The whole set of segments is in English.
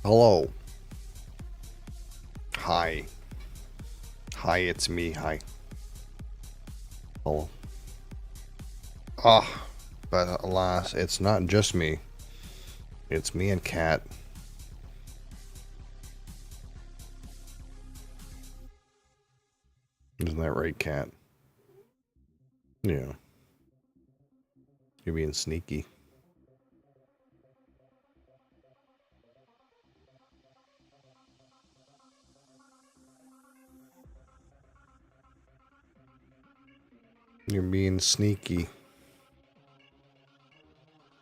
Hello. Hi. Hi, it's me. Hi. Hello. Ah, but alas, it's not just me. It's me and Cat. Isn't that right, Cat? Yeah. You're being sneaky. You're being sneaky.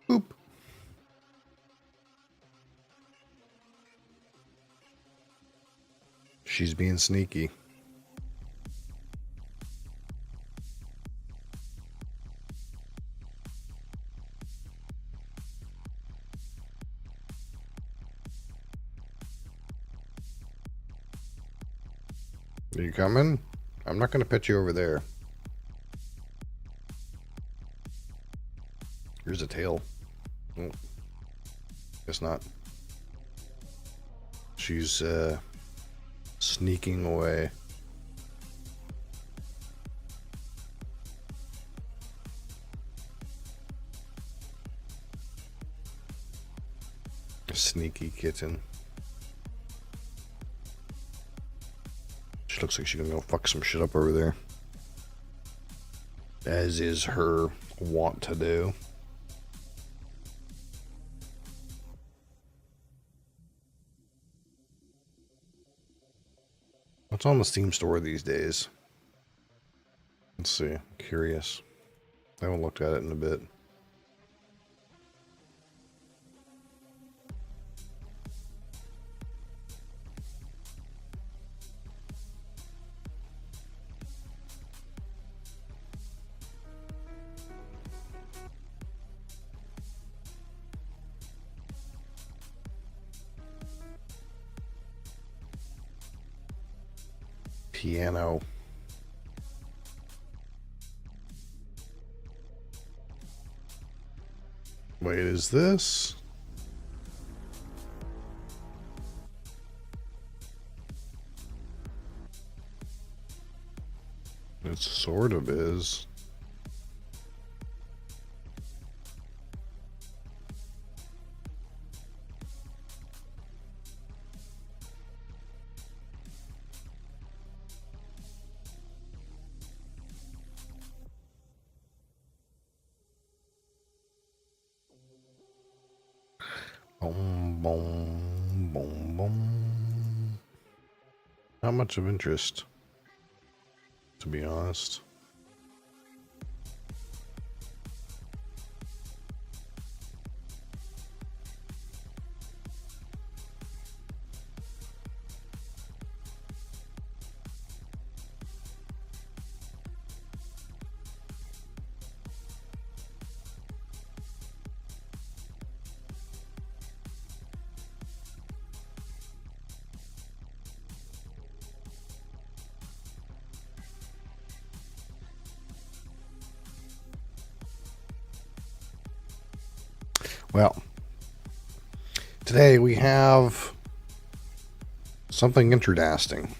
Boop. She's being sneaky. Are you coming? I'm not going to put you over there. Here's a tail. Oh, guess not. She's, sneaking away. A sneaky kitten. She looks like she's gonna go fuck some shit up over there. As is her wont to do. What's on the Steam store these days? Let's see. Curious. I haven't looked at it in a bit. Piano. Wait, is this? It sort of is. Boom, boom, boom, boom. Not much of interest, to be honest. Well, today we have something interesting.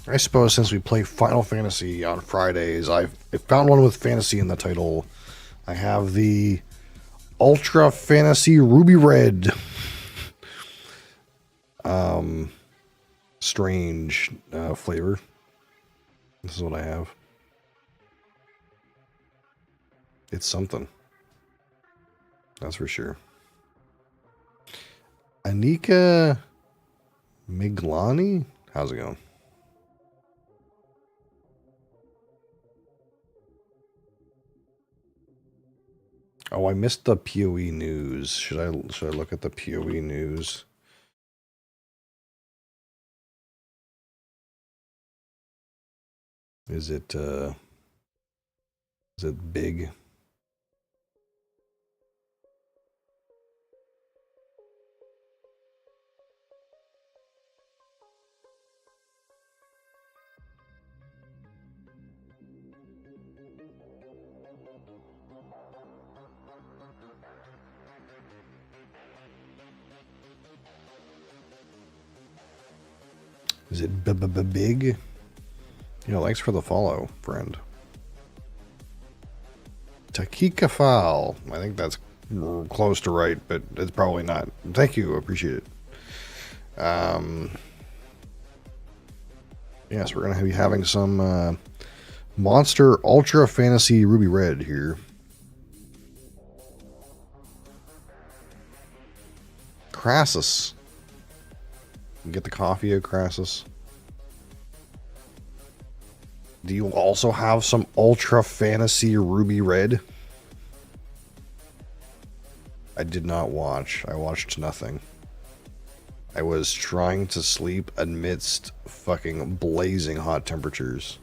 I suppose since we play Final Fantasy on Fridays, I found one with fantasy in the title. I have the Ultra Fantasy Ruby Red. Strange flavor. This is what I have. It's something. That's for sure. Anika Miglani? How's it going? Oh, I missed the PoE news. Should I look at the PoE news? Is it big? Is it big? Yeah, thanks for the follow, friend. Takika Fowl. I think that's close to right, but it's probably not. Thank you. Appreciate it. Yes, we're going to be having some Monster Ultra Fantasy Ruby Red here. Crassus. Get the coffee at Crassus. Do you also have some Ultra Fantasy Ruby Red? I did not watch. I watched nothing. I was trying to sleep amidst fucking blazing hot temperatures.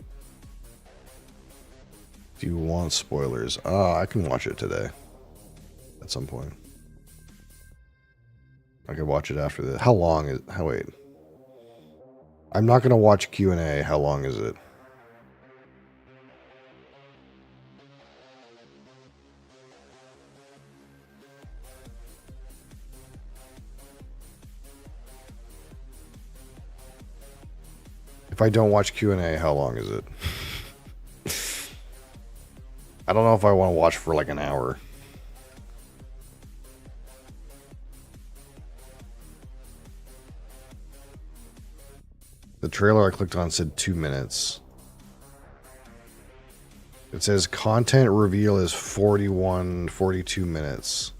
Do you want spoilers? I can watch it today. At some point. I could watch it after this. How long is... wait. I'm not going to watch Q&A. How long is it? If I don't watch Q&A, how long is it? I don't know if I want to watch for like an hour. The trailer I clicked on said 2 minutes. It says content reveal is 42 minutes.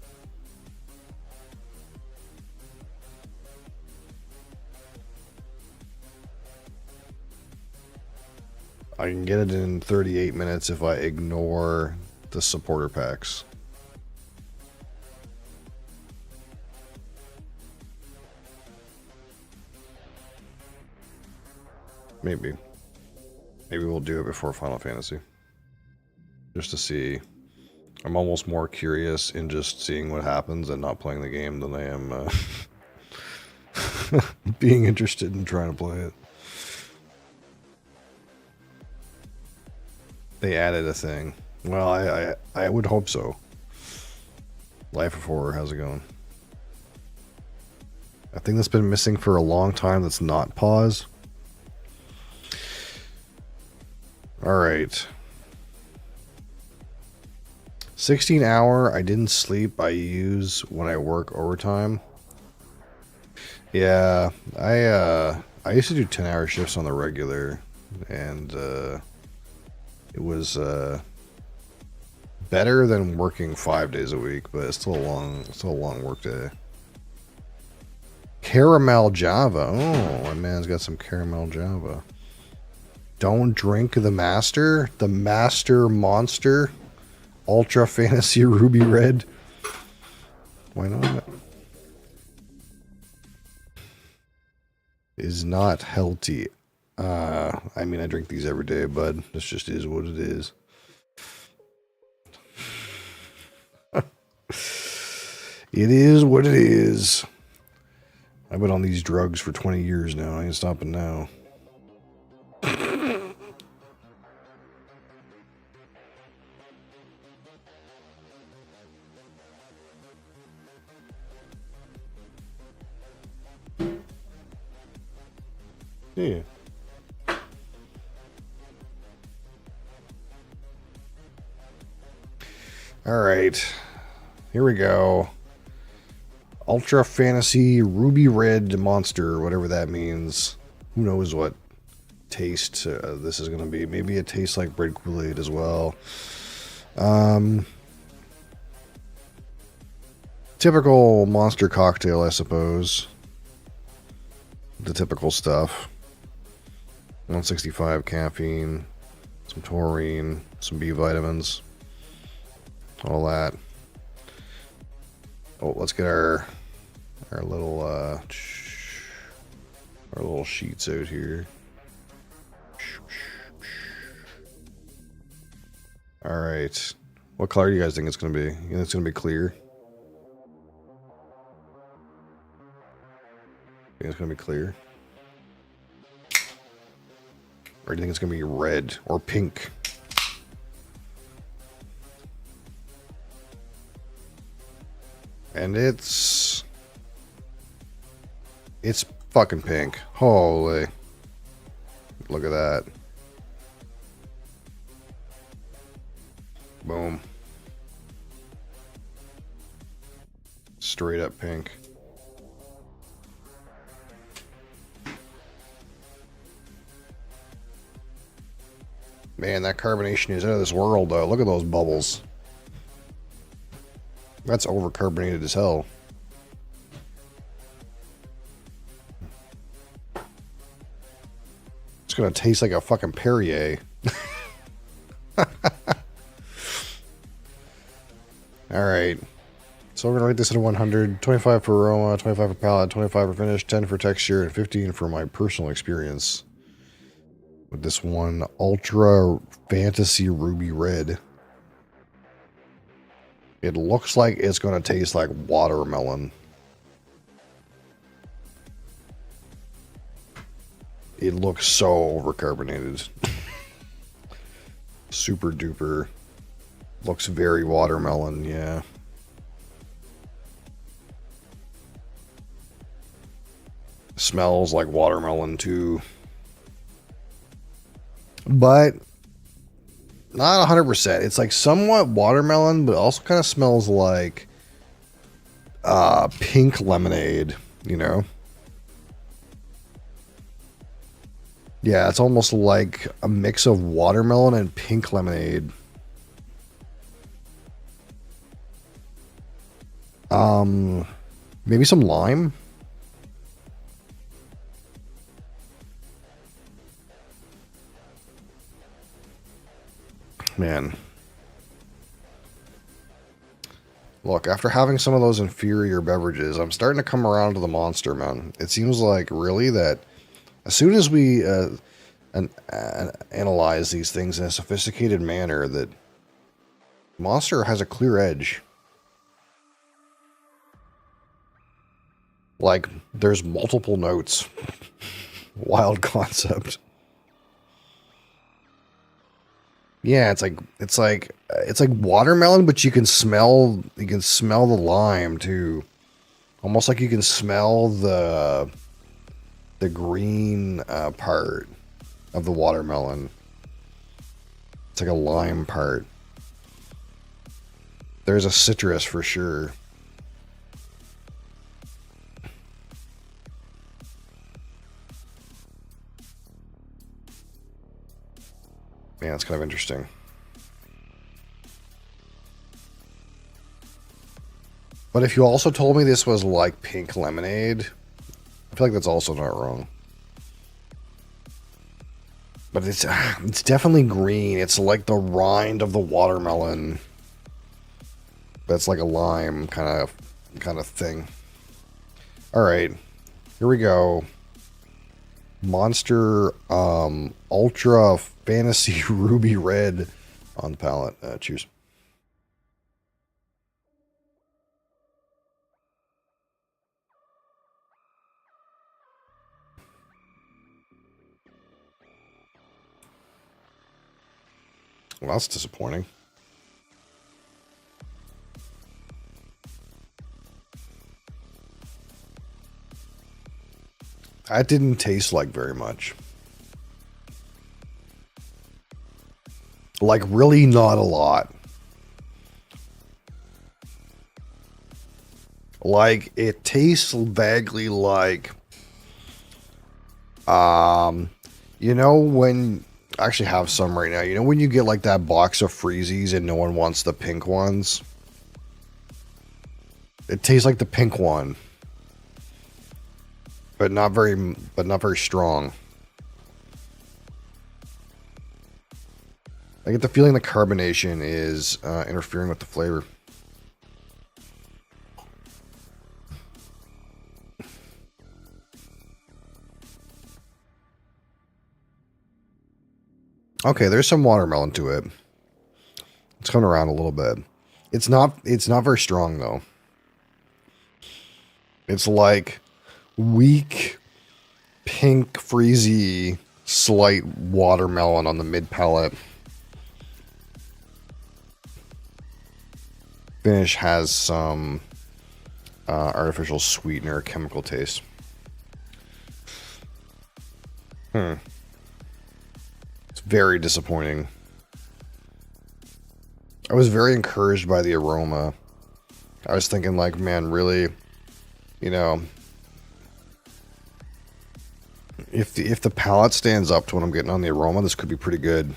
I can get it in 38 minutes if I ignore the supporter packs. Maybe. Maybe we'll do it before Final Fantasy. Just to see. I'm almost more curious in just seeing what happens and not playing the game than I am being interested in trying to play it. They added a thing. Well, I would hope so. Life of Horror, how's it going? A thing that's been missing for a long time that's not pause. Alright. 16 hour, I didn't sleep. I use when I work overtime. Yeah, I used to do 10-hour shifts on the regular, and it was better than working 5 days a week, but it's still a long work day. Caramel Java. Oh, my man's got some caramel Java. Don't drink the Master Monster, Ultra Fantasy Ruby Red. Why not? Is not healthy. I mean, I drink these every day, bud. This just is what it is. It is what it is. I've been on these drugs for 20 years now. I ain't stopping now. Yeah. All right. Here we go. Ultra Fantasy Ruby Red Monster, whatever that means. Who knows what taste this is going to be. Maybe it tastes like Red Kool-Aid as well. Typical monster cocktail, I suppose. The typical stuff. 165 caffeine, some taurine, some B vitamins, all that. Oh, let's get our little sheets out here. All right, what color do you guys think it's gonna be? You think it's gonna be clear? Think it's gonna be clear? Or do you think it's going to be red or pink? And it's fucking pink. Holy. Look at that. Boom. Straight up pink. Man, that carbonation is out of this world, though. Look at those bubbles. That's overcarbonated as hell. It's gonna taste like a fucking Perrier. Alright. So we're gonna rate this at a 100. 25 for aroma, 25 for palate, 25 for finish, 10 for texture, and 15 for my personal experience with this one Ultra Fantasy Ruby Red. It looks like it's going to taste like watermelon. It looks so overcarbonated. Super duper. Looks very watermelon, yeah. Smells like watermelon too. But not 100%. It's like somewhat watermelon, but it also kind of smells like pink lemonade, you know? Yeah, it's almost like a mix of watermelon and pink lemonade. Maybe some lime? Man. Look, after having some of those inferior beverages, I'm starting to come around to the Monster, man. It seems like, really, that as soon as we analyze these things in a sophisticated manner, that Monster has a clear edge. Like, there's multiple notes. Wild concept. Yeah, it's like watermelon, but you can smell the lime too. Almost like you can smell the green part of the watermelon. It's like a lime part. There's a citrus for sure. Yeah, it's kind of interesting. But if you also told me this was like pink lemonade, I feel like that's also not wrong. But it's definitely green. It's like the rind of the watermelon. That's like a lime kind of thing. All right, here we go. Monster Ultra Fantasy Ruby Red on the palate. Cheers. Well, that's disappointing. That didn't taste like very much. Like, really not a lot. Like, it tastes vaguely like, you know, when, I actually have some right now. You know when you get like that box of Freezies and no one wants the pink ones? It tastes like the pink one. But not very strong. I get the feeling the carbonation is interfering with the flavor. Okay, there's some watermelon to it. It's coming around a little bit. It's not very strong though. It's like weak pink freezy slight watermelon on the mid palate. Finish has some artificial sweetener chemical taste. Very disappointing. I was very encouraged by the aroma. I was thinking like, man, really, you know, if the palate stands up to what I'm getting on the aroma, this could be pretty good.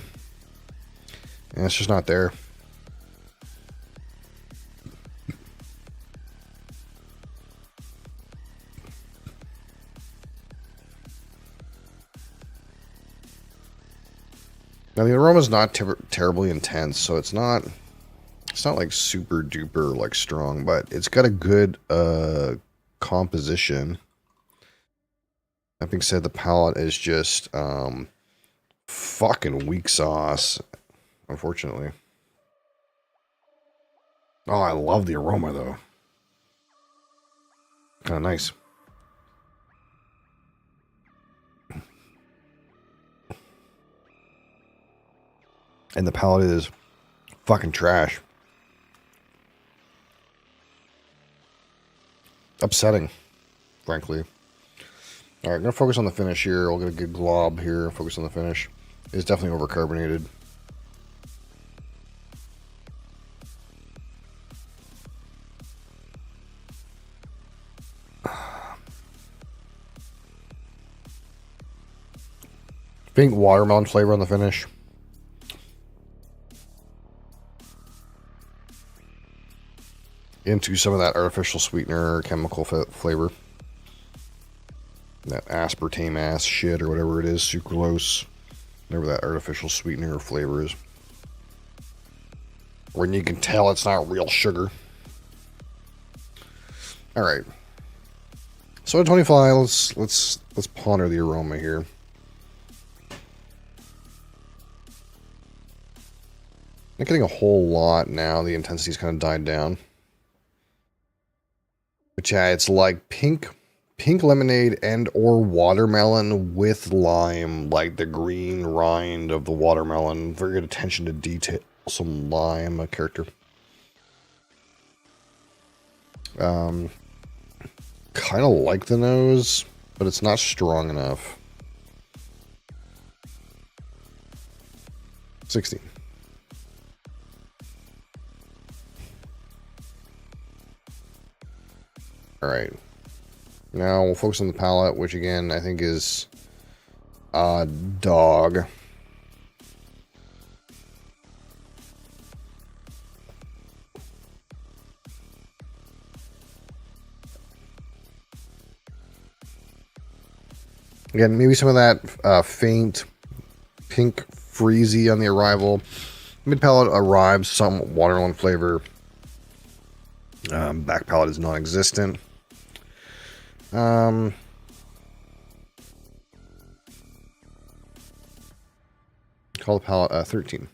And it's just not there. Now the aroma is not terribly intense, so it's not like super duper like strong, but it's got a good composition. That being said, the palate is just fucking weak sauce, unfortunately. Oh, I love the aroma though. Kind of nice. And the palate is fucking trash. Upsetting, frankly. Alright, I'm going to focus on the finish here. I'll get a good glob here. Focus on the finish. It's definitely overcarbonated. Pink watermelon flavor on the finish. Into some of that artificial sweetener chemical flavor. That aspartame ass shit or whatever it is, sucralose. Whatever that artificial sweetener flavor is. When you can tell it's not real sugar. Alright. So at 25, let's ponder the aroma here. Not getting a whole lot now. The intensity's kind of died down. But yeah, it's like pink lemonade and or watermelon with lime, like the green rind of the watermelon. Very good attention to detail. Some lime character. Kind of like the nose, but it's not strong enough. 16. Alright. Now we'll focus on the palate, which again I think is dog. Again, maybe some of that faint pink freezy on the arrival. Mid palate arrives, some watermelon flavor. Back palate is non-existent. Call the palette 13.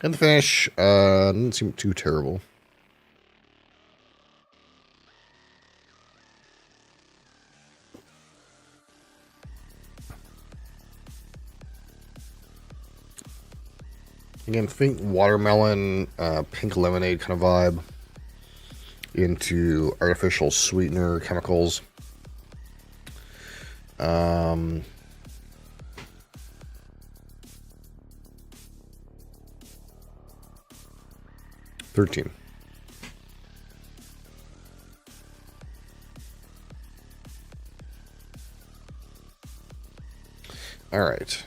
And the finish doesn't seem too terrible. Again, faint watermelon, pink lemonade kind of vibe into artificial sweetener chemicals. 13. All right.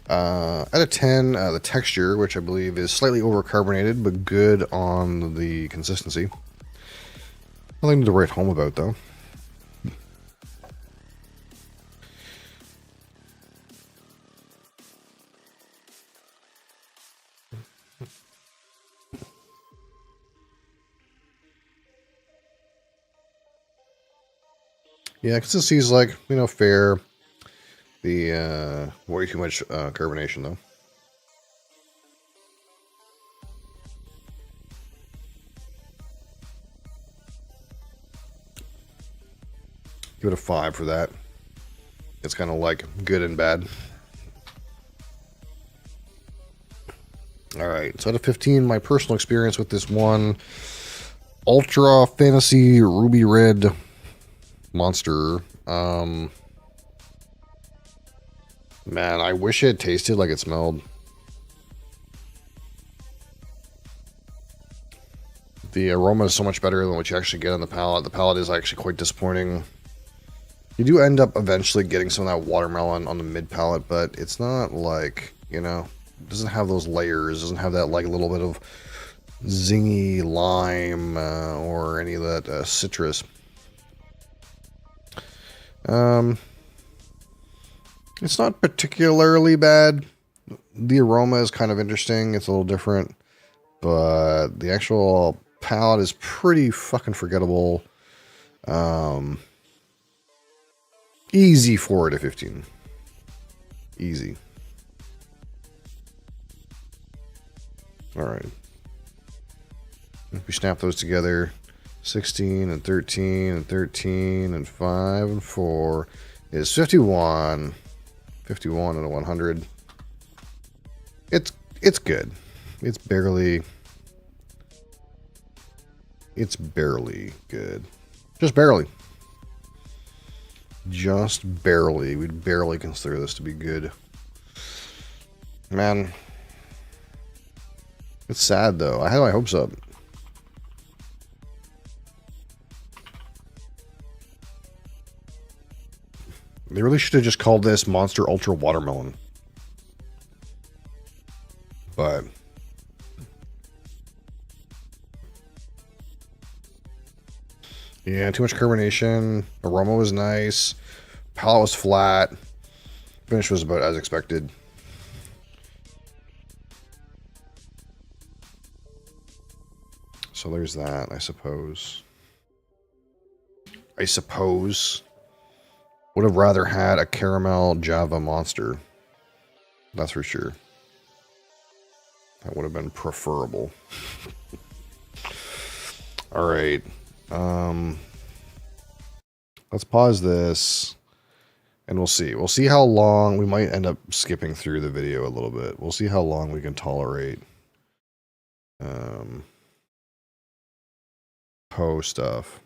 Out of 10, the texture, which I believe is slightly overcarbonated, but good on the consistency. Nothing to write home about, though. Yeah, consistency is like, fair. The, way too much carbonation, though. Give it a 5 for that. It's kind of like good and bad. Alright, so out of 15, my personal experience with this one, Ultra Fantasy Ruby Red Monster Man, I wish it tasted like it smelled. The aroma is so much better than what you actually get on the palate. The palate is actually quite disappointing. You do end up eventually getting some of that watermelon on the mid palate, but it's not like, you know, it doesn't have those layers. It doesn't have that like little bit of zingy lime or any of that citrus. It's not particularly bad. The aroma is kind of interesting. It's a little different, but the actual palate is pretty fucking forgettable. Easy 4 to 15. Easy. All right. If we snap those together, 16 and 13 and 13 and 5 and 4 is 51. 51 and a 100. It's good. It's barely good. Just barely. Just barely. We'd barely consider this to be good. Man. It's sad though. I had my hopes up. They really should have just called this Monster Ultra Watermelon. But yeah, too much carbonation. Aroma was nice. Palate was flat. Finish was about as expected. So there's that, I suppose. Would have rather had a caramel Java Monster. That's for sure. That would have been preferable. All right. Let's pause this and we'll see. We'll see how long we might end up skipping through the video a little bit. We'll see how long we can tolerate Poe stuff.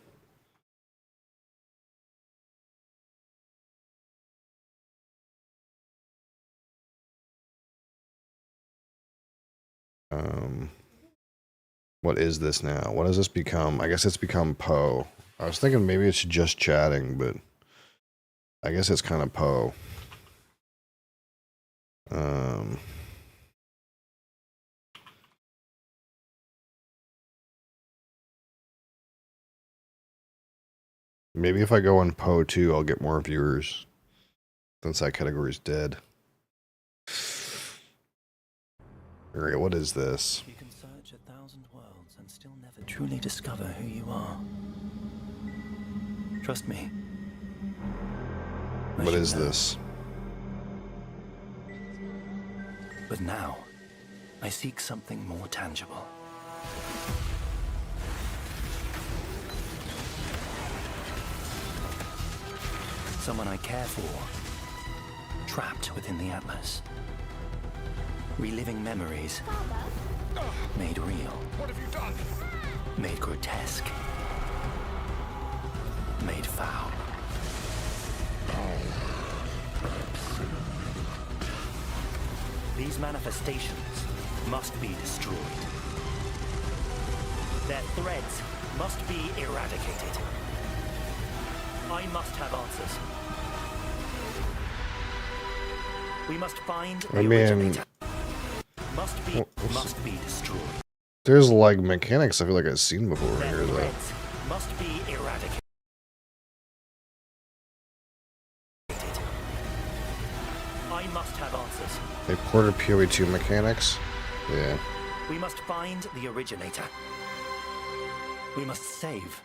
What is this now? What has this become? I guess it's become Poe. I was thinking maybe it's just chatting, but I guess it's kind of Poe. Maybe if I go on Poe 2, I'll get more viewers. Since that category's dead. Alright, what is this? You can search 1,000 worlds and still never truly discover who you are. Trust me. What is this? But now, I seek something more tangible. Someone I care for, trapped within the Atlas. Reliving memories, made real. What have you done? Made grotesque. Made foul. These manifestations must be destroyed. Their threads must be eradicated. I must have answers. We must find the originator. Must be destroyed. There's like mechanics I feel like I've seen before Their here though. threads must be eradicated. I must have answers. They ported PoE 2 mechanics. Yeah. We must find the originator. We must save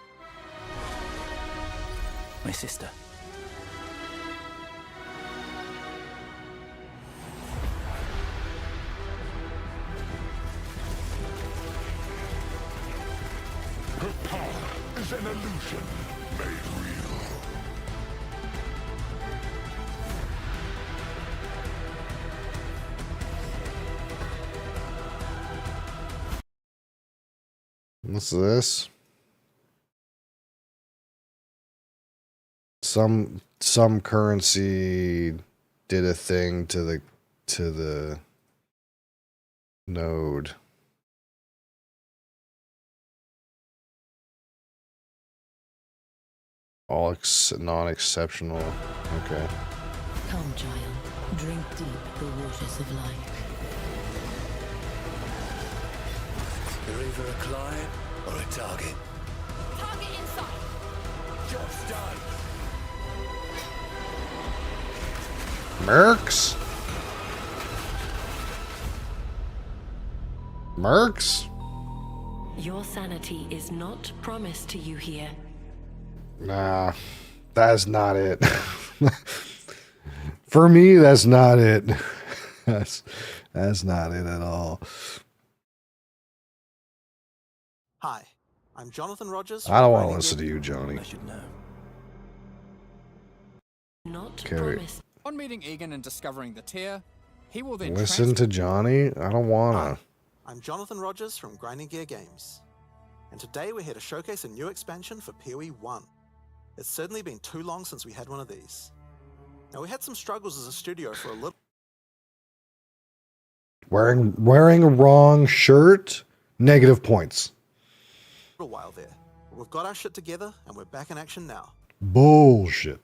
my sister. Her power is an illusion made real. What's this? some currency did a thing to the node. All non-exceptional. Okay. Come, child. Drink deep the waters of life. You're either a client or a target. Target inside. Job's done. Mercs? Mercs? Your sanity is not promised to you here. Nah, that's not it. For me, that's not it. That's not it at all. Hi, I'm Jonathan Rogers. I don't want to listen to you, Johnny. I should know. Not Okay. promised. On meeting Egan and discovering the tear, he will then Listen to Johnny? I don't wanna. I'm Jonathan Rogers from Grinding Gear Games, and today we're here to showcase a new expansion for PoE 1. It's certainly been too long since we had one of these. Now, we had some struggles as a studio for a little Wearing a wrong shirt, negative points. while there. But we've got our shit together, and we're back in action now. Bullshit.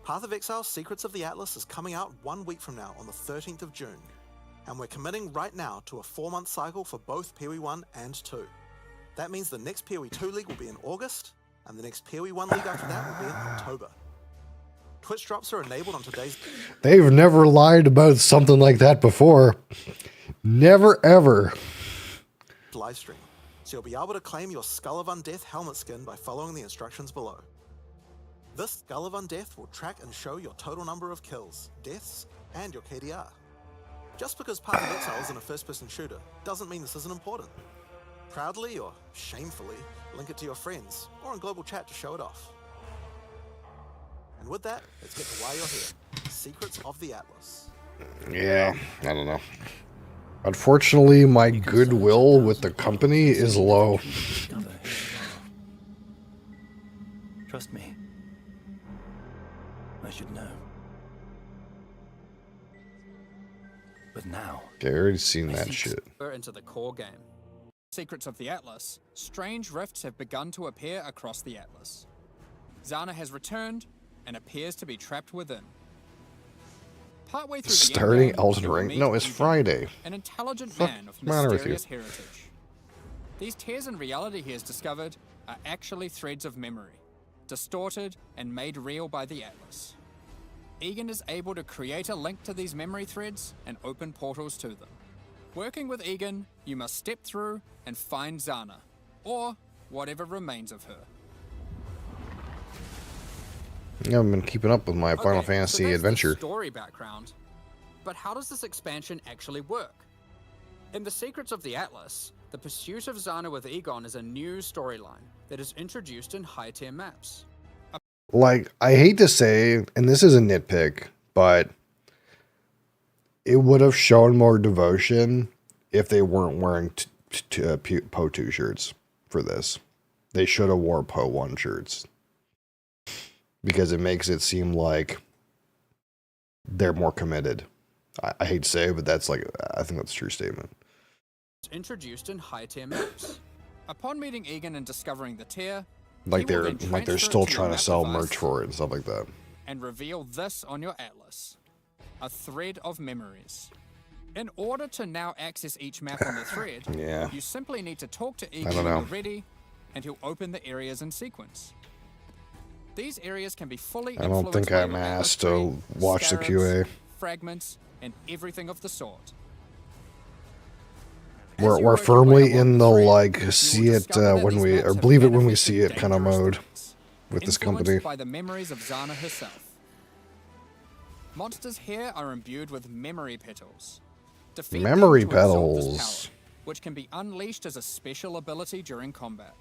Path of Exile Secrets of the Atlas is coming out 1 week from now on the 13th of June. And we're committing right now to a 4-month cycle for both PoE 1 and 2. That means the next PoE 2 League will be in August, and the next PoE 1 League after that will be in October. Twitch drops are enabled on today's They've never lied about something like that before. Never ever. live stream, so you'll be able to claim your Skull of Undeath helmet skin by following the instructions below. This Skull of Undeath will track and show your total number of kills, deaths, and your KDR. Just because Path of Exile isn't a first-person shooter doesn't mean this isn't important. Proudly or shamefully, link it to your friends or in global chat to show it off. And with that, let's get to why you're here. Secrets of the Atlas. Yeah, I don't know. Unfortunately, my goodwill with the company is low. Discover who you are. Trust me. I should know. But now, Okay, I already seen that shit. into the core game. Secrets of the Atlas, strange rifts have begun to appear across the Atlas. Zana has returned and appears to be trapped within. Partway through the Starting endgame, Elden you will Ring? meet No, it's Egan, Friday. an intelligent Fuck man of the matter with you? mysterious heritage. These tears in reality he has discovered are actually threads of memory, distorted and made real by the Atlas. Egan is able to create a link to these memory threads and open portals to them. Working with Egan, you must step through and find Zana, or whatever remains of her. Yeah, I've been keeping up with my Final Okay, Fantasy so that's adventure. the story background. But how does this expansion actually work? In the Secrets of the Atlas, the pursuit of Zana with Egon is a new storyline that is introduced in high-tier maps. Like, I hate to say, and this is a nitpick, but it would have shown more devotion if they weren't wearing Po 2 shirts for this. They should have wore Po 1 shirts. Because it makes it seem like they're more committed. I hate to say it, but that's like, I think that's a true statement. Introduced in high-tier maps. Upon meeting Egan and discovering the tear, Like he will they're then like they're transfer still it to your trying to map sell device merch for it and stuff like that. and reveal this on your atlas. A thread of memories. In order to now access each map on the thread, Yeah. you simply need to talk to I Egan don't when know. you're ready, and he'll open the areas in sequence. These areas can be fully I don't think influenced by I'm your atlas asked to tree, watch the scarabs, QA. fragments, and everything of the sort. We're As you work your way firmly along in the thread, like you will see it discover that when these we maps or have believe it when we manifested see it kind of dangerous mode things, with this influenced company. by the memories of Zana herself. Monsters here are imbued with memory petals. Defeat them Memory to absorb this petals. power, which can be unleashed as a special ability during combat.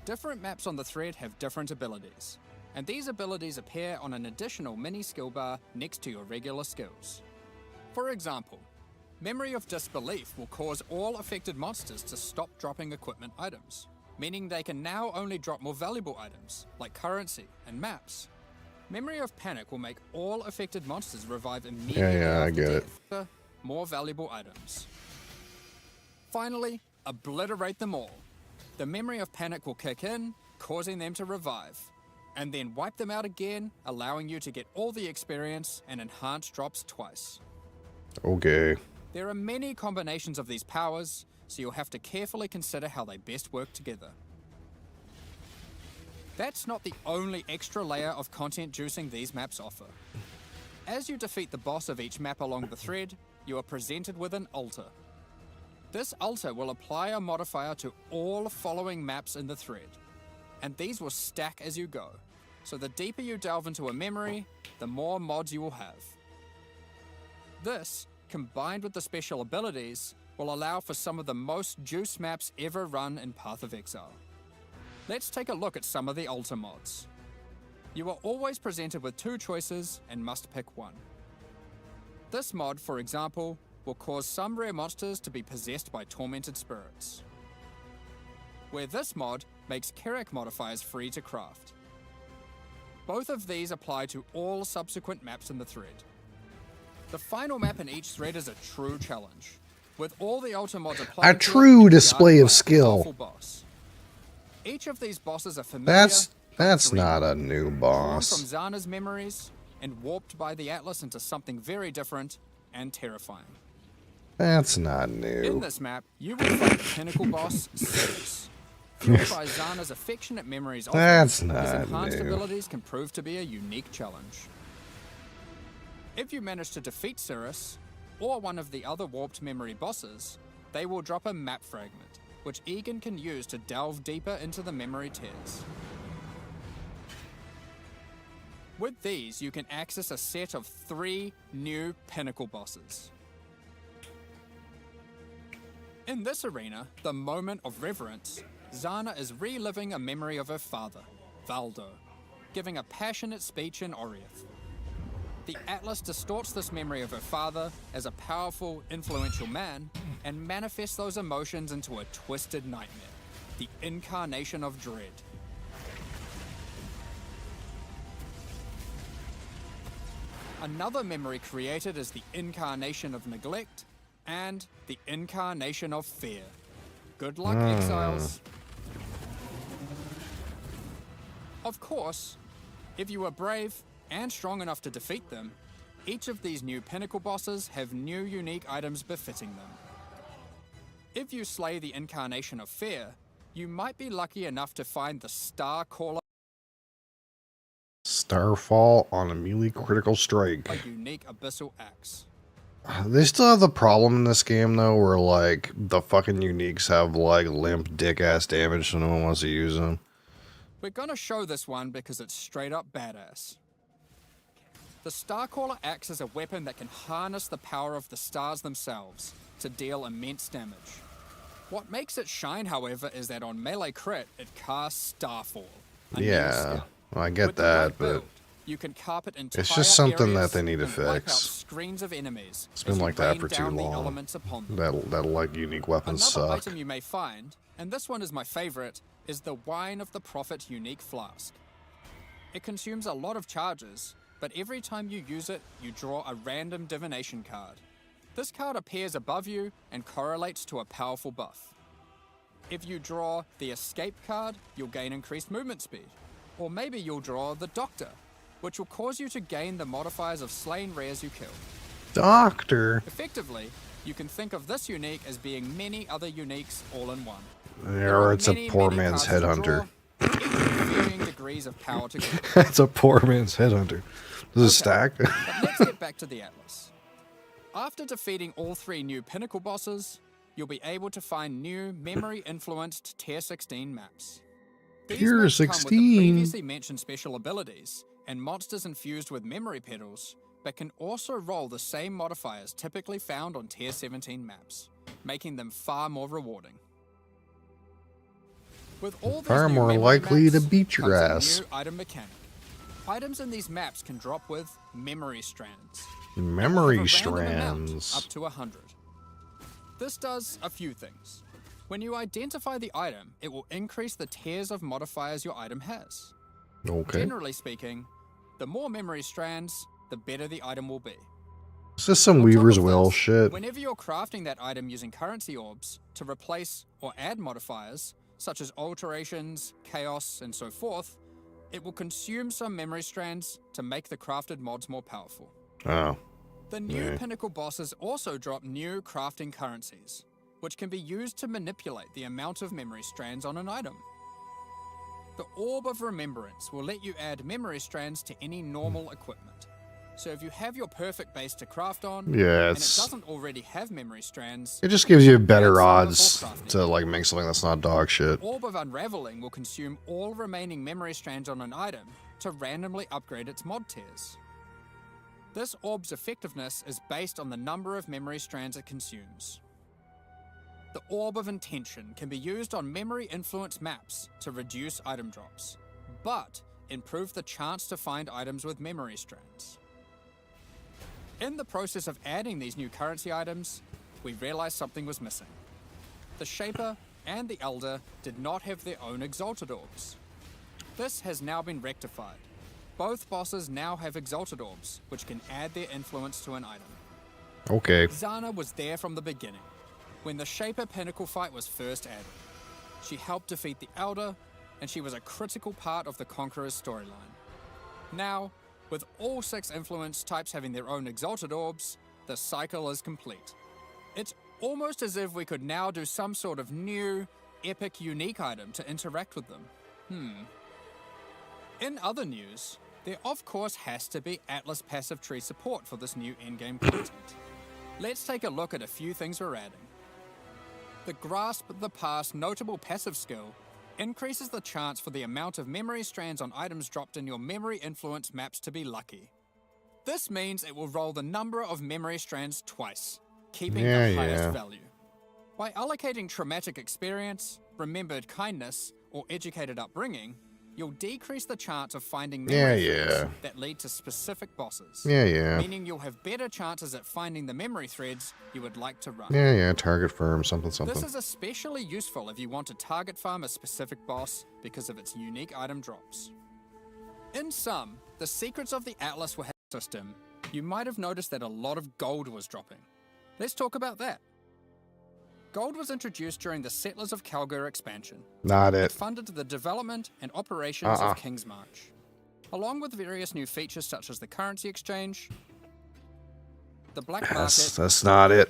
Different maps on the thread have different abilities, and these abilities appear on an additional mini skill bar next to your regular skills. For example, Memory of Disbelief will cause all affected monsters to stop dropping equipment items. meaning they can now only drop more valuable items, like currency and maps. Memory of Panic will make all affected monsters revive immediately Yeah, I after get it. death. More valuable items. Finally, obliterate them all. The Memory of Panic will kick in, causing them to revive, and then wipe them out again, allowing you to get all the experience and enhanced drops twice. Okay. There are many combinations of these powers, so you'll have to carefully consider how they best work together. That's not the only extra layer of content juicing these maps offer. As you defeat the boss of each map along the thread, you are presented with an altar. This altar will apply a modifier to all following maps in the thread, and these will stack as you go. So the deeper you delve into a memory, the more mods you will have. This, combined with the special abilities, will allow for some of the most juice maps ever run in Path of Exile. Let's take a look at some of the altar mods. You are always presented with two choices and must pick one. This mod, for example, will cause some rare monsters to be possessed by tormented spirits. Where this mod makes Kerac modifiers free to craft. Both of these apply to all subsequent maps in the thread. The final map in each thread is a true challenge, with all the altar mods applied. A true display of skill. Boss. Each of these bosses are familiar. That's not a new Drawn boss. from Zana's memories and warped by the Atlas into something very different and terrifying. That's not In new. this map, you will fight the pinnacle boss, Sirius. Fueled by Zana's affectionate memories of him, That's his not enhanced new. abilities can prove to be a unique challenge. If you manage to defeat Sirius, or one of the other warped memory bosses, they will drop a map fragment, which Egan can use to delve deeper into the memory tears. With these, you can access a set of 3 new pinnacle bosses. In this arena, the Moment of Reverence, Zana is reliving a memory of her father, Valdo, giving a passionate speech in Oriath. The Atlas distorts this memory of her father as a powerful, influential man and manifests those emotions into a twisted nightmare, the incarnation of dread. Another memory created is the incarnation of neglect and the incarnation of fear. Good luck, exiles. Of course, if you are brave and strong enough to defeat them, each of these new pinnacle bosses have new unique items befitting them. If you slay the incarnation of fear, you might be lucky enough to find the Star Caller, Starfall on a melee critical strike. a unique abyssal axe. They still have the problem in this game though, where like the fucking uniques have like limp dick ass damage, so no one wants to use them. We're gonna show this one because it's straight up badass. The Starcaller axe is a weapon that can harness the power of the stars themselves to deal immense damage. What makes it shine, however, is that on melee crit, it casts Starfall. a new Yeah, skill. well, I get With the right that, but build, you can carpet entire it's just something that areas they need to and wipe out fix. screens of enemies It's been as you like that rain for too down the long. elements upon them. that like unique weapons Another suck. item you may find, and this one is my favorite, is the Wine of the Prophet unique flask. It consumes a lot of charges, but every time you use it, you draw a random divination card. This card appears above you and correlates to a powerful buff. If you draw the Escape card, you'll gain increased movement speed. Or maybe you'll draw the Doctor, which will cause you to gain the modifiers of slain rares you kill. Doctor. Effectively, you can think of this unique as being many other uniques all in one. Or it's a poor man's headhunter. Varying degrees of power to go. It's a poor man's headhunter. Does it stack? But let's get back to the Atlas. After defeating all 3 new pinnacle bosses, you'll be able to find new memory-influenced Tier 16 maps. These Tier maps come with the 16? previously mentioned special abilities and monsters infused with memory pedals, but can also roll the same modifiers typically found on Tier 17 maps, making them far more rewarding. With all these Far new more memory likely to maps beat your comes a ass. new item mechanic. Items in these maps can drop with memory strands. Memory Have a random amount, strands. up to 100. This does a few things. When you identify the item, it will increase the tiers of modifiers your item has. Okay. Generally speaking, the more memory strands, the better the item will be. This is some On top Weaver's of Will this, shit. Whenever you're crafting that item using currency orbs to replace or add modifiers, such as alterations, chaos, and so forth, it will consume some memory strands to make the crafted mods more powerful. Oh. The new Yeah. pinnacle bosses also drop new crafting currencies, which can be used to manipulate the amount of memory strands on an item. The Orb of Remembrance will let you add memory strands to any normal equipment. So if you have your perfect base to craft on, Yeah, and it it's doesn't already have memory strands, it just gives you better Add some odds before crafting. to like make something that's not dog shit. Orb of Unraveling will consume all remaining memory strands on an item to randomly upgrade its mod tiers. This orb's effectiveness is based on the number of memory strands it consumes. The Orb of Intention can be used on memory influence maps to reduce item drops, but improve the chance to find items with memory strands. In the process of adding these new currency items, we realized something was missing. The Shaper and the Elder did not have their own Exalted Orbs. This has now been rectified. Both bosses now have Exalted Orbs, which can add their influence to an item. Okay. Zana was there from the beginning, when the Shaper Pinnacle fight was first added. She helped defeat the Elder, and she was a critical part of the Conqueror's storyline. Now, with all 6 influence types having their own Exalted Orbs, the cycle is complete. It's almost as if we could now do some sort of new, epic, unique item to interact with them. In other news, there of course has to be Atlas passive tree support for this new endgame content. Let's take a look at a few things we're adding. The Grasp the Past notable passive skill increases the chance for the amount of memory strands on items dropped in your memory influence maps to be lucky. This means it will roll the number of memory strands twice, keeping Yeah, the highest yeah. value. By allocating traumatic experience, remembered kindness, or educated upbringing, you'll decrease the chance of finding memory Yeah, threads yeah. that lead to specific bosses. Yeah. Meaning you'll have better chances at finding the memory threads you would like to run. Yeah. Target firm, something. This is especially useful if you want to target farm a specific boss because of its unique item drops. In sum, the secrets of the Atlas were system, you might have noticed that a lot of gold was dropping. Let's talk about that. Gold was introduced during the Settlers of Kalgur expansion. Not It it. funded the development and operations of King's March, along with various new features such as the currency exchange, the black market, That's not it.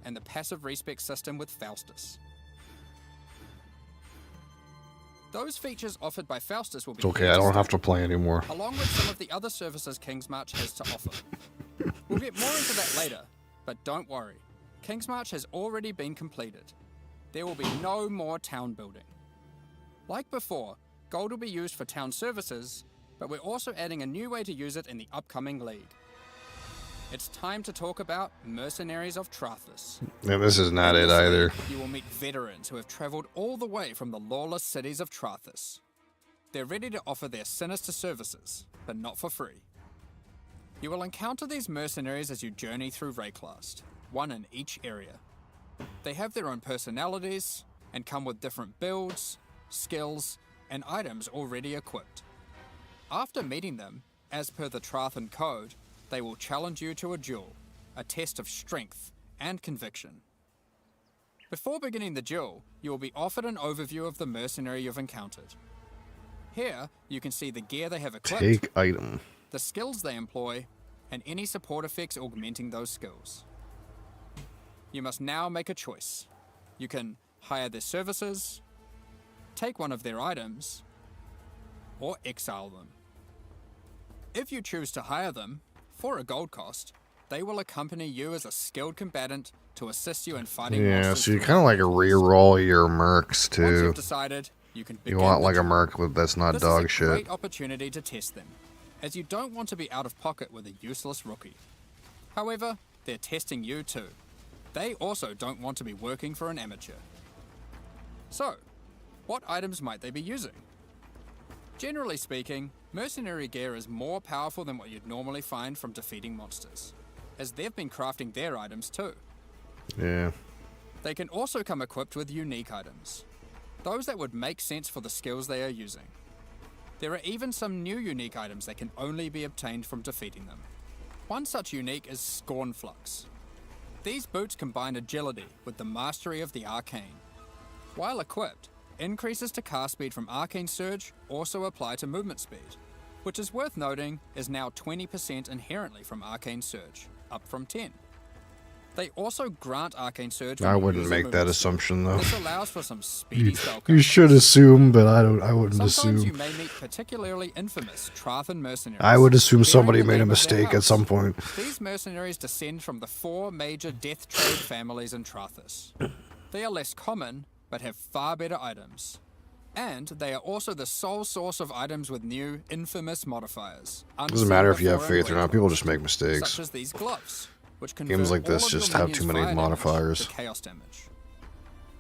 and the passive respec system with Faustus. Those features offered by Faustus will be It's okay. I don't have to play anymore. along with some of the other services King's March has to offer. We'll get more into that later, but don't worry. King's March has already been completed. There will be no more town building. Like before, gold will be used for town services, but we're also adding a new way to use it in the upcoming league. It's time to talk about Mercenaries of Trathus. And this is not In it this either. league, you will meet veterans who have traveled all the way from the lawless cities of Trathus. They're ready to offer their sinister services, but not for free. You will encounter these mercenaries as you journey through Rayclast, one in each area. They have their own personalities and come with different builds, skills, and items already equipped. After meeting them, as per the Trathan Code, they will challenge you to a duel, a test of strength and conviction. Before beginning the duel, you will be offered an overview of the mercenary you've encountered. Here, you can see the gear they have equipped, Take item. the skills they employ, and any support effects augmenting those skills. You must now make a choice. You can hire their services, take one of their items, or exile them. If you choose to hire them, for a gold cost, they will accompany you as a skilled combatant to assist you in fighting Yeah, monsters. so you kind of like re-roll your mercs Once too. you've decided, you can begin You want the like a duel. merc with that's not This dog is a shit. great opportunity to test them, as you don't want to be out of pocket with a useless rookie. However, they're testing you too. They also don't want to be working for an amateur. So, what items might they be using? Generally speaking, mercenary gear is more powerful than what you'd normally find from defeating monsters, as they've been crafting their items too. Yeah. They can also come equipped with unique items, those that would make sense for the skills they are using. There are even some new unique items that can only be obtained from defeating them. One such unique is Scornflux. These boots combine agility with the mastery of the arcane. While equipped, increases to cast speed from Arcane Surge also apply to movement speed, which is worth noting is now 20% inherently from Arcane Surge, up from 10. They also grant Arcane Surge. I when wouldn't using make that movement speed. assumption though. This allows for some speedy spell You combos. should assume, but I wouldn't Sometimes you assume. may meet particularly infamous Trathan mercenaries. I would assume bearing somebody the made a name of their mistake at house. some point. These mercenaries descend from the 4 major death trade families in Trathus. They are less common, but have far better items. And they are also the sole source of items with new, infamous modifiers. Doesn't matter if you have unseen faith or not, before in people just make Waypoint, mistakes. such as these gloves, which Games convert like this all of your just have too minions' many fire damage modifiers. to chaos damage.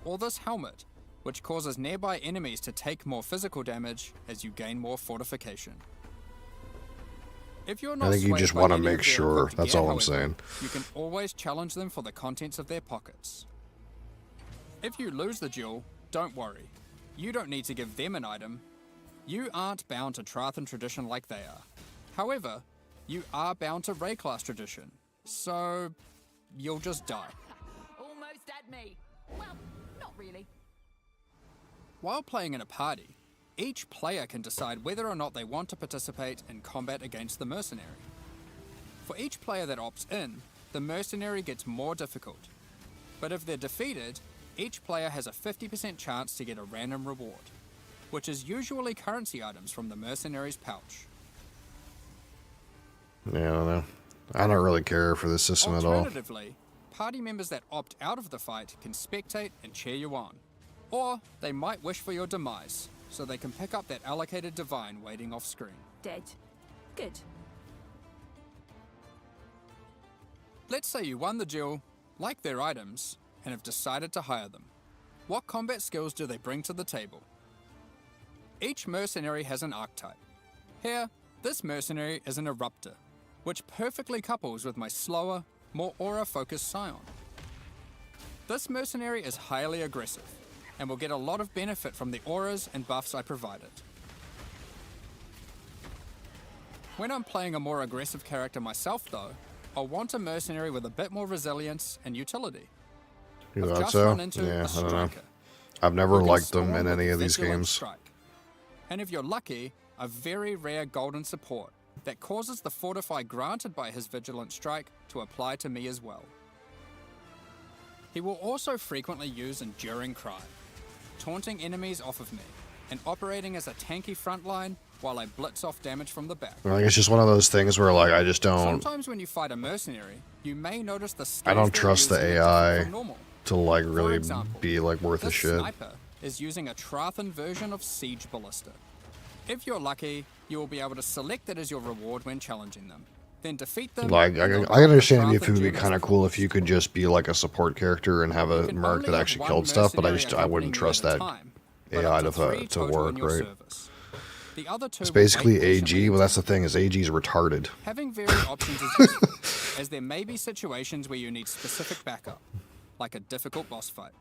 Or this helmet, which causes nearby enemies to take more physical damage as you gain more fortification. If you're not I think you swayed just by want to any of make their sure. equipped That's gear, all I'm however, saying. You can always challenge them for the contents of their pockets. If you lose the duel, don't worry. You don't need to give them an item. You aren't bound to Trathan tradition like they are. However, you are bound to Ray class tradition, so you'll just die. Almost at me. Well, not really. While playing in a party, each player can decide whether or not they want to participate in combat against the mercenary. For each player that opts in, the mercenary gets more difficult. But if they're defeated, each player has a 50% chance to get a random reward, which is usually currency items from the mercenary's pouch. Yeah, I don't know. I don't really care for this system at all. Alternatively, party members that opt out of the fight can spectate and cheer you on. Or they might wish for your demise, so they can pick up that allocated divine waiting off screen. Dead. Good. Let's say you won the duel, like their items, and have decided to hire them. What combat skills do they bring to the table? Each mercenary has an archetype. Here, this mercenary is an Eruptor, which perfectly couples with my slower, more aura-focused Scion. This mercenary is highly aggressive, and will get a lot of benefit from the auras and buffs I provide it. When I'm playing a more aggressive character myself though, I'll want a mercenary with a bit more resilience and utility. You I've thought just so? run into Yeah, a I don't know. striker. I've never You can liked them storm in with any of these Vigilant games. Strike. And if you're lucky, a very rare golden support that causes the fortify granted by his Vigilant Strike to apply to me as well. He will also frequently use Enduring Cry, taunting enemies off of me, and operating as a tanky frontline while I blitz off damage from the back. Like, it's just one of those things where, like, I just don't Sometimes when you fight a mercenary, you may notice the I don't skills they're trust the using are different AI from normal. to like For really example, be like worth a this shit. sniper is using a Trathan version of Siege Ballista. If you're lucky, you will be able to select it as your reward when challenging them. Then defeat them. Like, I and can unlock the understand if it Trathan would be Gemas kind of cool if you could clause. just be like a support character and have You a can merc only that have actually one killed stuff, but I mercenary wouldn't accompanying you trust at a that time, but AI up to 3 to total in work, your right? service. The other two It's will basically wait patiently AG. Well, that's the until thing is AG is retarded. having varied options is useful, as there may be situations where you need specific backup, like a difficult boss fight.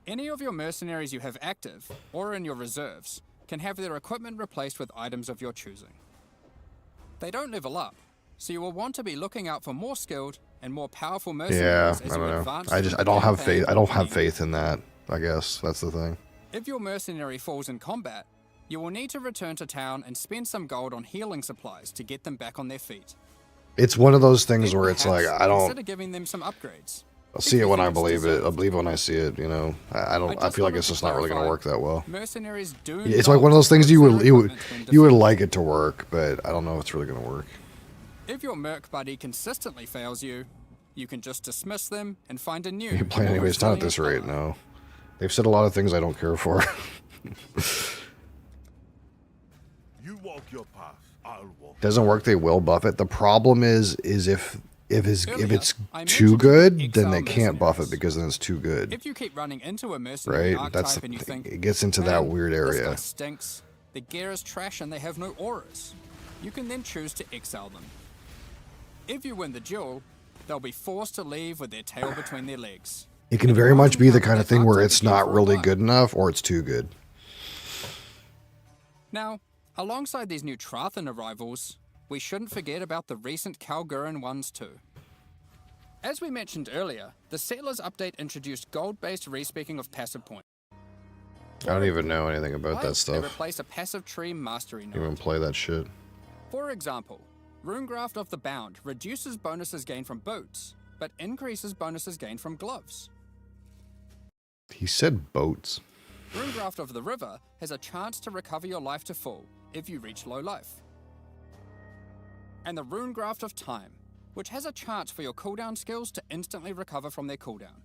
Any of your mercenaries you have active, or in your reserves, can have their equipment replaced with items of your choosing. They don't level up, so you will want to be looking out for more skilled and more powerful Yeah, mercenaries I as don't you know. advance I through the don't have campaign faith. I don't and have end. faith in that. I guess that's the thing. If your mercenary falls in combat, you will need to return to town and spend some gold on healing supplies to get them back on their feet. It's one of those things Then where it's like perhaps I don't. consider giving them some upgrades. I'll if see you it when think I it's believe it. I'll deserved. believe it when I see it. You know, I don't. I just feel like wanted it's to just not really going to work clarify, that well. Mercenaries do. It's not like one of those things lose you their would equipment when you would defeated. like it to work, but I don't know if it's really going to work. If your merc buddy consistently fails you, you can just dismiss them and find a new. You can play more anyways. Not at this resilient rate. ally. No, they've said a lot of things I don't care for. You walk your path, I'll walk. Doesn't work. They will buff it. The problem is if it's Earlier, I too mentioned good, then exile they can't buff it mercenaries. because then it's too good. If you keep running into a mercenary Right? That's archetype and you think it gets into that "Man, weird this area. guy stinks. The gear is trash and they have no auras. You can then choose to exile them. If you win the duel, they'll be forced to leave with their tail between their legs. It can very much be the kind of thing where it's not really good enough or it's too good. Now, alongside these new Trathan arrivals, we shouldn't forget about the recent Kalgurin ones too. As we mentioned earlier, the Settlers update introduced gold-based respecking of passive points. I don't even know anything about that They stuff. replace a passive tree mastery I node. don't even play that shit. For example, Runegraft of the Bound reduces bonuses gained from boots, but increases bonuses gained from gloves. He said boats. Runegraft of the River has a chance to recover your life to full if you reach low life. And the Runegraft of Time, which has a chance for your cooldown skills to instantly recover from their cooldown,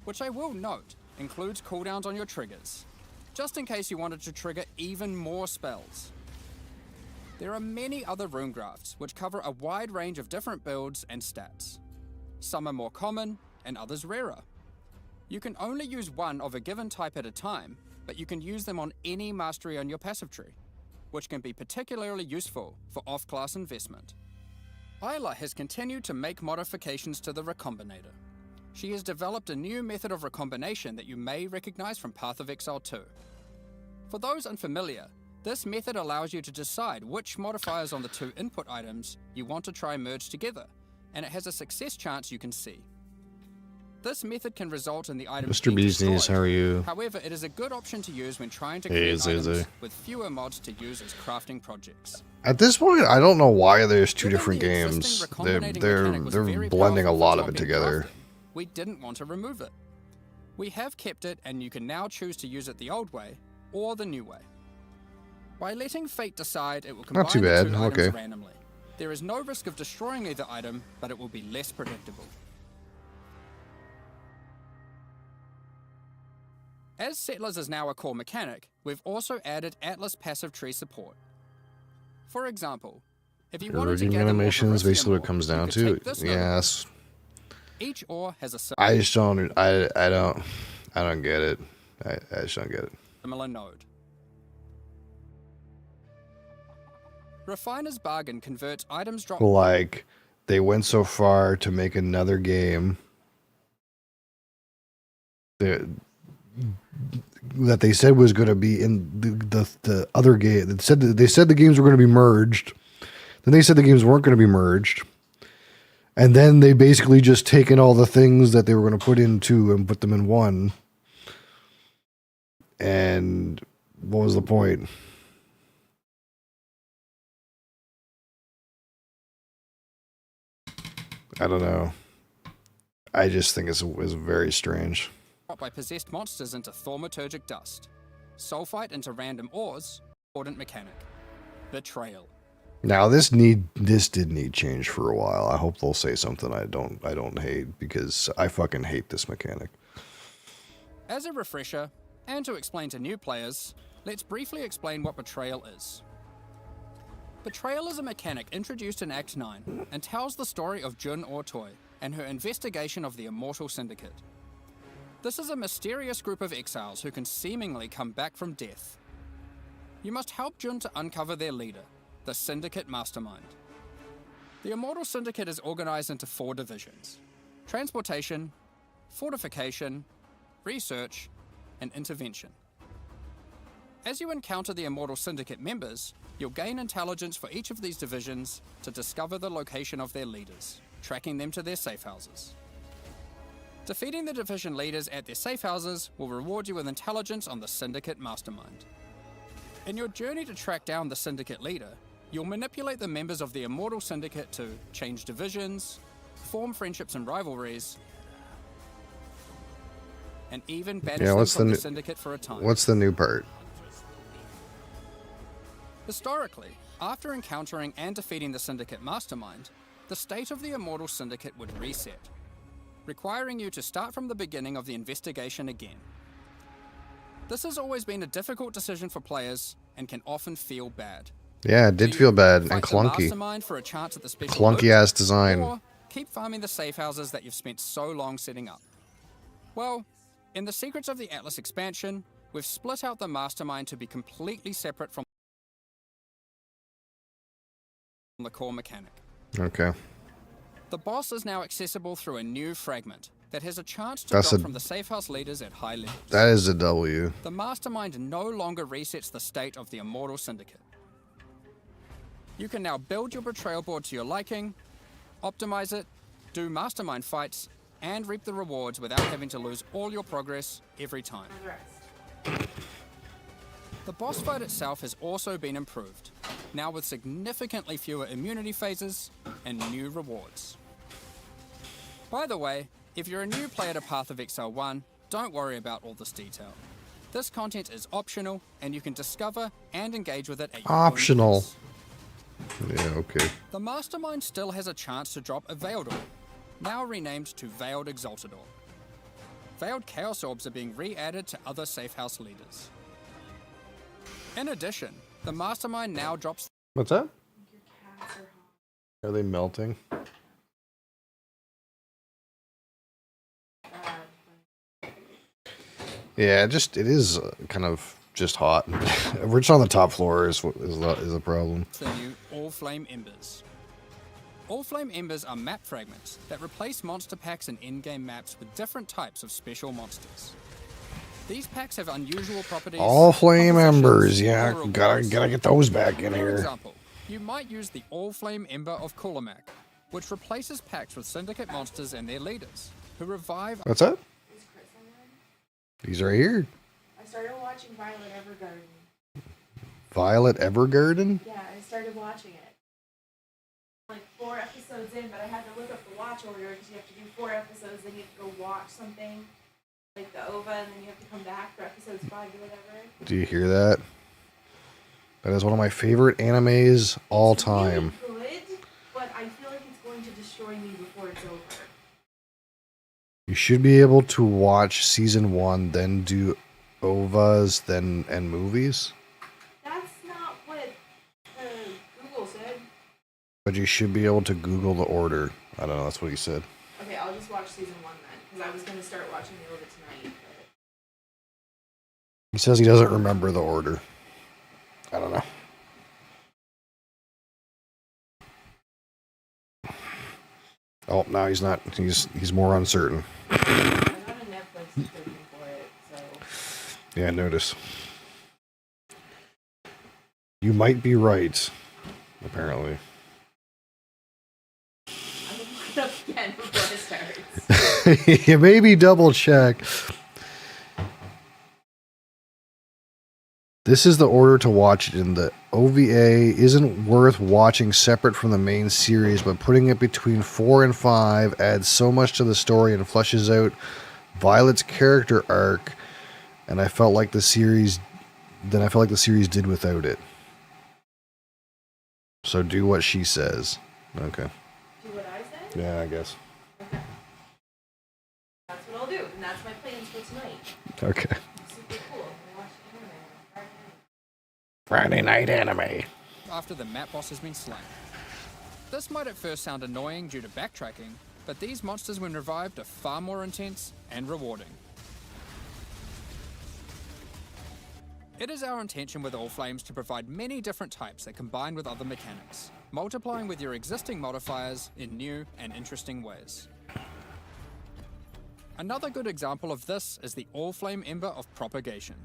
which I will note includes cooldowns on your triggers, just in case you wanted to trigger even more spells. There are many other Runegrafts which cover a wide range of different builds and stats. Some are more common and others rarer. You can only use one of a given type at a time, but you can use them on any mastery on your passive tree, which can be particularly useful for off-class investment. Isla has continued to make modifications to the Recombinator. She has developed a new method of recombination that you may recognize from Path of Exile 2. For those unfamiliar, this method allows you to decide which modifiers on the two input items you want to try merge together, and it has a success chance you can see. This method can result in the item Mr. Beasties, how are you? However, it is a good option to use when trying to Hey, create Zay Zay. items with fewer mods to use as crafting projects. At this point, I don't know why there's two Given different the games. existing recombinating mechanic was They're very blending a powerful for lot of it top-end together. crafting, we didn't want to remove it. We have kept it, and you can now choose to use it the old way or the new way. By letting fate decide, it will combine too the bad, two items okay. randomly. There is no risk of destroying either item, but it will be less predictable. As Settlers is now a core mechanic, we've also added Atlas passive tree support. For example, if you wanted to Iridium gather more animation is Veridium basically what ore, it comes you down could to. take this node. Yes. Each ore has a I just don't. I don't get it. I just don't get it. similar node. Refiner's Bargain converts items dropped. Like, they went so far to make another game that they said was going to be in the other game. They said the games were going to be merged. Then they said the games weren't going to be merged. And then they basically just taken all the things that they were going to put in two and put them in one. And what was the point? I don't know. I just think it's very strange. By possessed monsters into thaumaturgic dust, sulfite into random ores, important mechanic. Betrayal. Now this did need change for a while. I hope they'll say something I don't hate, because I fucking hate this mechanic. As a refresher, and to explain to new players, let's briefly explain what Betrayal is. Betrayal is a mechanic introduced in Act 9 and tells the story of Jun Ortoy and her investigation of the Immortal Syndicate. This is a mysterious group of exiles who can seemingly come back from death. You must help Jun to uncover their leader, the Syndicate Mastermind. The Immortal Syndicate is organized into 4 divisions: transportation, fortification, research, and intervention. As you encounter the Immortal Syndicate members, you'll gain intelligence for each of these divisions to discover the location of their leaders, tracking them to their safe houses. Defeating the division leaders at their safe houses will reward you with intelligence on the Syndicate Mastermind. In your journey to track down the Syndicate leader, you'll manipulate the members of the Immortal Syndicate to change divisions, form friendships and rivalries, and even banish them from the Syndicate for a time. What's the new part? Historically, after encountering and defeating the Syndicate Mastermind, the state of the Immortal Syndicate would reset, requiring you to start from the beginning of the investigation again. This has always been a difficult decision for players and can often feel bad. Yeah, it did feel bad and Fight the clunky. Mastermind for a chance at the special Clunky loot, ass design. or keep farming the safe houses that you've spent so long setting up. Well, in the Secrets of the Atlas expansion, we've split out the Mastermind to be completely separate from the core mechanic. Okay. The boss is now accessible through a new fragment, that has a chance to That's drop a- from the safe house leaders at high levels. That is a W. The Mastermind no longer resets the state of the Immortal Syndicate. You can now build your betrayal board to your liking, optimize it, do Mastermind fights, and reap the rewards without having to lose all your progress every time. The boss fight itself has also been improved, now with significantly fewer immunity phases and new rewards. By the way, if you're a new player to Path of Exile 1, don't worry about all this detail. This content is optional, and you can discover and engage with it at your own Optional. pace. Yeah, okay. The Mastermind still has a chance to drop a Veiled Orb, now renamed to Veiled Exalted Orb. Veiled Chaos Orbs are being re-added to other safe house leaders. In addition, the Mastermind now drops What's that? Are they melting? Yeah, it is kind of just hot. We're just on the top floor is the problem. the new All Flame Embers. All Flame Embers are map fragments that replace monster packs and in-game maps with different types of special monsters. These packs have unusual properties. All Flame compositions, Embers, yeah, or gotta rewards. get those back in For here. example, you might use the All Flame Ember of Kulamak, which replaces packs with syndicate monsters and their leaders, who revive. What's that? These right here. I started watching Violet Evergarden. Violet Evergarden? Yeah, I started watching it. Like 4 episodes in, but I had to look up the watch order because you have to do 4 episodes, then you have to go watch something like the OVA, and then you have to come back for episodes 5 or whatever. Do you hear that? That is one of my favorite animes all It's really time. good, but I feel like it's going to destroy me before it's over. You should be able to watch season 1, then do OVAs, then and movies. That's not what Google said. But you should be able to Google the order. I don't know, that's what he said. Okay, I'll just watch season 1 then, because I was going to start watching the OVA tonight. But He says he doesn't remember the order. I don't know. Oh, no, he's not. He's more uncertain. I got a Netflix subscription for it, so... Yeah, notice. You might be right, apparently. I'm going to look it up again before it starts. You maybe double check. This is the order to watch it in. The OVA isn't worth watching separate from the main series, but putting it between 4 and 5 adds so much to the story and fleshes out Violet's character arc, and I felt like the series did without it. So do what she says. Okay. Do what I said? Yeah, I guess. Okay. That's what I'll do, and that's my plans for tonight. Okay. Super cool. I watched anime on Friday Friday night. night anime. After the map boss has been slain. This might at first sound annoying due to backtracking, but these monsters when revived are far more intense and rewarding. It is our intention with All Flames to provide many different types that combine with other mechanics, multiplying with your existing modifiers in new and interesting ways. Another good example of this is the All Flame Ember of Propagation.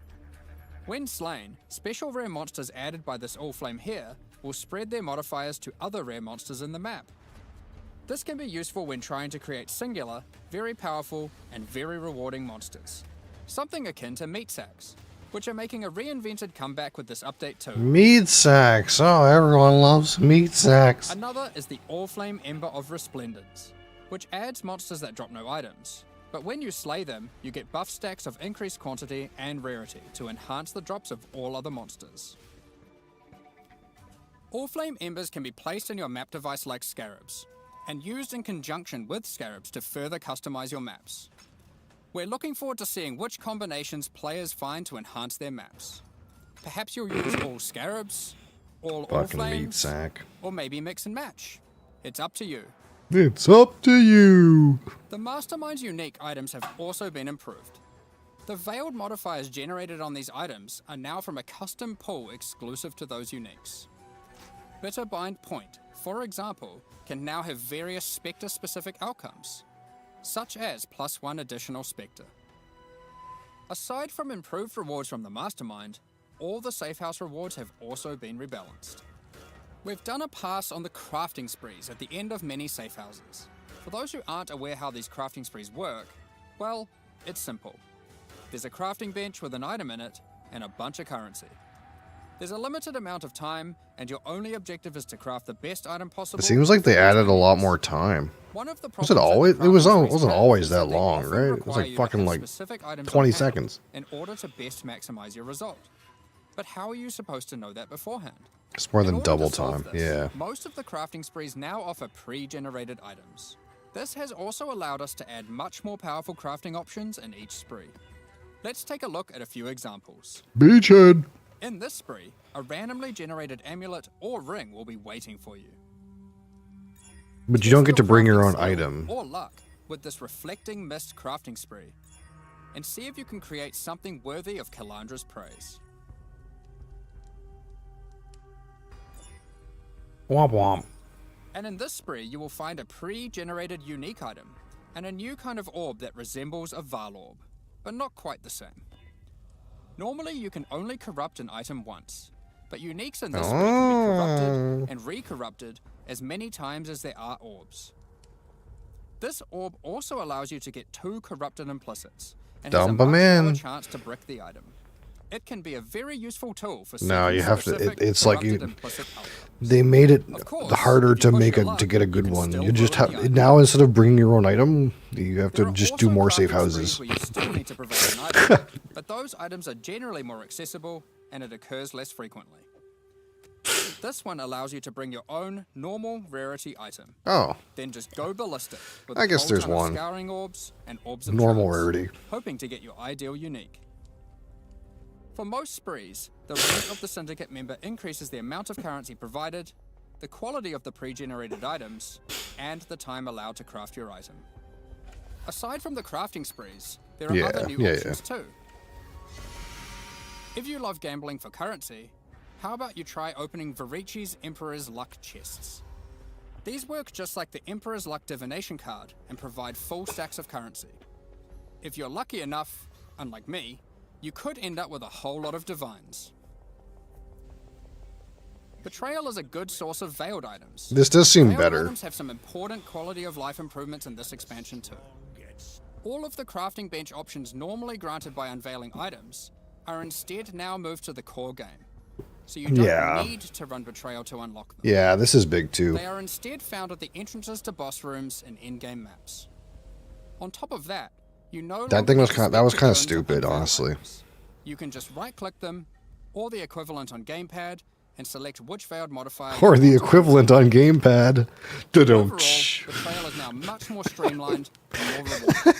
When slain, special rare monsters added by this All Flame here will spread their modifiers to other rare monsters in the map. This can be useful when trying to create singular, very powerful, and very rewarding monsters. Something akin to meat sacks, which are making a reinvented comeback with this update too. Meat sacks. Oh, everyone loves meat sacks. Another is the All Flame Ember of Resplendence, which adds monsters that drop no items. But when you slay them, you get buff stacks of increased quantity and rarity to enhance the drops of all other monsters. All Flame Embers can be placed in your map device like scarabs, and used in conjunction with scarabs to further customize your maps. We're looking forward to seeing which combinations players find to enhance their maps. Perhaps you'll use all scarabs, all Fucking meat flames, sack. or maybe mix and match. It's up to you. It's up to you. The Mastermind's unique items have also been improved. The veiled modifiers generated on these items are now from a custom pool exclusive to those uniques. Bitterbind Point, for example, can now have various Spectre-specific outcomes. such as +1 additional Spectre. Aside from improved rewards from the Mastermind, all the safe house rewards have also been rebalanced. We've done a pass on the crafting sprees at the end of many safe houses. For those who aren't aware how these crafting sprees work, well, it's simple. There's a crafting bench with an item in it and a bunch of currency. There's a limited amount of time, and your only objective is to craft the best item possible. It seems like they added a lot more time. One of the Was it problems that always? the It was. crafting sprees Wasn't have always is that they long, often right? It was require like you to fucking have like specific items 20 on hand seconds. in order to best maximize your result. But how are you supposed to know that beforehand? It's more In than order to double solve time. this, Yeah. Most of the crafting sprees now offer pre-generated items. This has also allowed us to add much more powerful crafting options in each spree. Let's take a look at a few examples. Beachhead. In this spree, a randomly generated amulet or ring will be waiting for you. But you don't Test get to bring your crafting own skill item. or luck with this reflecting mist crafting spree, and see if you can create something worthy of Kalandra's praise. Womp womp. And in this spree, you will find a pre-generated unique item and a new kind of orb that resembles a Val orb, but not quite the same. Normally, you can only corrupt an item once, but uniques in this spree can be corrupted and re-corrupted as many times as there are orbs. This orb also allows you to get 2 corrupted implicits and has a Dump 'em much lower in. chance to brick the item. It can be a very useful tool for No, seeking you have to. specific It's like corrupted you. implicit outcomes. They made it Of course, harder if you to push make your a luck, to get a you good can one. still You just ruin have the item. now, instead of bringing your own item, you have There to are just also do more crafting safe sprees houses. where you still need to provide an item, but those items are generally more accessible and it occurs less frequently. This one allows you to bring your own normal rarity item, Oh, then just go ballistic with I a guess whole there's ton of one. scouring orbs and orbs of normal chance, rarity. hoping to get your ideal unique. For most sprees, the rank of the syndicate member increases the amount of currency provided, the quality of the pre-generated items, and the time allowed to craft your item. Aside from the crafting sprees, there are other new options too. If you love gambling for currency, how about you try opening Varici's Emperor's Luck chests? These work just like the Emperor's Luck divination card and provide full stacks of currency. If you're lucky enough, unlike me, you could end up with a whole lot of divines. Betrayal is a good source of veiled items. This does seem Veiled better. items have some important quality of life improvements in this expansion too. All of the crafting bench options normally granted by unveiling items are instead now moved to the core game. So you don't need to run Betrayal to unlock them. Yeah, this is big too. They are instead found at the entrances to boss rooms and in-game maps. On top of that, you know That thing was kind. That was kind of stupid, honestly. You can just right-click them, or the equivalent on gamepad, and select which veiled modifier. Or you the want to equivalent on gamepad. Overall, Da-dum-tsh. Betrayal is now much more streamlined and more rewarding.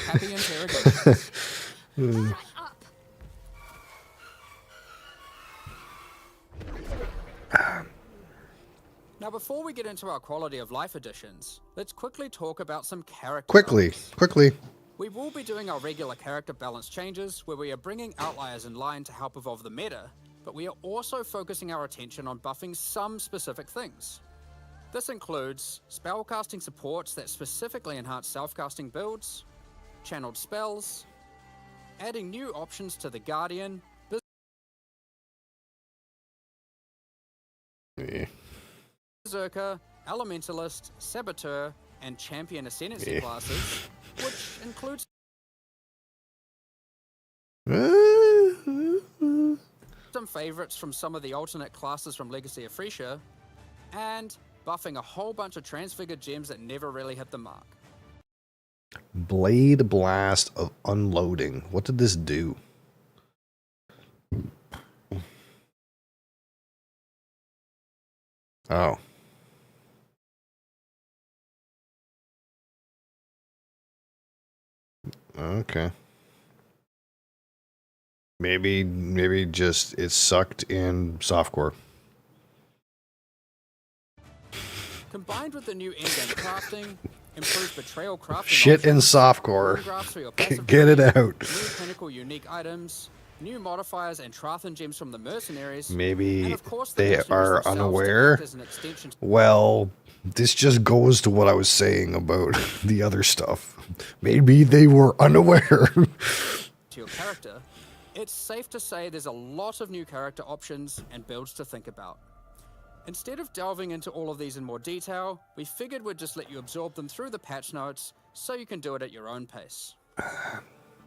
Happy interrogation. Now, before we get into our quality of life additions, let's quickly talk about some character balance. Quickly. We will be doing our regular character balance changes, where we are bringing outliers in line to help evolve the meta, but we are also focusing our attention on buffing some specific things. This includes spellcasting supports that specifically enhance self-casting builds, channeled spells, adding new options to the Guardian, Berserker, Elementalist, Saboteur, and Champion Ascendancy classes, which includes some favorites from some of the alternate classes from Legacy of Frisia, and buffing a whole bunch of transfigured gems that never really hit the mark. Blade Blast of Unloading. What did this do? Oh. Okay. Maybe just it sucked in softcore. Combined with the new in-game crafting, improved betrayal crafting Shit in options, softcore. rune graphs for your passive Get it ability, out. new pinnacle unique items, new modifiers and Trathan gems from the mercenaries. Maybe and of course the they mercenaries are themselves to unaware. act as an extension Well, this just goes to what I was saying about the other stuff. Maybe they were unaware. to your character. It's safe to say there's a lot of new character options and builds to think about. Instead of delving into all of these in more detail, we figured we'd just let you absorb them through the patch notes so you can do it at your own pace.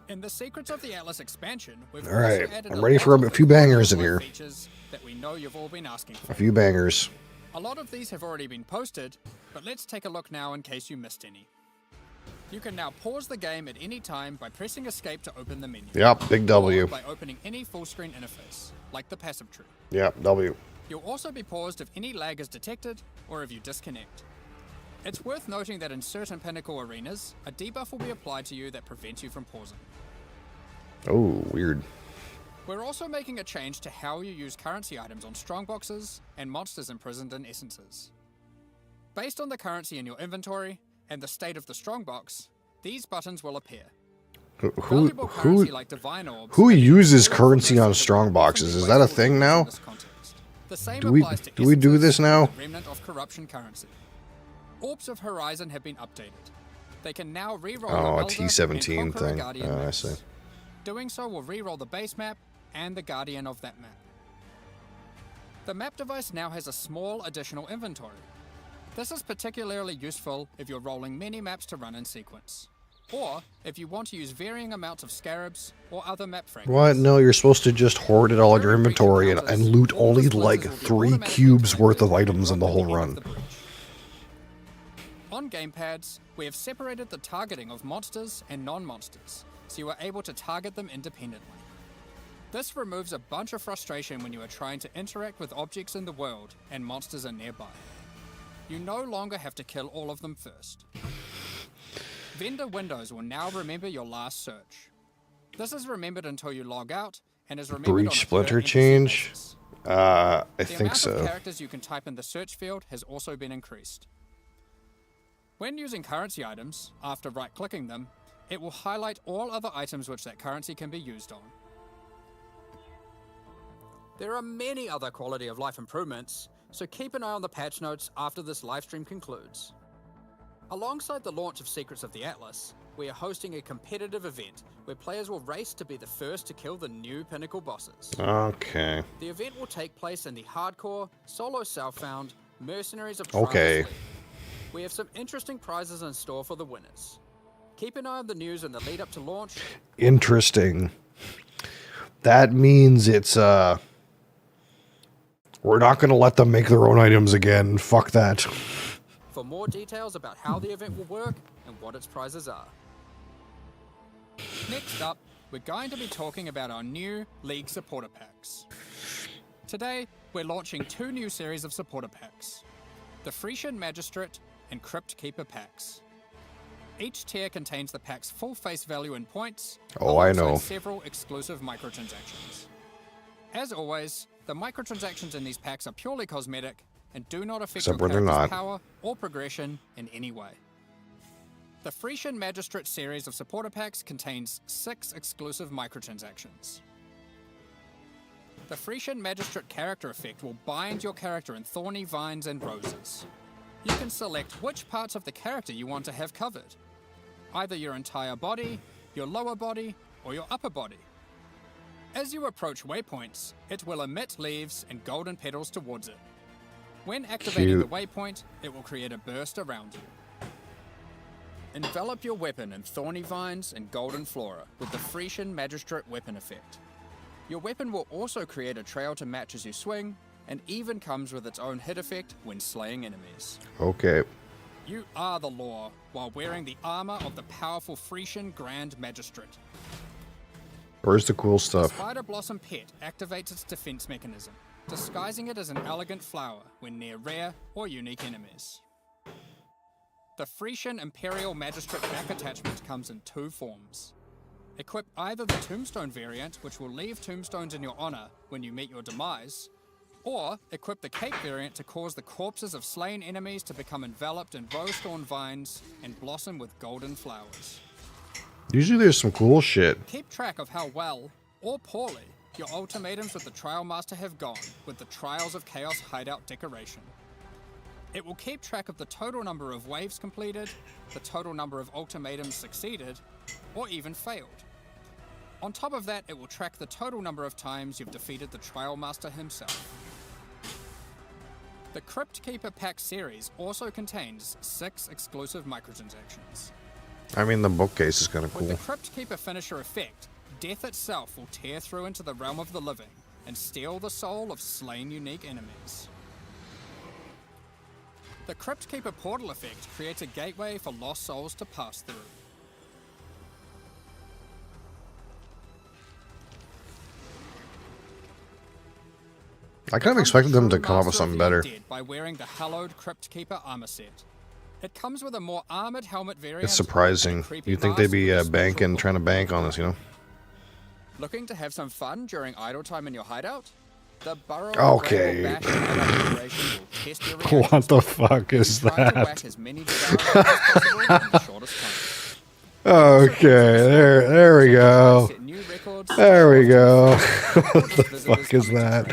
In the Secrets of the Atlas expansion, we've All right, also added I'm ready for lot a of few bangers in new here. features that we know you've all been asking for. A few bangers. A lot of these have already been posted, but let's take a look now in case you missed any. You can now pause the game at any time by pressing escape to open the menu. Yep, big W. Or by opening any full screen interface, like the passive tree. Yep, W. You'll also be paused if any lag is detected or if you disconnect. It's worth noting that in certain Pinnacle arenas, a debuff will be applied to you that prevents you from pausing. Oh, weird. We're also making a change to how you use currency items on strongboxes and monsters imprisoned in essences. Based on the currency in your inventory and the state of the strongbox, these buttons will appear. Valuable currency like divine orbs who and uses all currency on those strong often boxes? be Is that a wasteful thing in now? this context. The same Do we applies to do essences this now? and the remnant of corruption currency. Orbs of Horizon have been updated. They can now reroll Oh, the a Elder T-17 and Conqueror thing. Guardian Oh, I maps. see. Doing so will reroll the base map and the Guardian of that map. The map device now has a small additional inventory. This is particularly useful if you're rolling many maps to run in sequence, or if you want to use varying amounts of scarabs or other map fragments. What? No, you're supposed to just hoard it all in your During breach inventory and encounters, loot all only the like splinters will be 3 automatically cubes worth of collected and items in the dropped at whole end of run. the breach. On gamepads, we have separated the targeting of monsters and non-monsters, so you are able to target them independently. This removes a bunch of frustration when you are trying to interact with objects in the world and monsters are nearby. You no longer have to kill all of them first. Vendor windows will now remember your last search. This is remembered until you log out and is remembered Breach on a splinter per NPC change? basis. I The think amount of so. characters you can type in the search field has also been increased. When using currency items, after right-clicking them, it will highlight all other items which that currency can be used on. There are many other quality of life improvements, so keep an eye on the patch notes after this livestream concludes. Alongside the launch of Secrets of the Atlas, we are hosting a competitive event where players will race to be the first to kill the new Pinnacle bosses. Okay. The event will take place in the hardcore, solo self-found, Mercenaries of Okay. Travis League. We have some interesting prizes in store for the winners. Keep an eye on the news in the lead up to launch. Interesting. That means it's we're not going to let them make their own items again. Fuck that. For more details about how the event will work and what its prizes are. Next up, we're going to be talking about our new League supporter packs. Today, we're launching 2 new series of supporter packs, the Frisian Magistrate and Crypt Keeper packs. Each tier contains the pack's full face value in points, Oh, I alongside know. several exclusive microtransactions. As always, the microtransactions in these packs are purely cosmetic and do not affect Except your when they're character's not. power or progression in any way. The Frisian Magistrate series of supporter packs contains 6 exclusive microtransactions. The Frisian Magistrate character effect will bind your character in thorny vines and roses. You can select which parts of the character you want to have covered. Either your entire body, your lower body, or your upper body. As you approach waypoints, it will emit leaves and golden petals towards it. When activating Cute. the waypoint, it will create a burst around you. Envelop your weapon in thorny vines and golden flora with the Frisian Magistrate weapon effect. Your weapon will also create a trail to match as you swing, and even comes with its own hit effect when slaying enemies. Okay. You are the law while wearing the armor of the powerful Frisian Grand Magistrate. Where's the cool The stuff? Spider Blossom pet activates its defense mechanism, disguising it as an elegant flower when near rare or unique enemies. The Frisian Imperial Magistrate back attachment comes in 2 forms. Equip either the Tombstone variant, which will leave tombstones in your honor when you meet your demise, or equip the Cape variant to cause the corpses of slain enemies to become enveloped in rose-thorn vines and blossom with golden flowers. Usually there's some cool shit. Keep track of how well or poorly, your ultimatums with the Trial Master have gone with the Trials of Chaos hideout decoration. It will keep track of the total number of waves completed, the total number of ultimatums succeeded, or even failed. On top of that, it will track the total number of times you've defeated the Trial Master himself. The Crypt Keeper Pack series also contains 6 exclusive microtransactions. I mean, the bookcase is kind of With the cool. Crypt Keeper finisher effect, death itself will tear through into the realm of the living and steal the soul of slain unique enemies. The Crypt Keeper portal effect creates a gateway for lost souls to pass through. I kind of expected them to True come up with Master of something the better. Undead by wearing the hallowed Crypt Keeper armor set. It comes with a more armored helmet variant. It's surprising. and a creepy You'd think mask they'd be with a special banking, hook. trying to bank on us, you know? Looking to have some fun during idle time in your hideout? The Burrow Okay. Bash hideout operation will test your reactions. What the fuck is Try to that? whack as many devourers as possible in the shortest time. Okay, there we go. Set new records. There we go. What the fuck is that?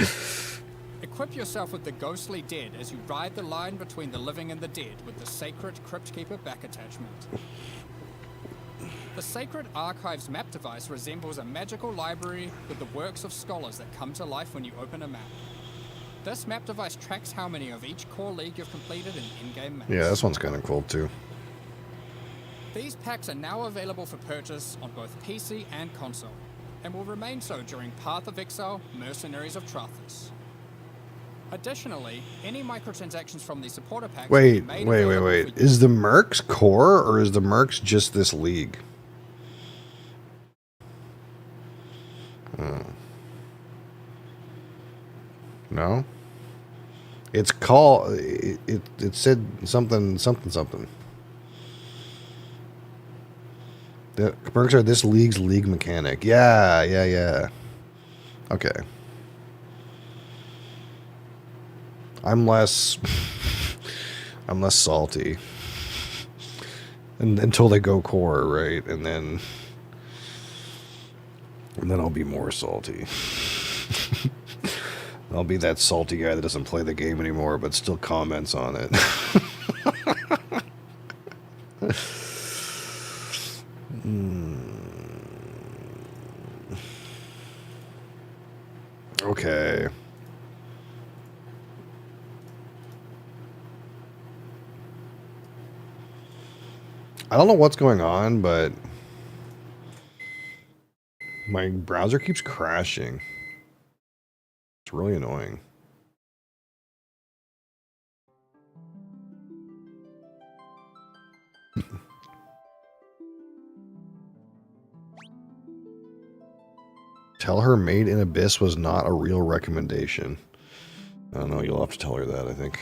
Equip yourself with the Ghostly Dead as you ride the line between the living and the dead with the Sacred Crypt Keeper back attachment. The Sacred Archives map device resembles a magical library with the works of scholars that come to life when you open a map. This map device tracks how many of each core league you've completed in in-game maps. Yeah, this one's kind of cool too. These packs are now available for purchase on both PC and console, and will remain so during Path of Exile, Mercenaries of Trathus. Additionally, any microtransactions from the supporter packs will be Wait. made available for you. Is the Mercs core or is the Mercs just this league? No? It's called. It said something. The Mercs are this league's league mechanic. Yeah. Okay. I'm less salty. And until they go core, right? And then I'll be more salty. I'll be that salty guy that doesn't play the game anymore but still comments on it. Okay. I don't know what's going on, but my browser keeps crashing. It's really annoying. Tell her Made in Abyss was not a real recommendation. I don't know, you'll have to tell her that, I think.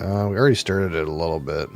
We already started it a little bit.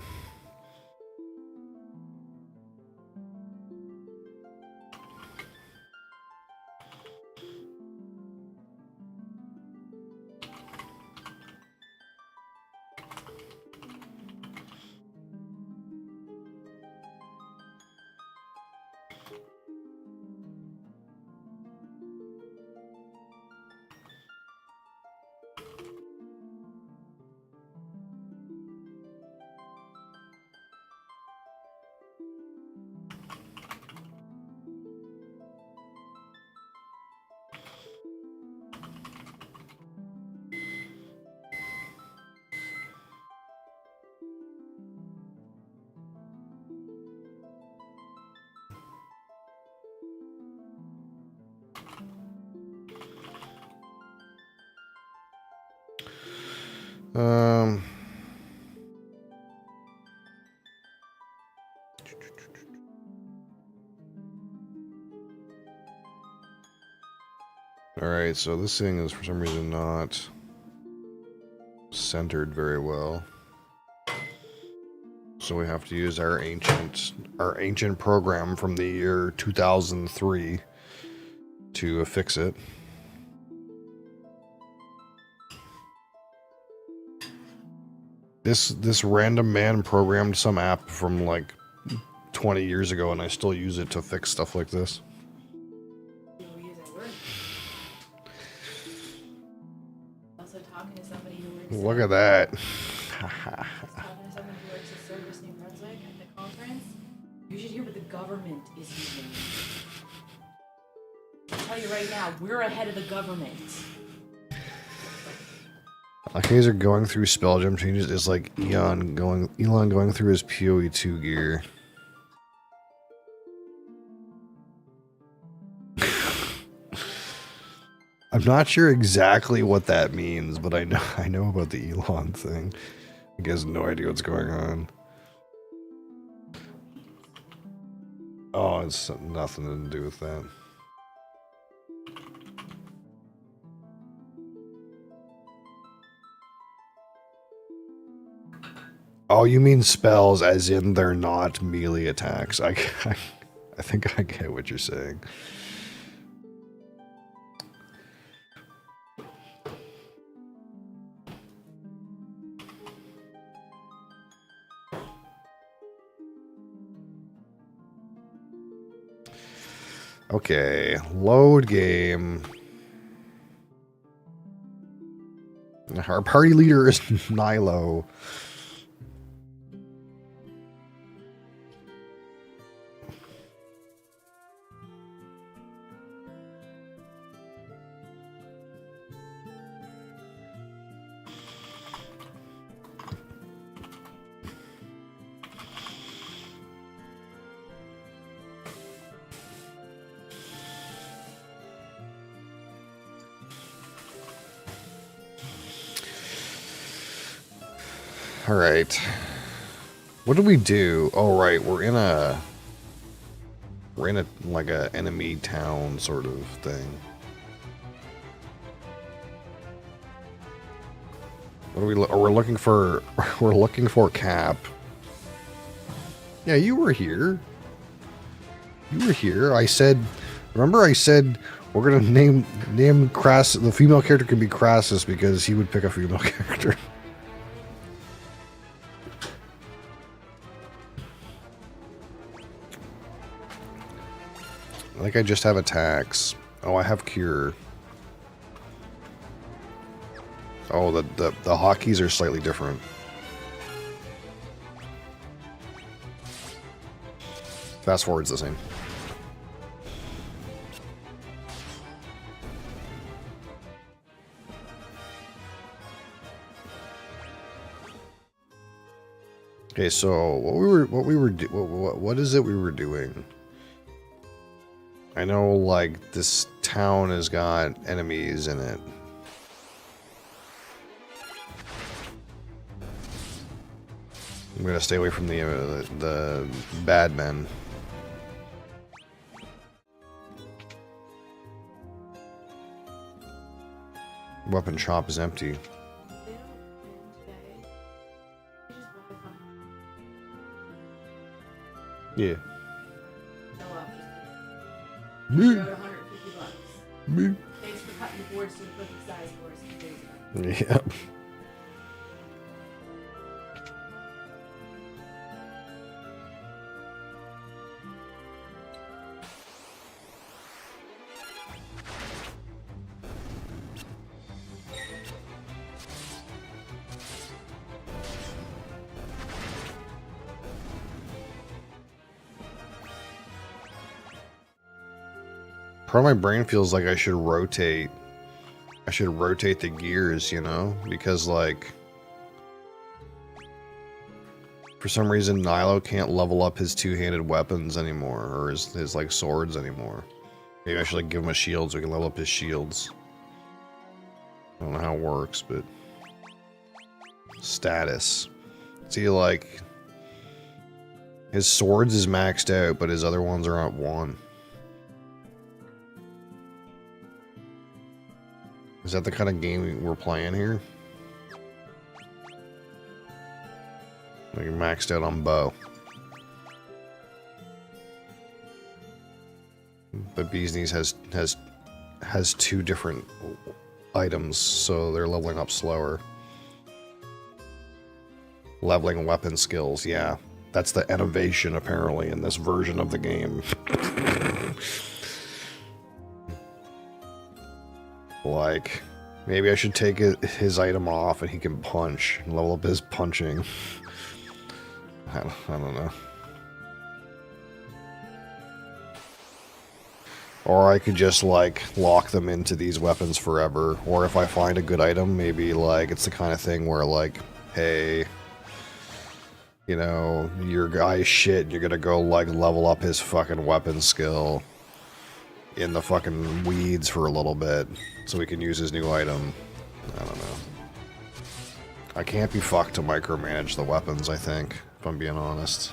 Um. Alright, so this thing is for some reason not centered very well. So we have to use our ancient program from the year 2003 to fix it. This random man programmed some app from like 20 years ago, and I still use it to fix stuff like this. Also talking to somebody who works. Look at that. Talking to someone who works at Service New Brunswick at the conference. You should hear what the government is using. I'll tell you right now, we're ahead of the government. Laser going through spell gem changes is like Elon going through his PoE2 gear. I'm not sure exactly what that means, but I know about the Elon thing. He has no idea what's going on. Oh, it's nothing to do with that. Oh, you mean spells as in they're not melee attacks. I think I get what you're saying. Okay, load game. Our party leader is Nilo. All right. What do we do? Oh, right. We're in a like a enemy town sort of thing. What are we? We're looking for. We're looking for Cap. Yeah, you were here. You were here. I said. Remember, I said we're gonna name Crassus. The female character could be Crassus because he would pick a female character. I think I just have attacks. Oh, I have cure. Oh, the hotkeys are slightly different. Fast forward's the same. Okay, so what is it we were doing? I know, like, this town has got enemies in it. I'm gonna stay away from the bad men. Weapon shop is empty. They don't win today. They just walk on. Yeah. No up. Me. Wrote 150 bucks. Me. Thanks for cutting the boards to the perfect size for us 2 days ago. Yep. Part of my brain feels like I should rotate. I should rotate the gears, you know? Because, like, for some reason, Nilo can't level up his two-handed weapons anymore, or his like, swords anymore. Maybe I should, like, give him a shield so he can level up his shields. I don't know how it works, but... Status. See, like, his swords is maxed out, but his other ones are at 1. Is that the kind of game we're playing here? Like, you're maxed out on bow. But Bee's Knees has 2 different items, so they're leveling up slower. Leveling weapon skills, yeah. That's the innovation, apparently, in this version of the game. Like, maybe I should take his item off and he can punch and level up his punching. I don't know. Or I could just, like, lock them into these weapons forever. Or if I find a good item, maybe, like, it's the kind of thing where, like, hey, you know, your guy's shit, you're gonna go, like, level up his fucking weapon skill in the fucking weeds for a little bit, so we can use his new item. I don't know. I can't be fucked to micromanage the weapons, I think, if I'm being honest.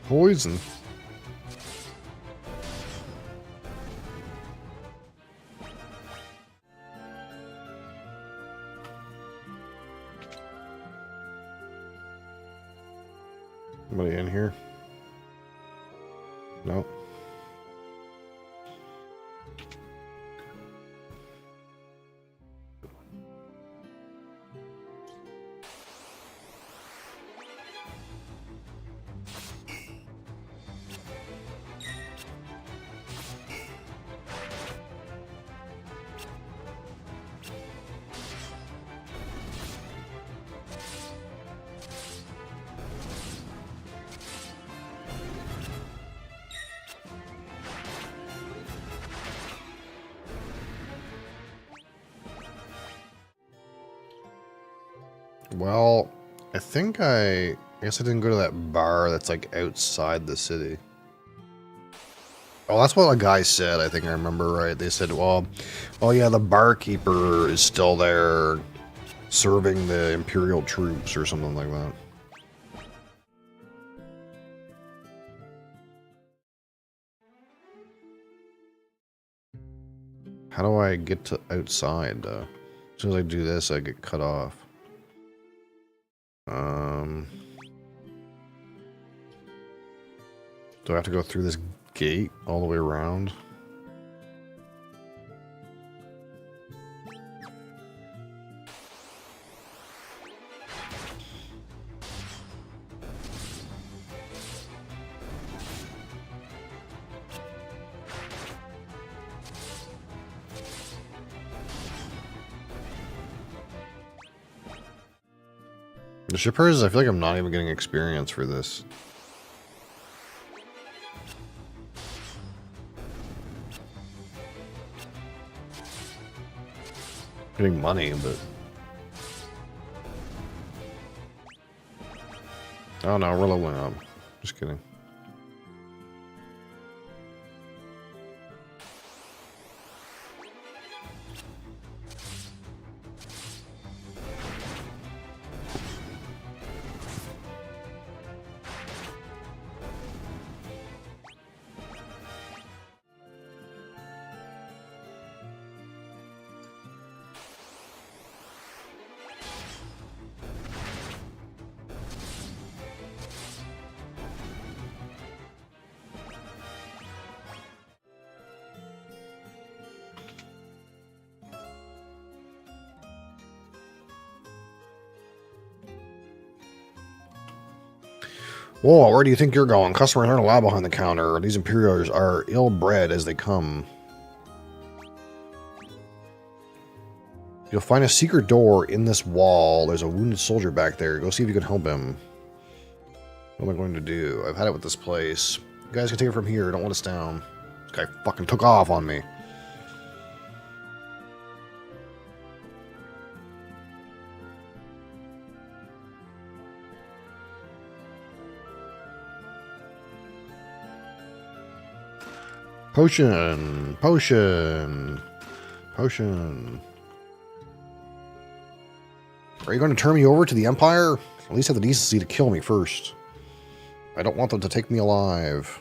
Poison. Somebody in here? Nope. Well, I guess I didn't go to that bar that's like outside the city. Oh, that's what a guy said, I think I remember right. They said, well, oh yeah, the barkeeper is still there serving the Imperial troops or something like that. How do I get to outside, though? As soon as I do this, I get cut off. Do I have to go through this gate all the way around? The shippers, I feel like I'm not even getting experience for this. Getting money, but... Oh no, we're leveling up. Just kidding. Whoa, where do you think you're going? Customers aren't allowed behind the counter. These Imperials are ill-bred as they come. You'll find a secret door in this wall. There's a wounded soldier back there. Go see if you can help him. What am I going to do? I've had it with this place. You guys can take it from here. Don't let us down. This guy fucking took off on me. Potion. Potion. Potion. Are you going to turn me over to the Empire? At least have the decency to kill me first. I don't want them to take me alive.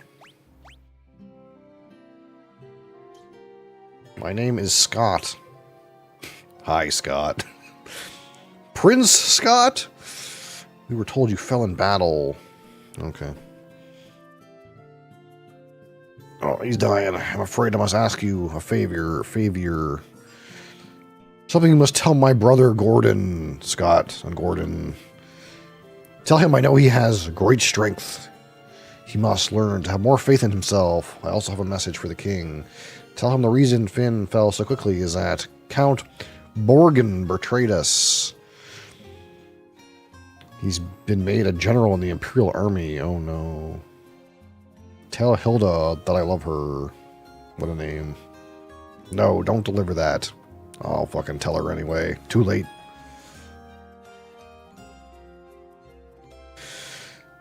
My name is Scott. Hi, Scott. Prince Scott? We were told you fell in battle. Okay. Oh, he's dying. I'm afraid I must ask you a favor. Something you must tell my brother Gordon. Scott and Gordon. Tell him I know he has great strength. He must learn to have more faith in himself. I also have a message for the king. Tell him the reason Finn fell so quickly is that Count Borgen betrayed us. He's been made a general in the Imperial Army. Oh no. Tell Hilda that I love her. What a name. No, don't deliver that. I'll fucking tell her anyway. Too late.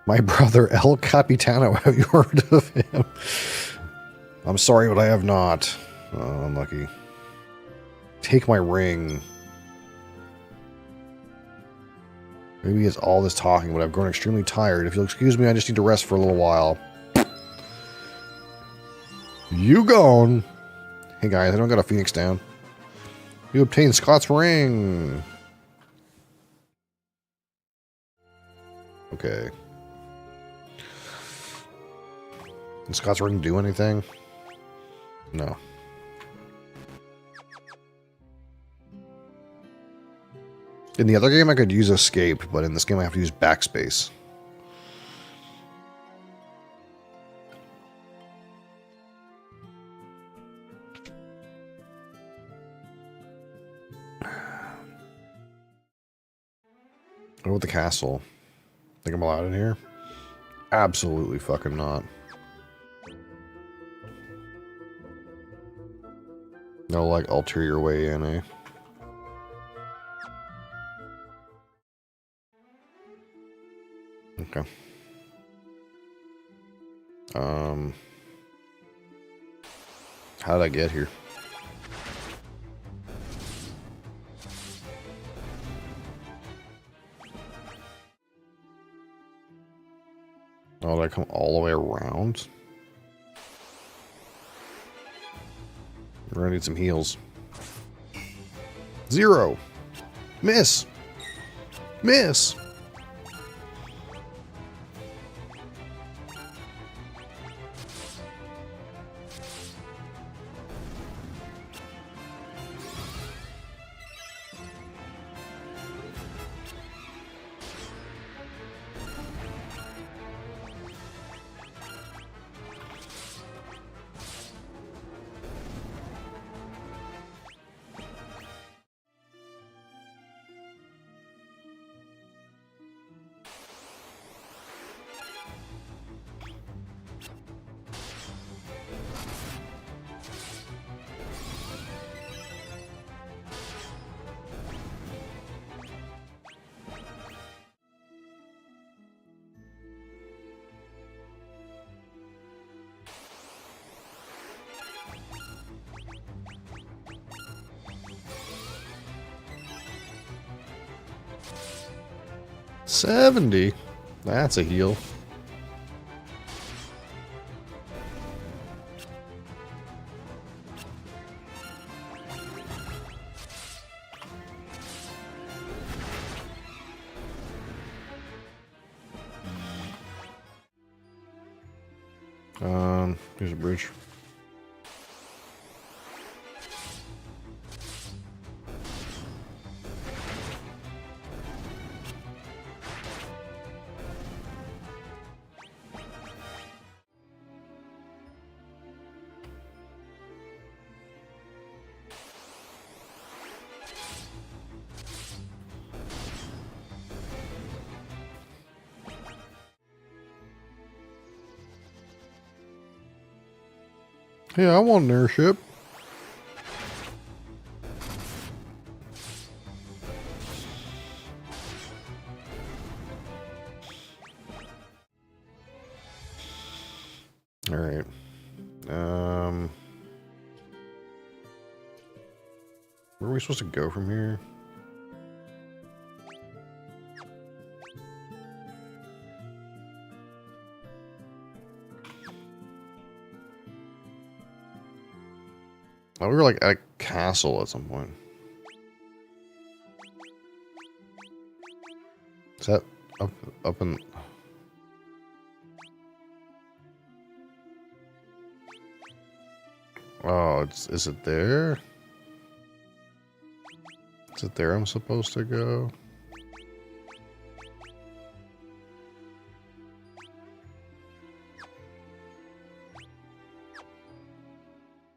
My brother El Capitano. Have you heard of him? I'm sorry, but I have not. Oh, unlucky. Take my ring. Maybe it's all this talking, but I've grown extremely tired. If you'll excuse me, I just need to rest for a little while. You gone. Hey guys, I don't got a Phoenix down. You obtained Scott's ring. Okay. Did Scott's ring do anything? No. In the other game, I could use escape, but in this game, I have to use backspace. What about the castle? Think I'm allowed in here? Absolutely fucking not. No, like, ulterior way in, eh? Okay. How did I get here? Oh, did I come all the way around? We're gonna need some heals. 0! Miss! Miss! $70. That's a heal. Here's a bridge. Yeah, I want an airship. Alright. Where are we supposed to go from here? Oh, we were like at a castle at some point. Is that up in... Oh, is it there? Is it there I'm supposed to go?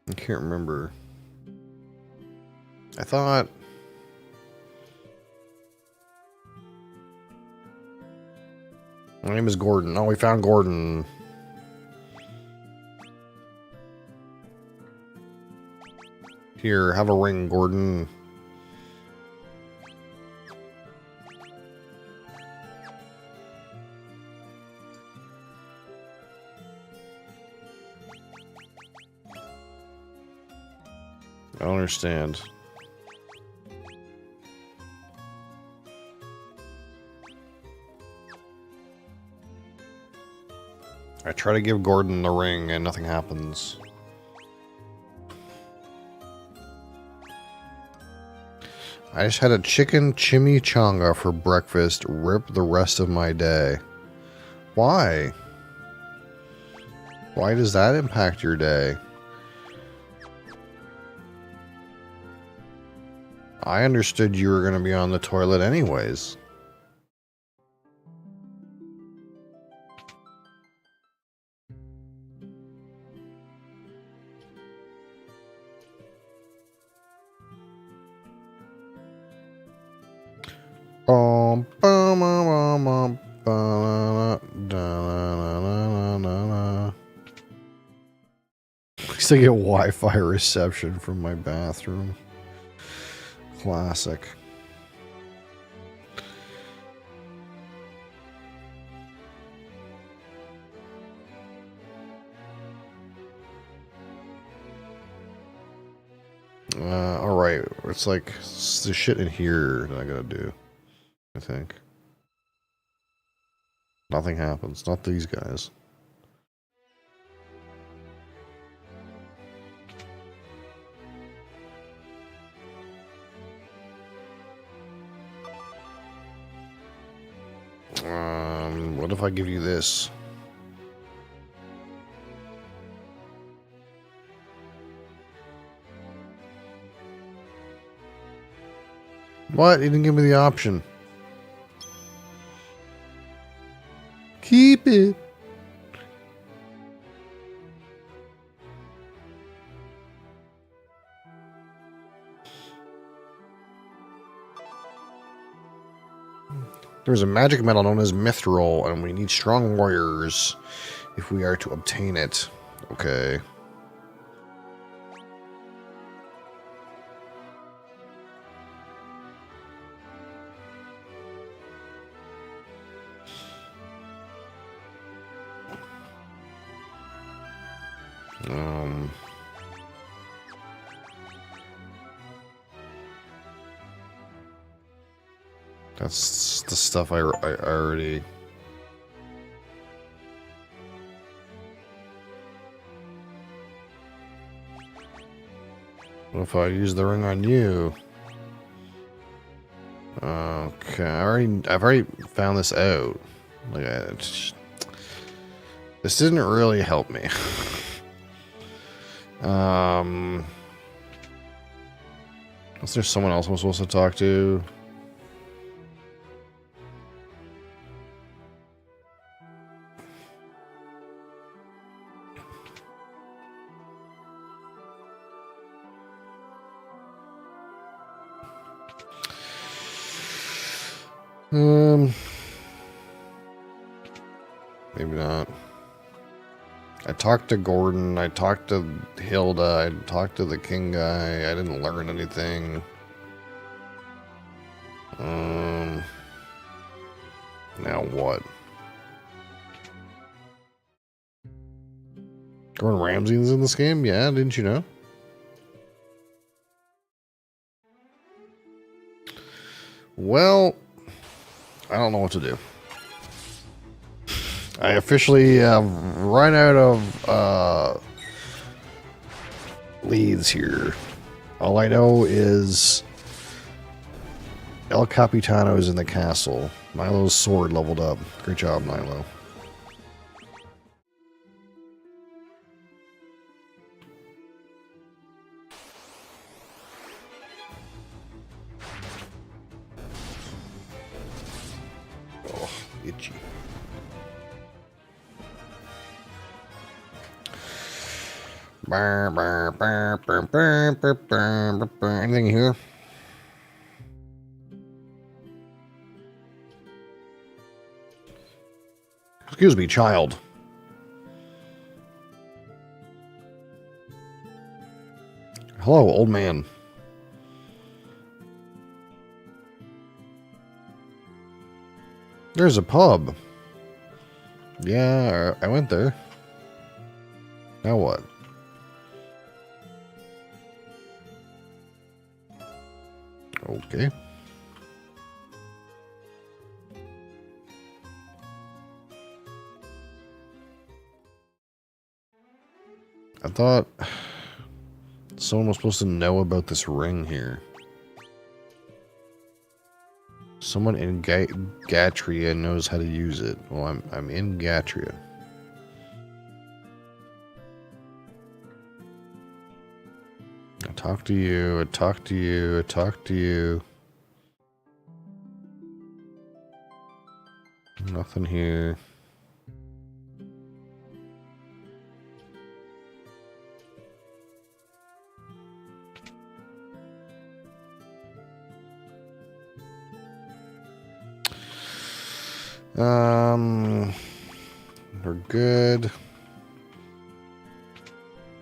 I can't remember. I thought... My name is Gordon. Oh, we found Gordon. Here, have a ring, Gordon. I don't understand. I try to give Gordon the ring and nothing happens. I just had a chicken chimichanga for breakfast. Rip the rest of my day. Why? Why does that impact your day? I understood you were going to be on the toilet anyways. At least I get Wi-Fi reception from my bathroom. Classic. Alright. It's like it's the shit in here that I gotta do. I think. Nothing happens. Not these guys. What if I give you this? What? He didn't give me the option. Keep it. There's a magic metal known as mithril, and we need strong warriors if we are to obtain it. Okay. That's the stuff I already... What if I use the ring on you? Okay, I've already found this out. Like, this didn't really help me. Is there someone else I'm supposed to talk to? Maybe not. I talked to Gordon, I talked to Hilda, I talked to the king guy, I didn't learn anything. Now what? Gordon Ramsay's in this game? Yeah, didn't you know? Well, I don't know what to do. I officially run out of leads here. All I know is El Capitano is in the castle. Milo's sword leveled up. Great job, Milo. Oh, itchy. Anything here? Excuse me, child. Hello, old man. There's a pub. Yeah, I went there. Now what? Okay. I thought someone was supposed to know about this ring here. Someone in Gatria knows how to use it. Well, I'm in Gatria. I talk to you, I talk to you, I talk to you. Nothing here. We're good.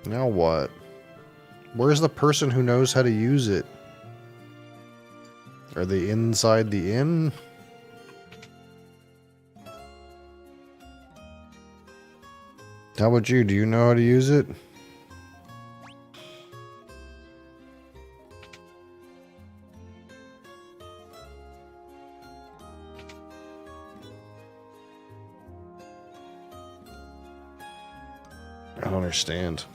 Now what? Where's the person who knows how to use it? Are they inside the inn? How about you? Do you know how to use it? I don't understand.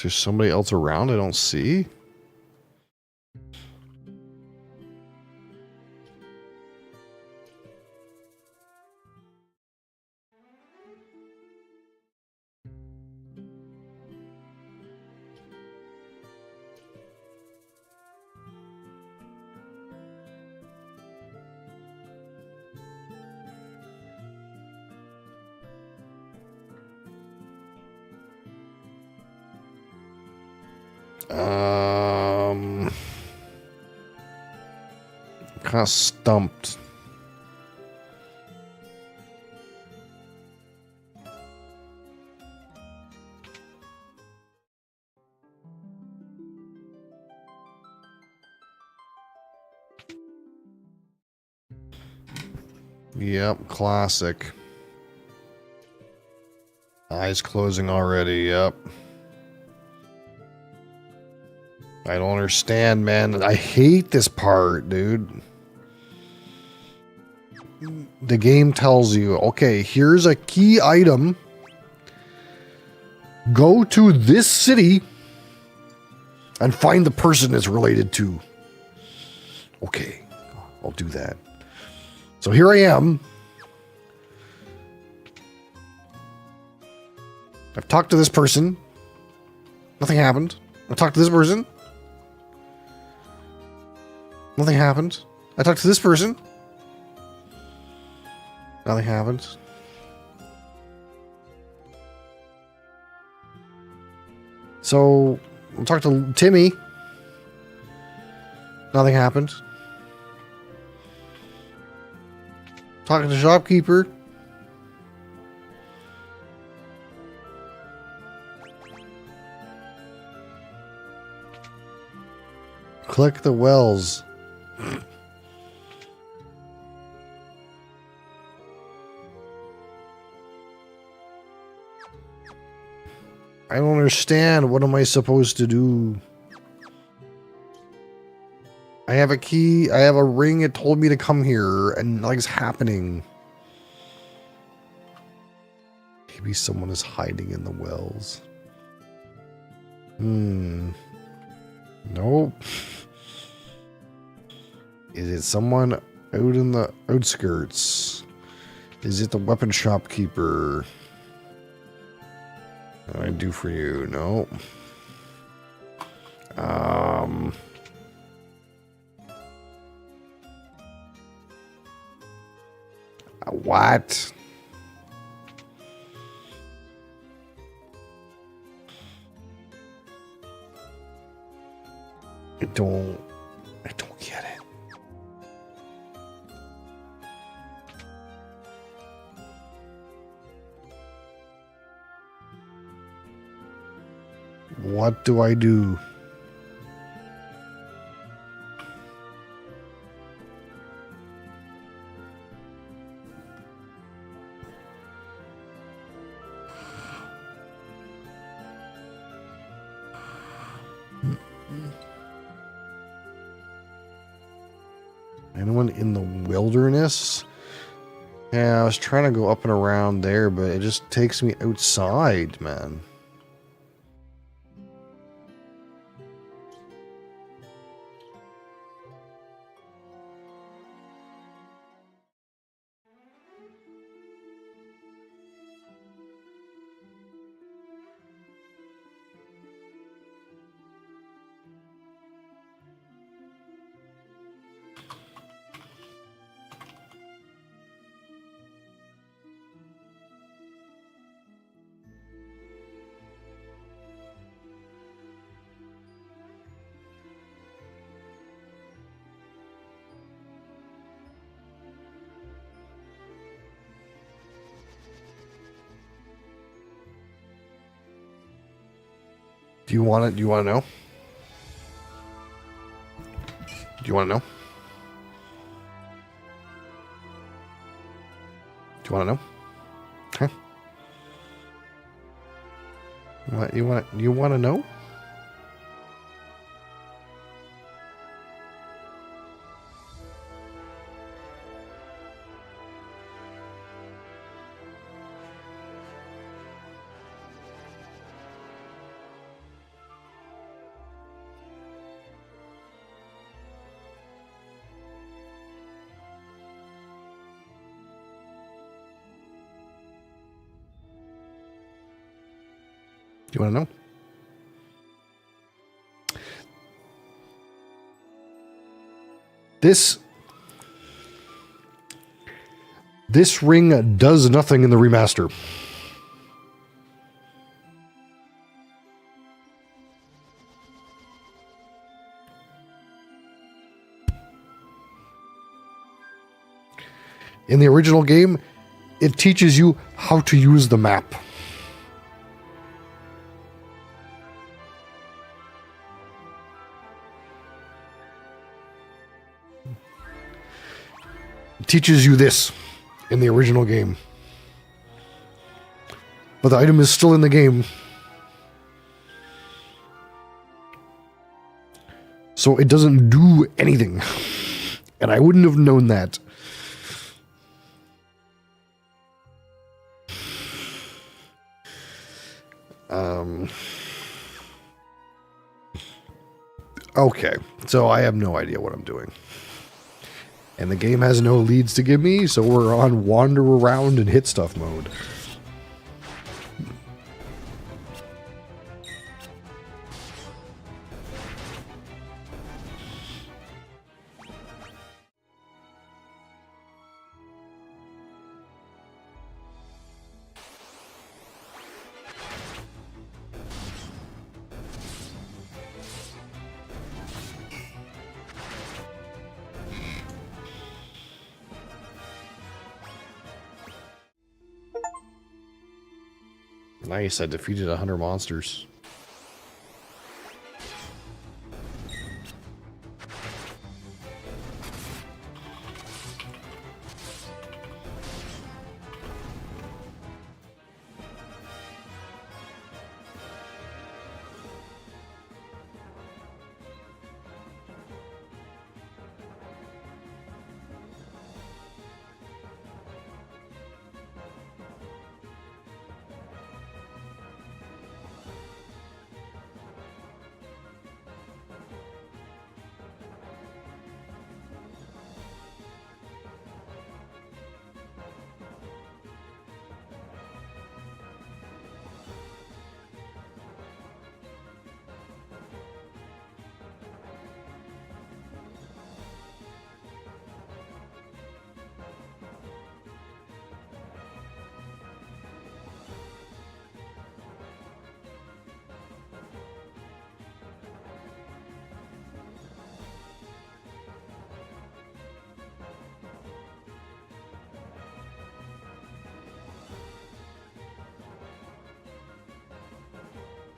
There's somebody else around I don't see? Kind of stumped. Yep, classic. Eyes closing already, yep. I don't understand, man. I hate this part, dude. The game tells you, okay, here's a key item. Go to this city and find the person it's related to. Okay, I'll do that. So here I am. I've talked to this person. Nothing happened. I talked to this person. Nothing happened. I talked to this person. Nothing happened. So, I'll talk to Timmy. Nothing happened. Talking to the shopkeeper. Click the wells. I don't understand. What am I supposed to do? I have a key. I have a ring. It told me to come here, and like it's happening. Maybe someone is hiding in the wells. Nope. Is it someone out in the outskirts? Is it the weapon shopkeeper? What I do for you? No. What? I don't get it. What do I do? Anyone in the wilderness? Yeah, I was trying to go up and around there, but it just takes me outside, man. Do you want it? Do you want to know? Do you want to know? Do you want to know? Huh? What you want? You want to know? Do you want to know? This ring does nothing in the remaster. In the original game, it teaches you how to use the map. Teaches you this in the original game. But the item is still in the game. So it doesn't do anything. And I wouldn't have known that. Okay, so I have no idea what I'm doing. And the game has no leads to give me, so we're on wander around and hit stuff mode. Nice, I defeated 100 monsters.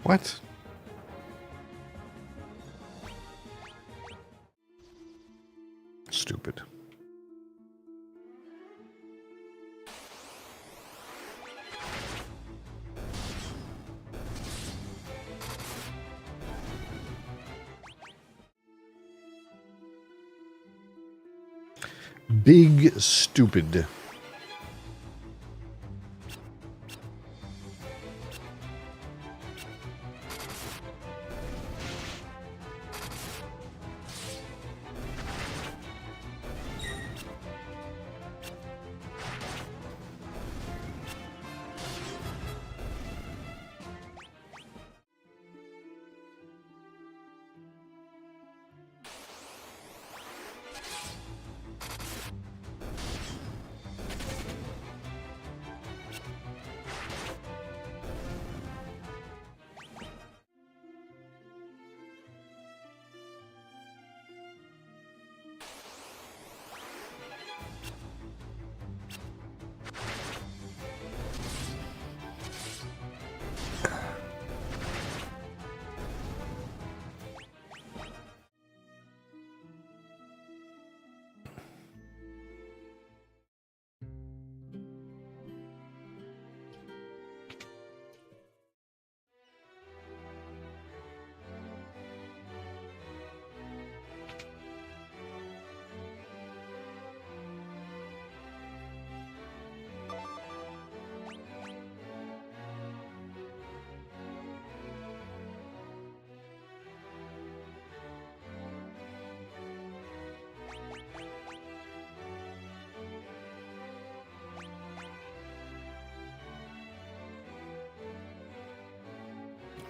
What? Stupid. Big stupid.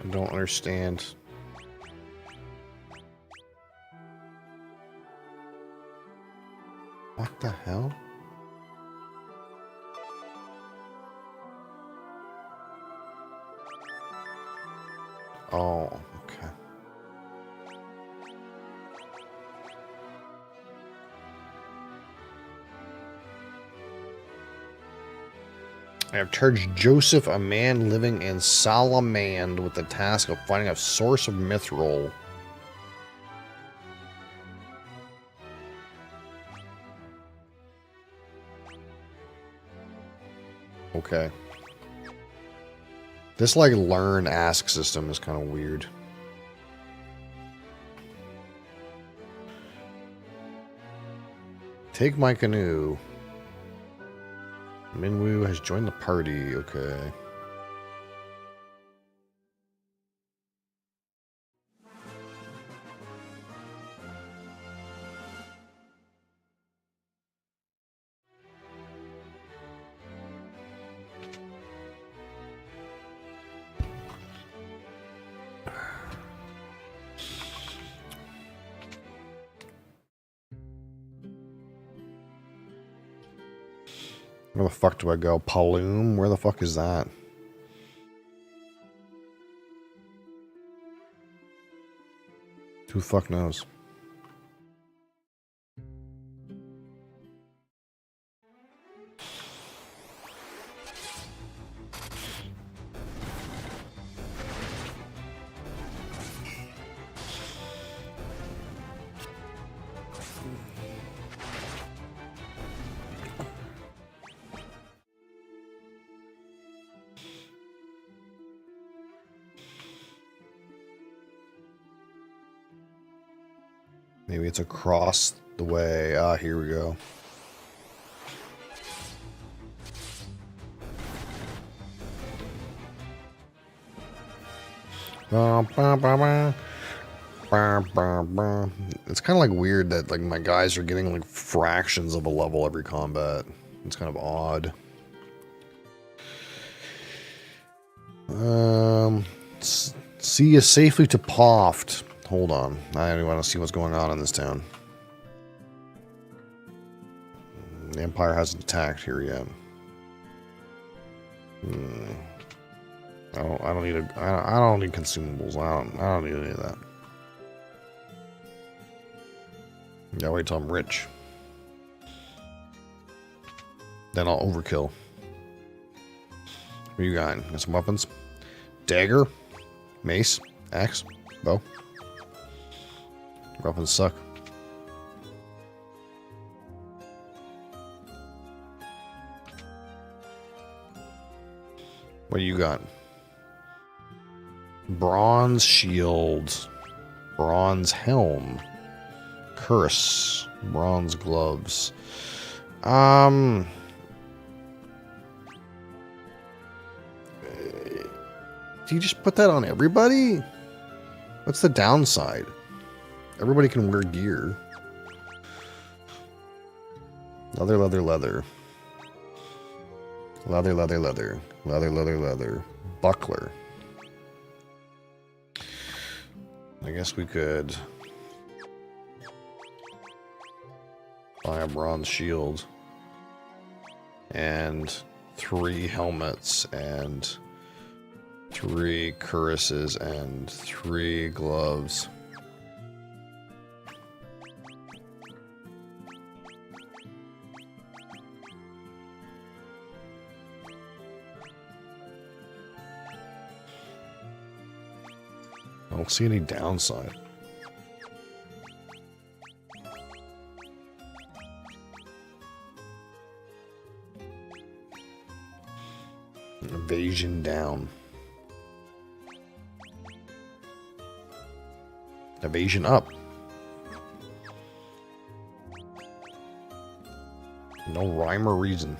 I don't understand. What the hell? Oh, okay. I have charged Joseph, a man living in Salamand, with the task of finding a source of mithril. Okay. This, like, learn ask system is kind of weird. Take my canoe. Minwoo has joined the party. Okay. Where the fuck do I go? Paloom? Where the fuck is that? Who the fuck knows? Maybe it's across the way. Ah, here we go. It's kind of like weird that like my guys are getting like fractions of a level every combat. It's kind of odd. See you safely to Poft. Hold on. I don't want to see what's going on in this town. The Empire hasn't attacked here yet. I don't need I don't need consumables. I don't need any of that. Yeah, wait till I'm rich. Then I'll overkill. What you got? Got some weapons? Dagger? Mace? Axe? Bow? Weapons suck. What do you got? Bronze shield. Bronze helm. Curse. Bronze gloves. Do you just put that on everybody? What's the downside? Everybody can wear gear. Leather, leather, leather. Leather, leather, leather. Leather, leather, leather. Buckler. I guess we could buy a bronze shield and 3 helmets and 3 cuirasses and 3 gloves. I don't see any downside. Evasion down. Evasion up. No rhyme or reason.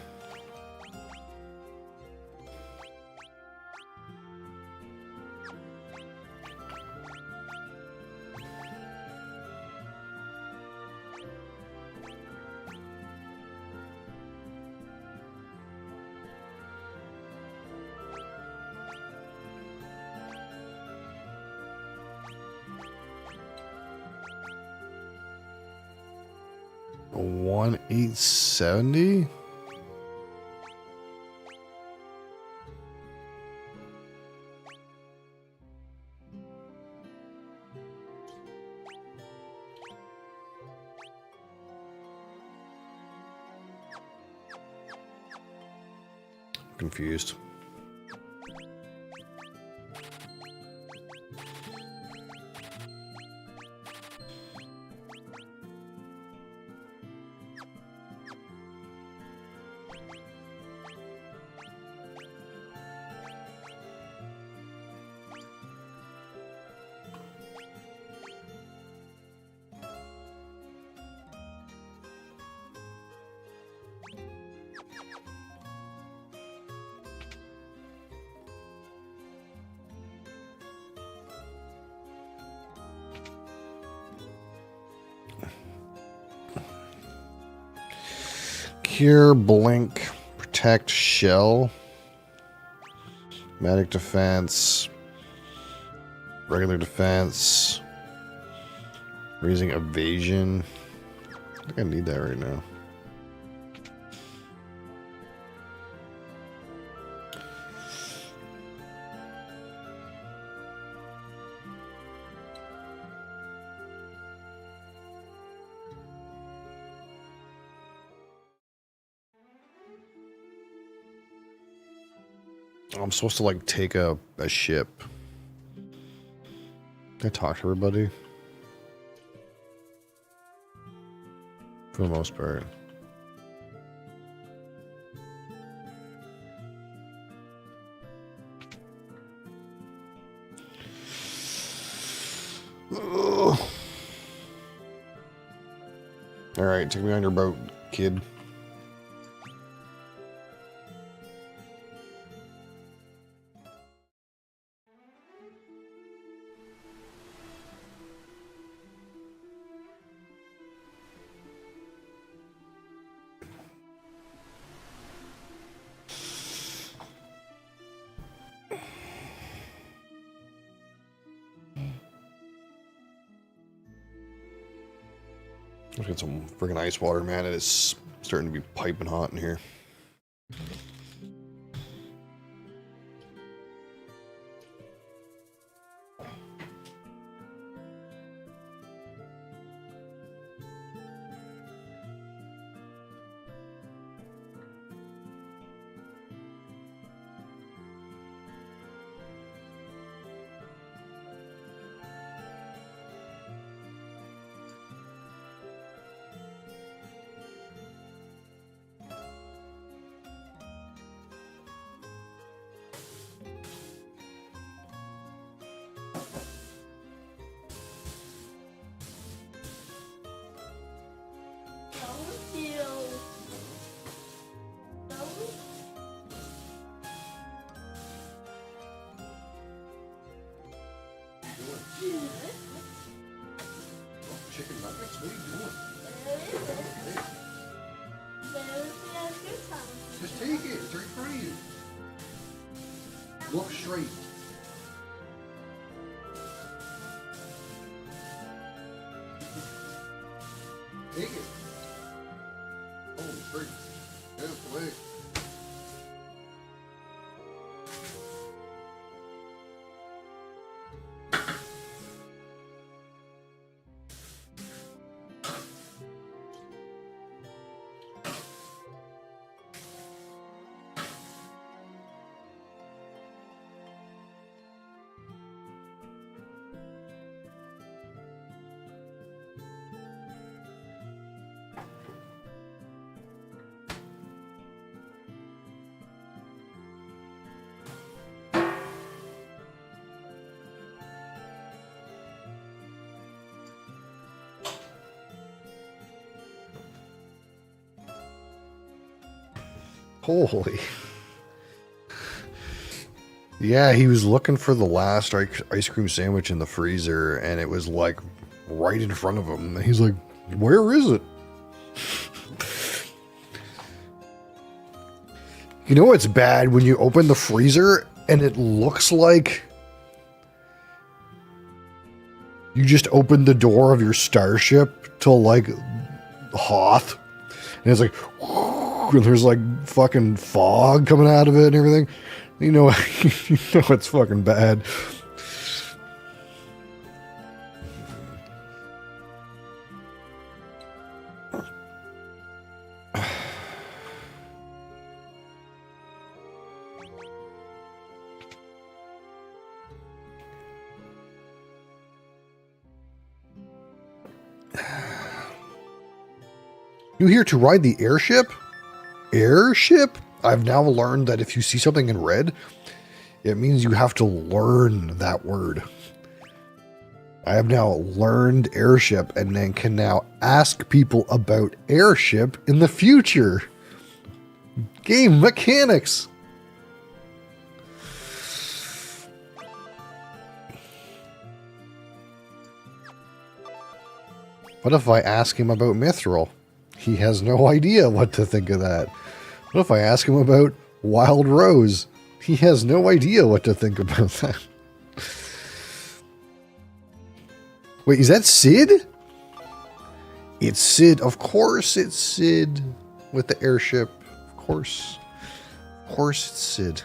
A 1,870? Confused. Cure, blink, protect, shell, magic defense, regular defense, raising evasion. I think I need that right now. I'm supposed to like take a ship. Can I talk to everybody? For the most part. Ugh. Alright, take me on your boat, kid. Let's get some friggin' ice water, man. It is starting to be piping hot in here. Chicken nuggets? What are you doing? Just take it. It's right in front of you. Look straight. Take it. Oh, freak. Get away. Holy. Yeah, he was looking for the last ice cream sandwich in the freezer, and it was like right in front of him. And he's like, where is it? You know what's bad? When you open the freezer and it looks like you just opened the door of your starship to like Hoth. And it's like, and there's like fucking fog coming out of it and everything. You know, you know it's fucking bad. You here to ride the airship? Airship? I've now learned that if you see something in red, it means you have to learn that word. I have now learned airship and then can now ask people about airship in the future. Game mechanics. What if I ask him about Mithril? He has no idea what to think of that. What if I ask him about Wild Rose? He has no idea what to think about that. Wait, is that Sid? It's Sid. Of course it's Sid with the airship. Of course. Of course it's Sid.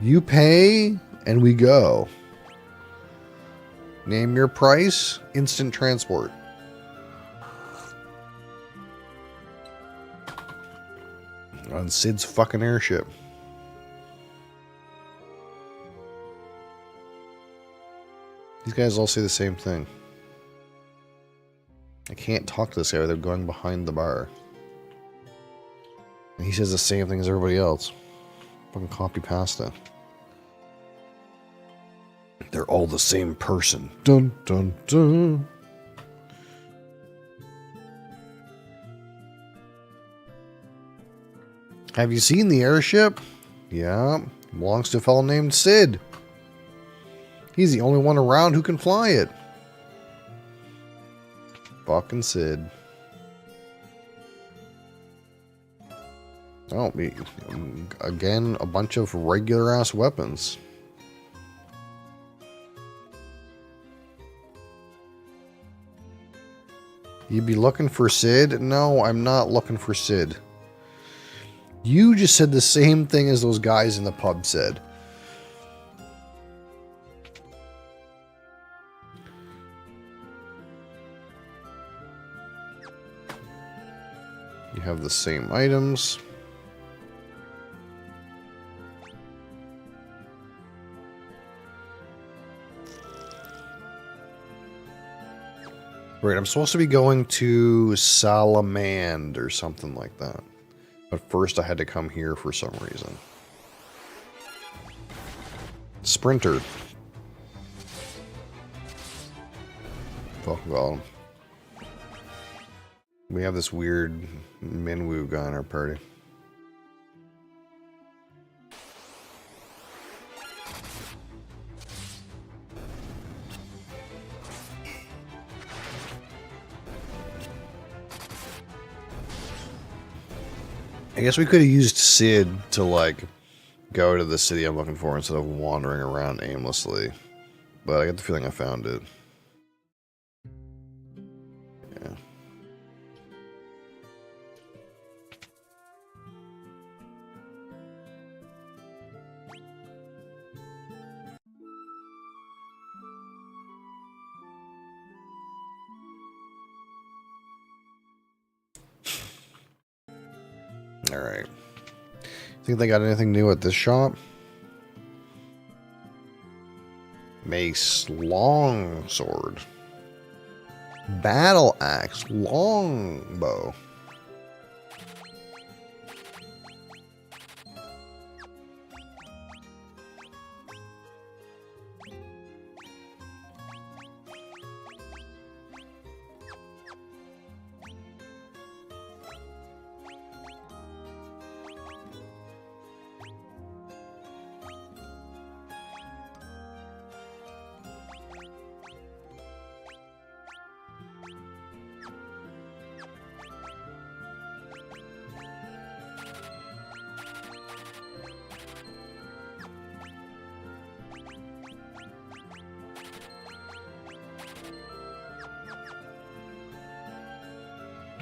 You pay, and we go. Name your price, instant transport. On Sid's fucking airship. These guys all say the same thing. I can't talk to this guy without going behind the bar. And he says the same thing as everybody else. Fucking copy pasta. They're all the same person. Dun dun dun. Have you seen the airship? Yeah, belongs to a fellow named Sid. He's the only one around who can fly it. Fucking Sid. Oh, again, a bunch of regular ass weapons. You'd be looking for Sid? No, I'm not looking for Sid. You just said the same thing as those guys in the pub said. You have the same items. Right, I'm supposed to be going to Salamand or something like that. But first I had to come here for some reason. Sprinter. Fuck well. We have this weird Minwoo guy in our party. I guess we could have used Sid to, like, go to the city I'm looking for instead of wandering around aimlessly. But I get the feeling I found it. Yeah. Alright. Think they got anything new at this shop? Mace, long sword. Battle axe, longbow.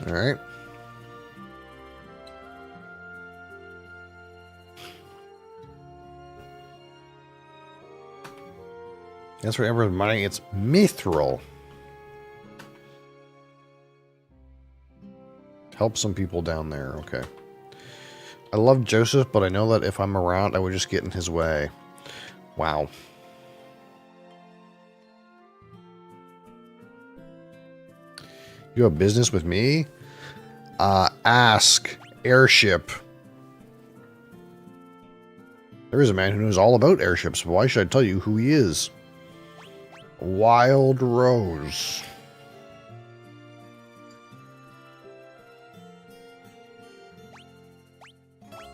All right. That's where everyone's mining. It's mithril. Help some people down there. Okay. I love Joseph, but I know that if I'm around, I would just get in his way. Wow. You have business with me? Ask airship. There is a man who knows all about airships, but why should I tell you who he is? Wild Rose.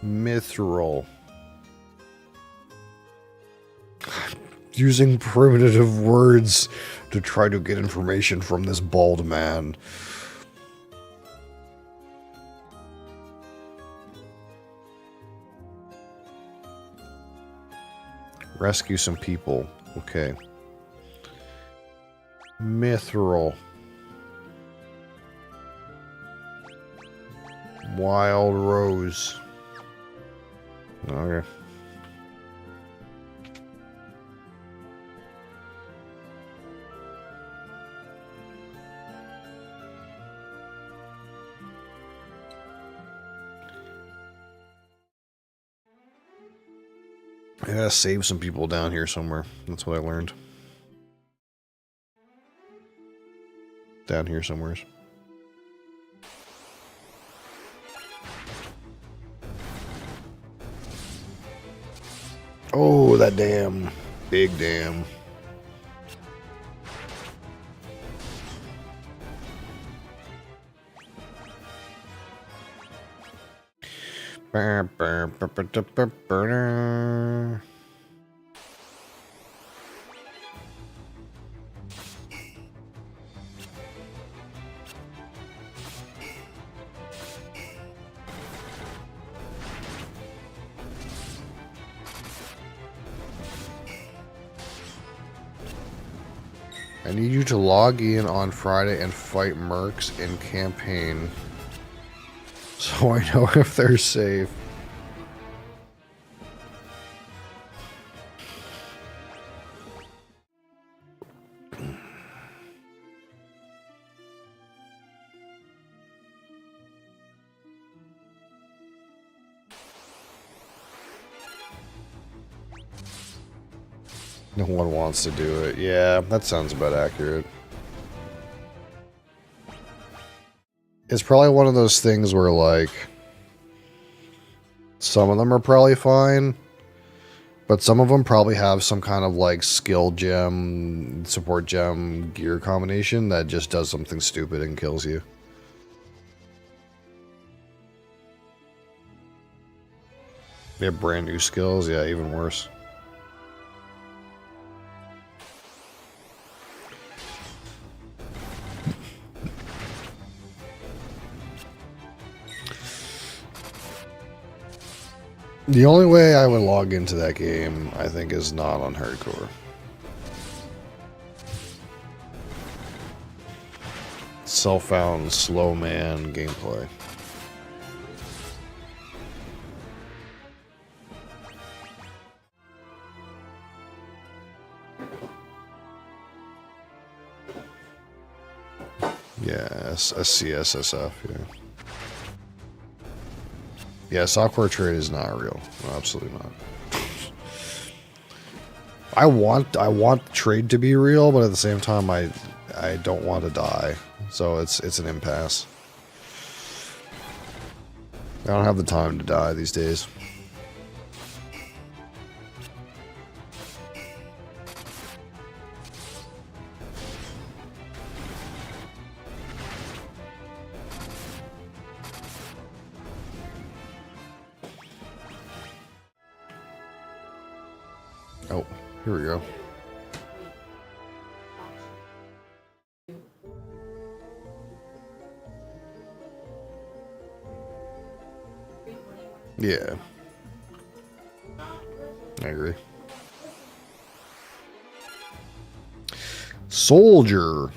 Mithril. Using primitive words to try to get information from this bald man. Rescue some people. Okay. Mithril. Wild Rose. Okay. I gotta save some people down here somewhere. That's what I learned. Down here somewheres. Oh, that dam. Big dam. I need you to log in on Friday and fight mercs in campaign so I know if they're safe. No one wants to do it. Yeah, that sounds about accurate. It's probably one of those things where, like, some of them are probably fine, but some of them probably have some kind of, like, skill gem, support gem, gear combination that just does something stupid and kills you. They have brand new skills? Yeah, even worse. The only way I would log into that game, I think, is not on hardcore. Self-found slow man gameplay. Yeah, SCSSF, yeah. Yeah, software trade is not real. No, absolutely not. I want trade to be real, but at the same time I don't want to die. So it's an impasse. I don't have the time to die these days. Oh, here we go. Yeah. I agree. Soldier.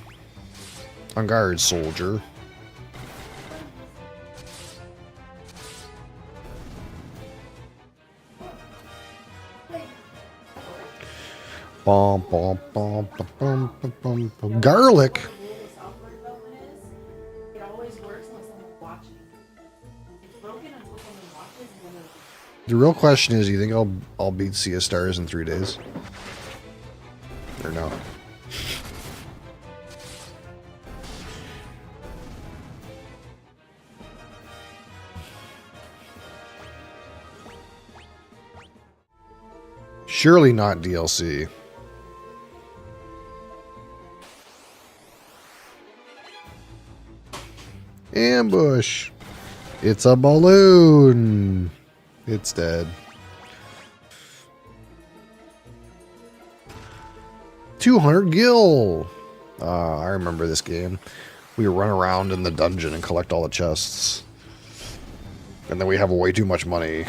On guard, soldier. Bum, bum, bum, bum, bum, bum, bum. Garlic. Software development is, it always works unless someone's watching. It's broken until someone watches and then The real question is, do you think I'll beat CS Stars in 3 days? Or no? Surely not DLC. Ambush. It's a balloon. It's dead. 200 gil. I remember this game. We run around in the dungeon and collect all the chests. And then we have way too much money.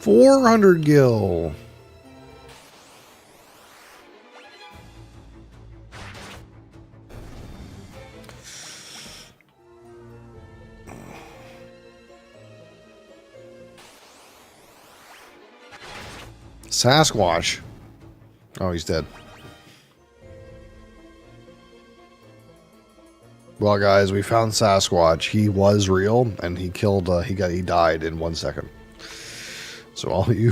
$400 gil. Sasquatch. Oh, he's dead. Well, guys, we found Sasquatch. He was real, and he killed. He died in 1 second. So all you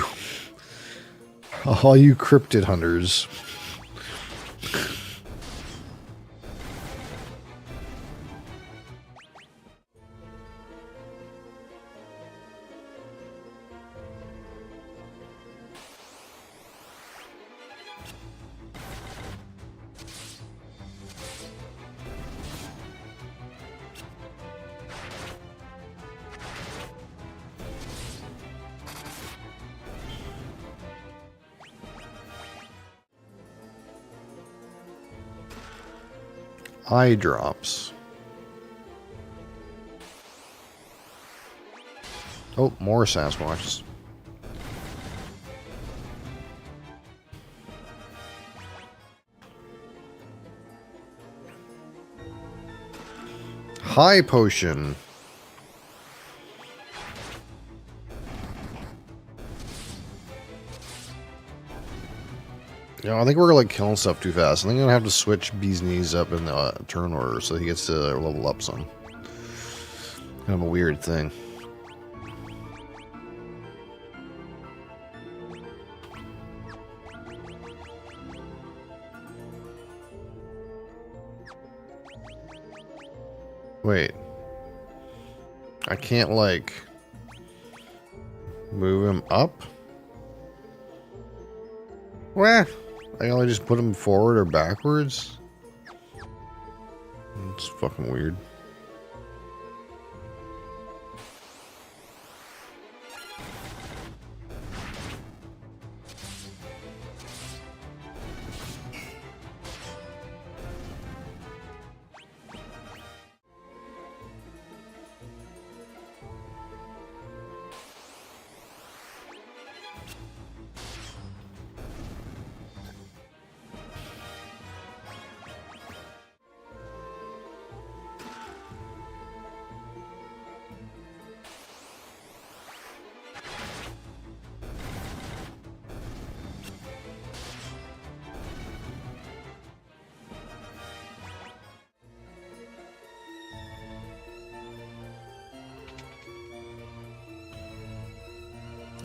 cryptid hunters. Eye drops. Oh, more Sasquatches. High potion. Yeah, I think we're like killing stuff too fast. I think I'm gonna have to switch Bee's Knees up in the turn order so he gets to level up some. Kind of a weird thing. Wait. I can't like move him up? Where? I can only just put him forward or backwards? It's fucking weird.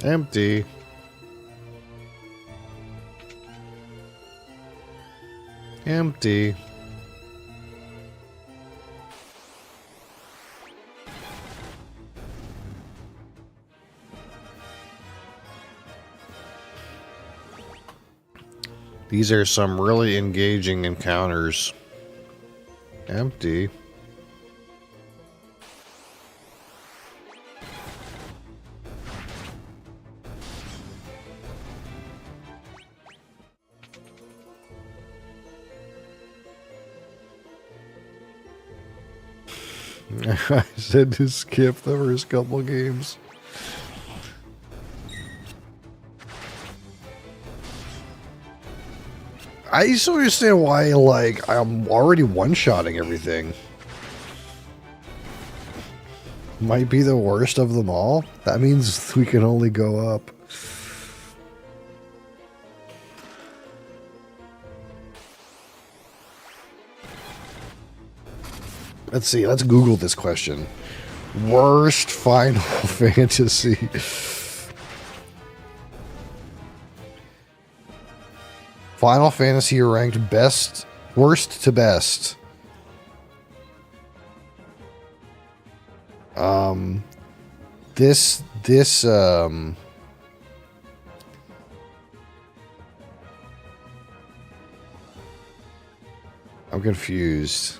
Empty. Empty. These are some really engaging encounters. Empty. I said to skip the first couple games. I just don't understand why, like, I'm already one-shotting everything. Might be the worst of them all. That means we can only go up. Let's see, let's Google this question. Worst Final Fantasy. Final Fantasy ranked worst to best. I'm confused.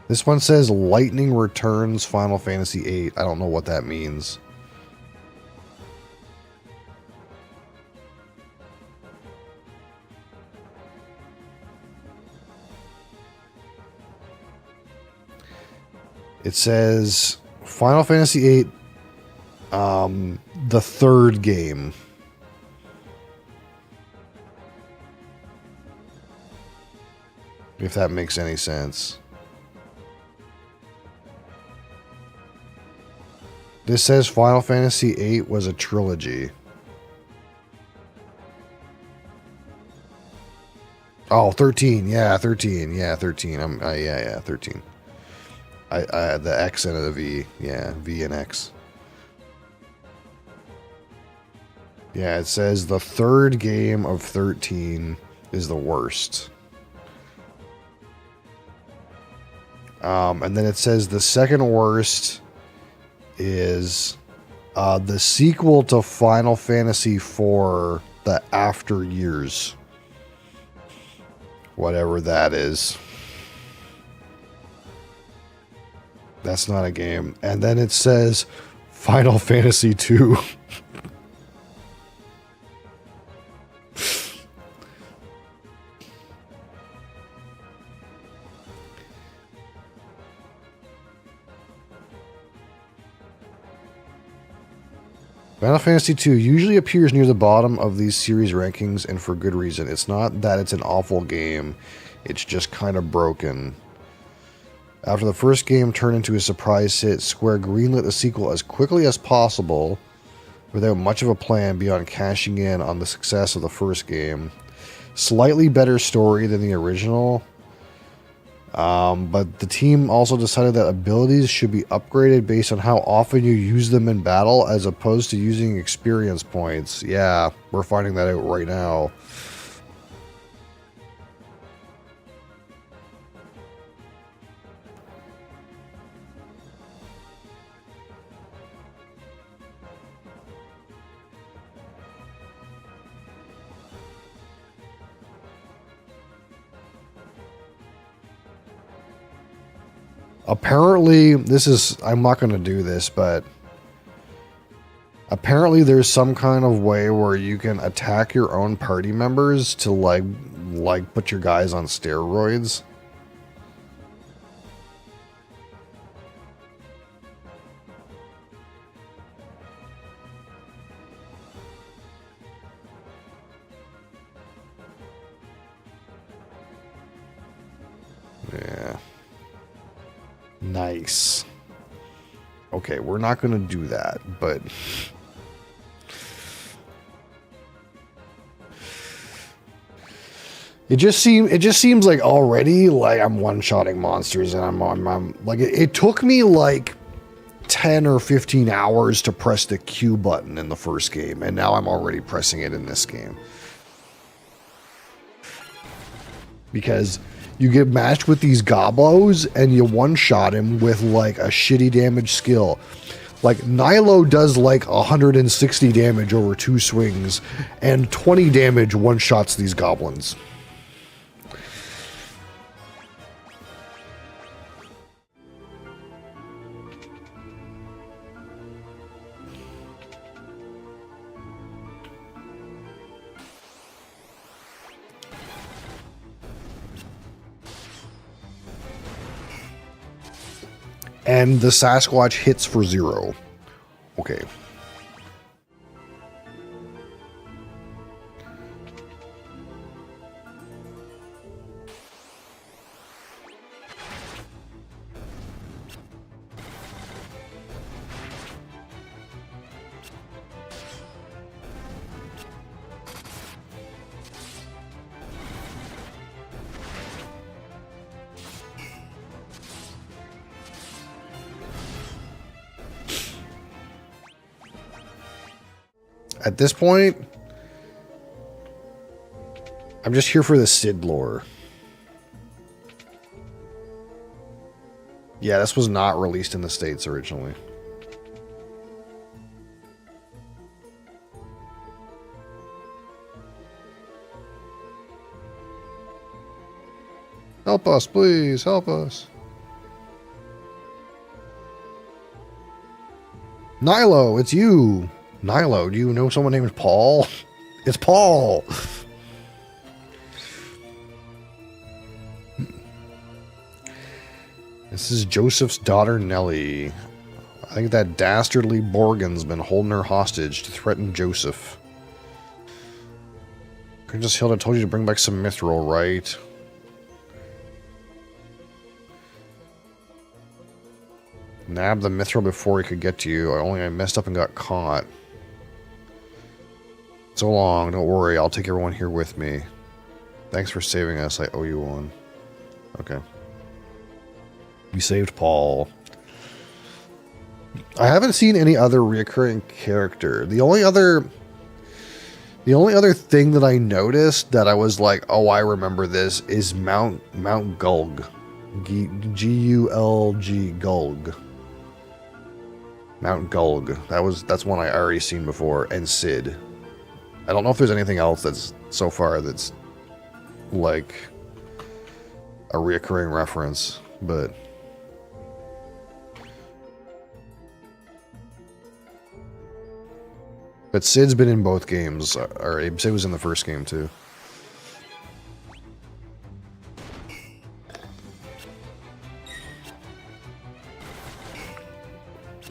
This one says Lightning Returns Final Fantasy VIII. I don't know what that means. It says Final Fantasy VIII, the third game. If that makes any sense. This says Final Fantasy VIII was a trilogy. Oh, 13. Yeah, 13. Yeah, 13. Yeah, 13. I had the X and the V. Yeah, V and X. Yeah, it says the third game of 13 is the worst. And then it says the second worst is the sequel to Final Fantasy IV, the After Years. Whatever that is. That's not a game. And then it says Final Fantasy II. Final Fantasy II usually appears near the bottom of these series rankings, and for good reason. It's not that it's an awful game, it's just kind of broken. After the first game turned into a surprise hit, Square greenlit the sequel as quickly as possible, without much of a plan beyond cashing in on the success of the first game. Slightly better story than the original, but the team also decided that abilities should be upgraded based on how often you use them in battle as opposed to using experience points. Yeah, we're finding that out right now. Apparently, I'm not going to do this, but apparently there's some kind of way where you can attack your own party members to like put your guys on steroids. Yeah. Nice. Okay, we're not going to do that, but it just seems like already like I'm one-shotting monsters, and I'm like it took me like 10 or 15 hours to press the Q button in the first game, and now I'm already pressing it in this game. Because you get matched with these goblos and you one-shot him with like a shitty damage skill. Like Nilo does like 160 damage over 2 swings, and 20 damage one-shots these goblins. And the Sasquatch hits for 0. Okay. At this point, I'm just here for the Sid lore. Yeah, this was not released in the States originally. Help us, please, help us. Nilo, it's you. Nilo, do you know someone named Paul? It's Paul! This is Joseph's daughter, Nellie. I think that dastardly Borgen's been holding her hostage to threaten Joseph. Princess Hilda told you to bring back some mithril, right? Nab the mithril before he could get to you. I messed up and got caught. So long, don't worry, I'll take everyone here with me. Thanks for saving us, I owe you one. Okay. We saved Paul. I haven't seen any other reoccurring character. The only other thing that I noticed that I was like, oh, I remember this, is Mount Gulg. G-U-L-G, Gulg. Mount Gulg. That's one I already seen before, and Sid. I don't know if there's anything else that's so far that's like a reoccurring reference, but Sid's been in both games. Or Sid was in the first game too.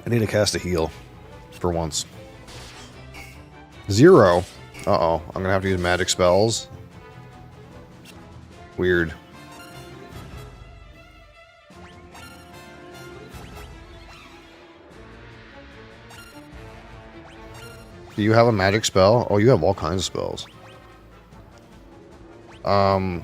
I need to cast a heal for once. 0. Uh-oh. I'm gonna have to use magic spells. Weird. Do you have a magic spell? Oh, you have all kinds of spells. All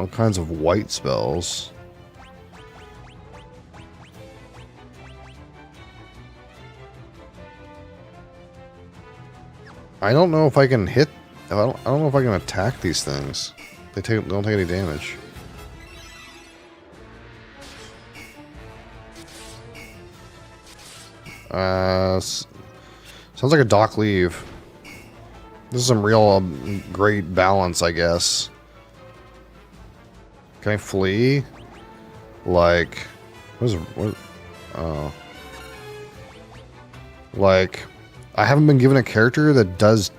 kinds of white spells. I don't know if I can hit. I don't know if I can attack these things. They don't take any damage. Sounds like a dock leave. This is some real great balance, I guess. Can I flee? Like, what? Oh, like, I haven't been given a character that does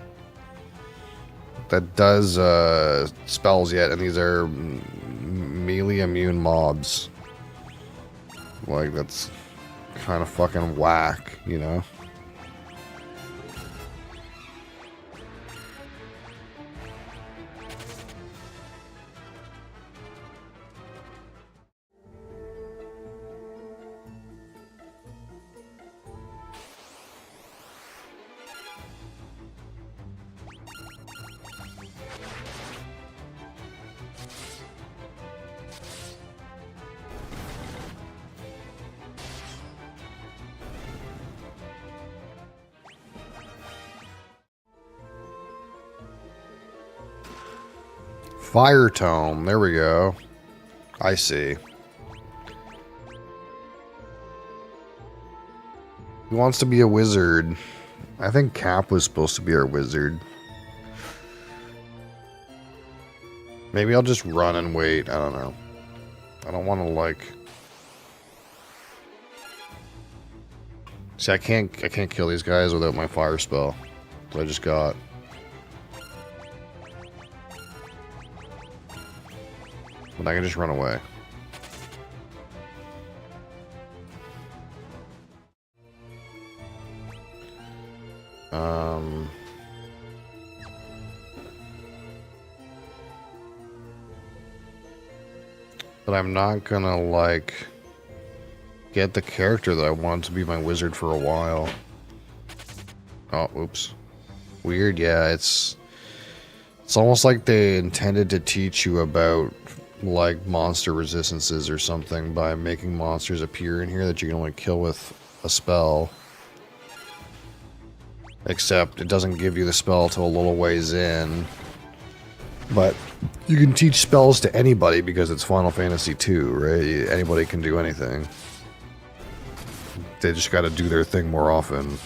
spells yet, and these are melee immune mobs. Like, that's kind of fucking whack, you know? Fire Tome, there we go. I see. He wants to be a wizard. I think Cap was supposed to be our wizard. Maybe I'll just run and wait. I don't know. I don't want to like. See, I can't kill these guys without my fire spell that I just got. But I can just run away. But I'm not gonna, like, get the character that I want to be my wizard for a while. Oh, oops. Weird, yeah, it's almost like they intended to teach you about, like, monster resistances or something by making monsters appear in here that you can only kill with a spell. Except it doesn't give you the spell till a little ways in. But you can teach spells to anybody because it's Final Fantasy II, right? Anybody can do anything. They just gotta do their thing more often.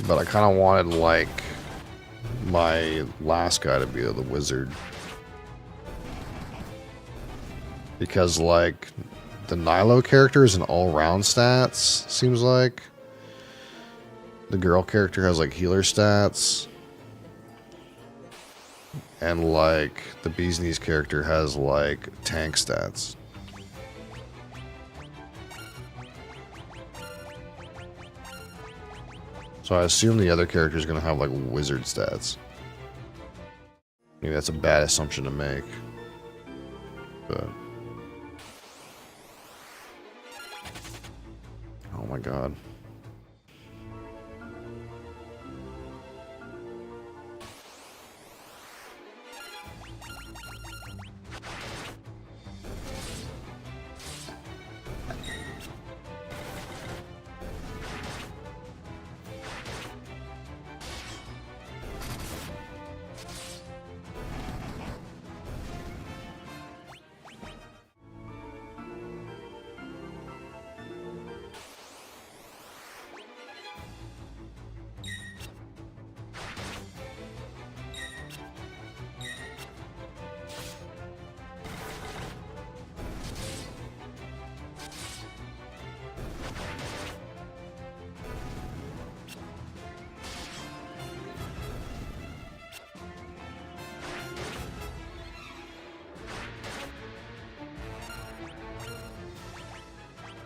But I kind of wanted, like, my last guy to be the wizard. Because, like, the Nilo character is an all-round stats, seems like. The girl character has, like, healer stats. And, like, the Bee's Knees character has, like, tank stats. So I assume the other character is going to have, like, wizard stats. Maybe that's a bad assumption to make. But... oh my god.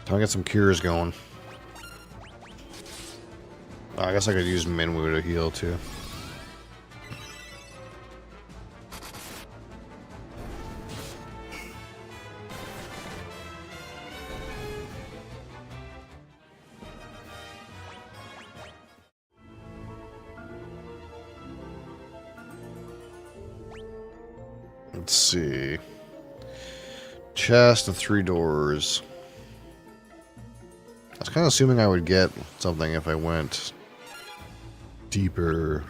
Time to get some cures going. I guess I could use Minwu to heal too. Let's see. Chest and 3 doors. I was kind of assuming I would get something if I went deeper.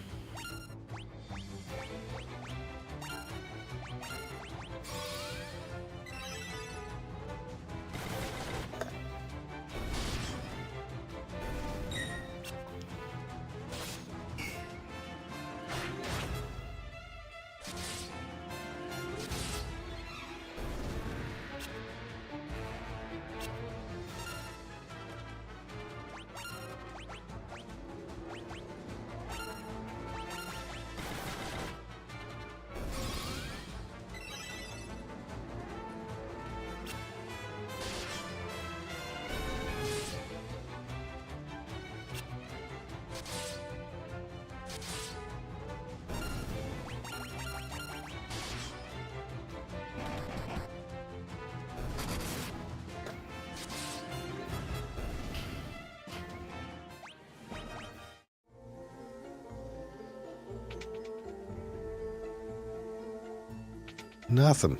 Nothing.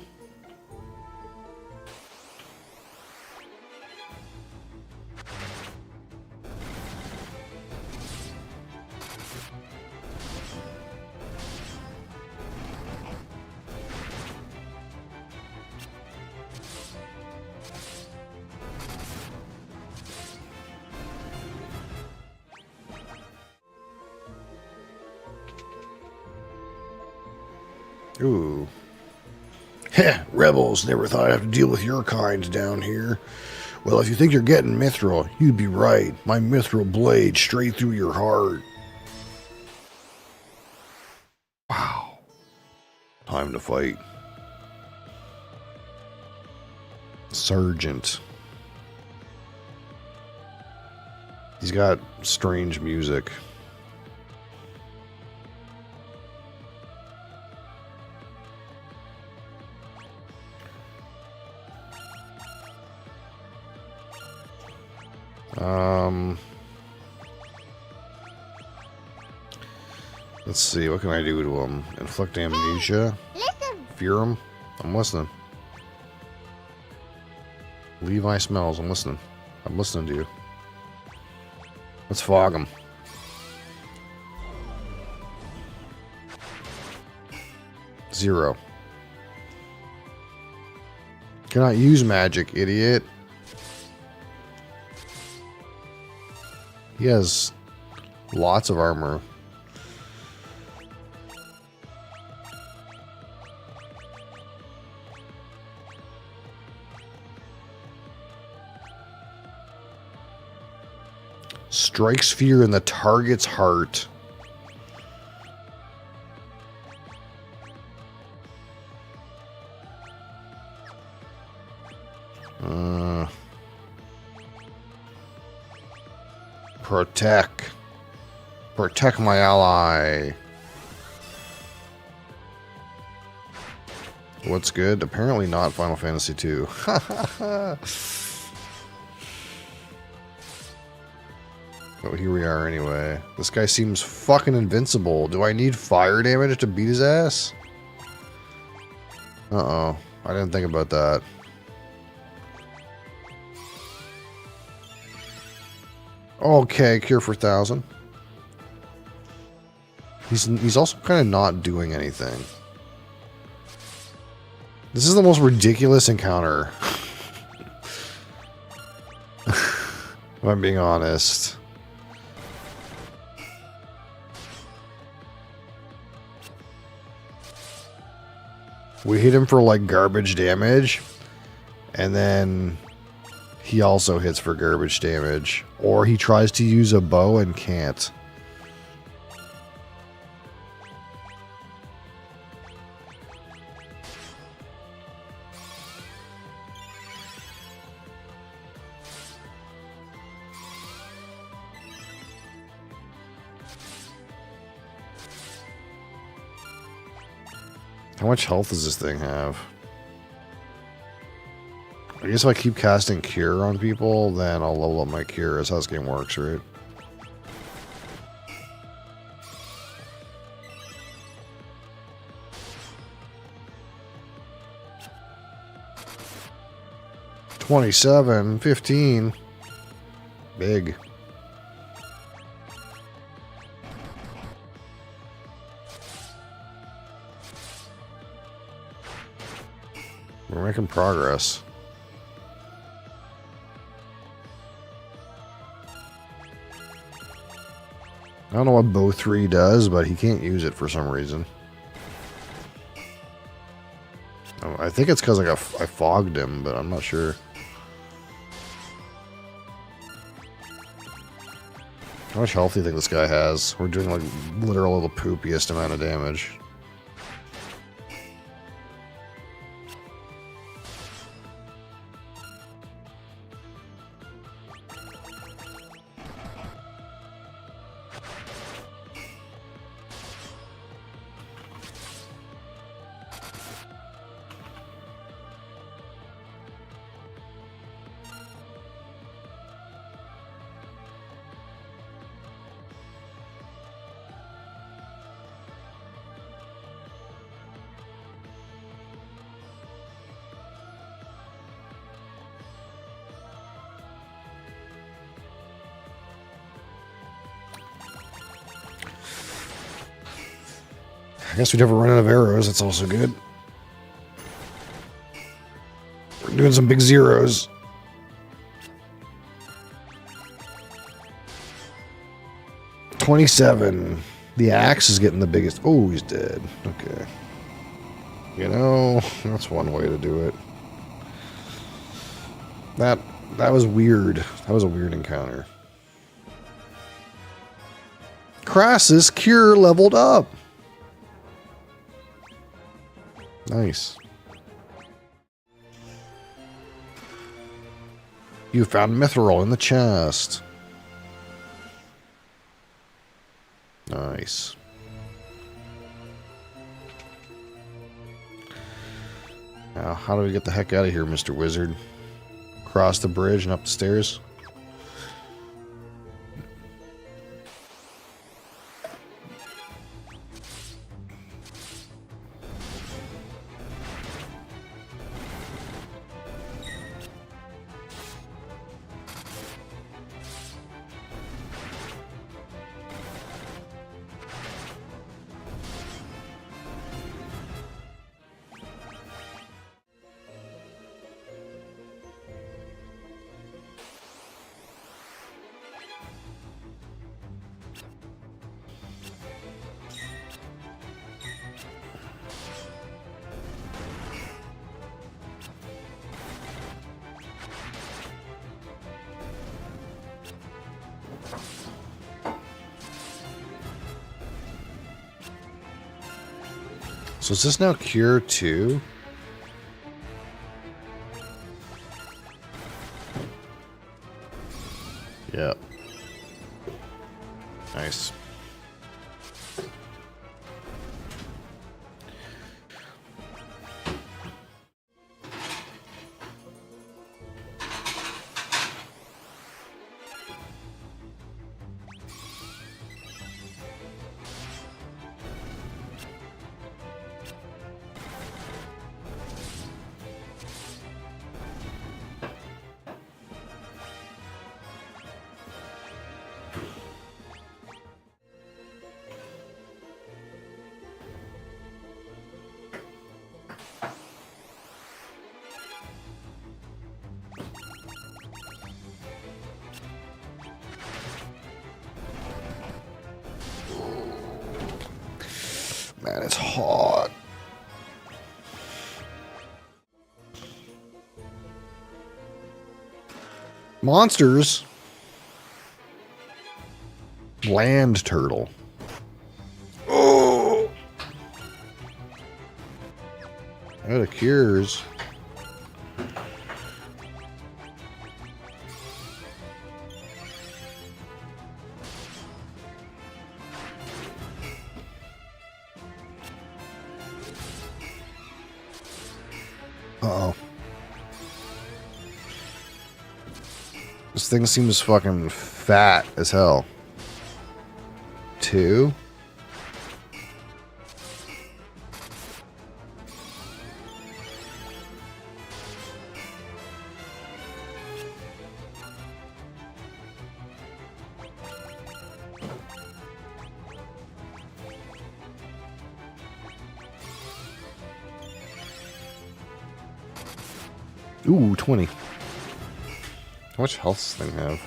Ooh. Heh, rebels, never thought I'd have to deal with your kind down here. Well, if you think you're getting mithril, you'd be right. My mithril blade straight through your heart. Wow. Time to fight. Sergeant. He's got strange music. Let's see, what can I do to him? Inflict amnesia? Fear him? I'm listening. Levi smells, I'm listening. I'm listening to you. Let's fog him. Zero. Cannot use magic, idiot. He has lots of armor. Strikes fear in the target's heart. Protect. Protect my ally. What's good? Apparently not Final Fantasy II. Oh, here we are anyway. This guy seems fucking invincible. Do I need fire damage to beat his ass? Uh-oh. I didn't think about that. Okay, cure for 1,000. He's also kind of not doing anything. This is the most ridiculous encounter. If I'm being honest. We hit him for like garbage damage, and then he also hits for garbage damage. Or he tries to use a bow and can't. How much health does this thing have? I guess if I keep casting Cure on people, then I'll level up my Cure. That's how this game works, right? $27, $15. Big. We're making progress. I don't know what Bow 3 does, but he can't use it for some reason. I think it's because like I fogged him, but I'm not sure. How much health do you think this guy has? We're doing like literal the poopiest amount of damage. I guess we never run out of arrows. That's also good. We're doing some big zeros. $27. The axe is getting the biggest. Oh, he's dead. Okay. You know, that's one way to do it. That was weird. That was a weird encounter. Crassus Cure leveled up. Nice. You found Mithril in the chest. Nice. Now, how do we get the heck out of here, Mr. Wizard? Cross the bridge and up the stairs? So is this now Cure 2? Yep. Nice. Man, it's hot. Monsters. Land turtle. Oh! Out of cures. Uh-oh. This thing seems fucking fat as hell. 2? Ooh, 20. How much health does this thing have?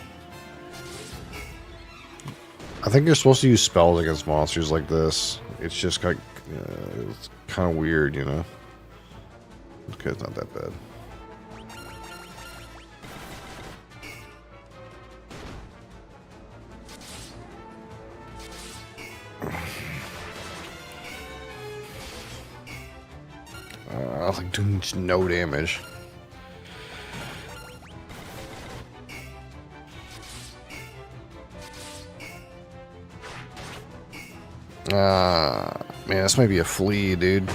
I think you're supposed to use spells against monsters like this. It's just like, it's kind of weird, you know? Okay, it's not that bad. I like doing no damage. Man, this might be a flea, dude.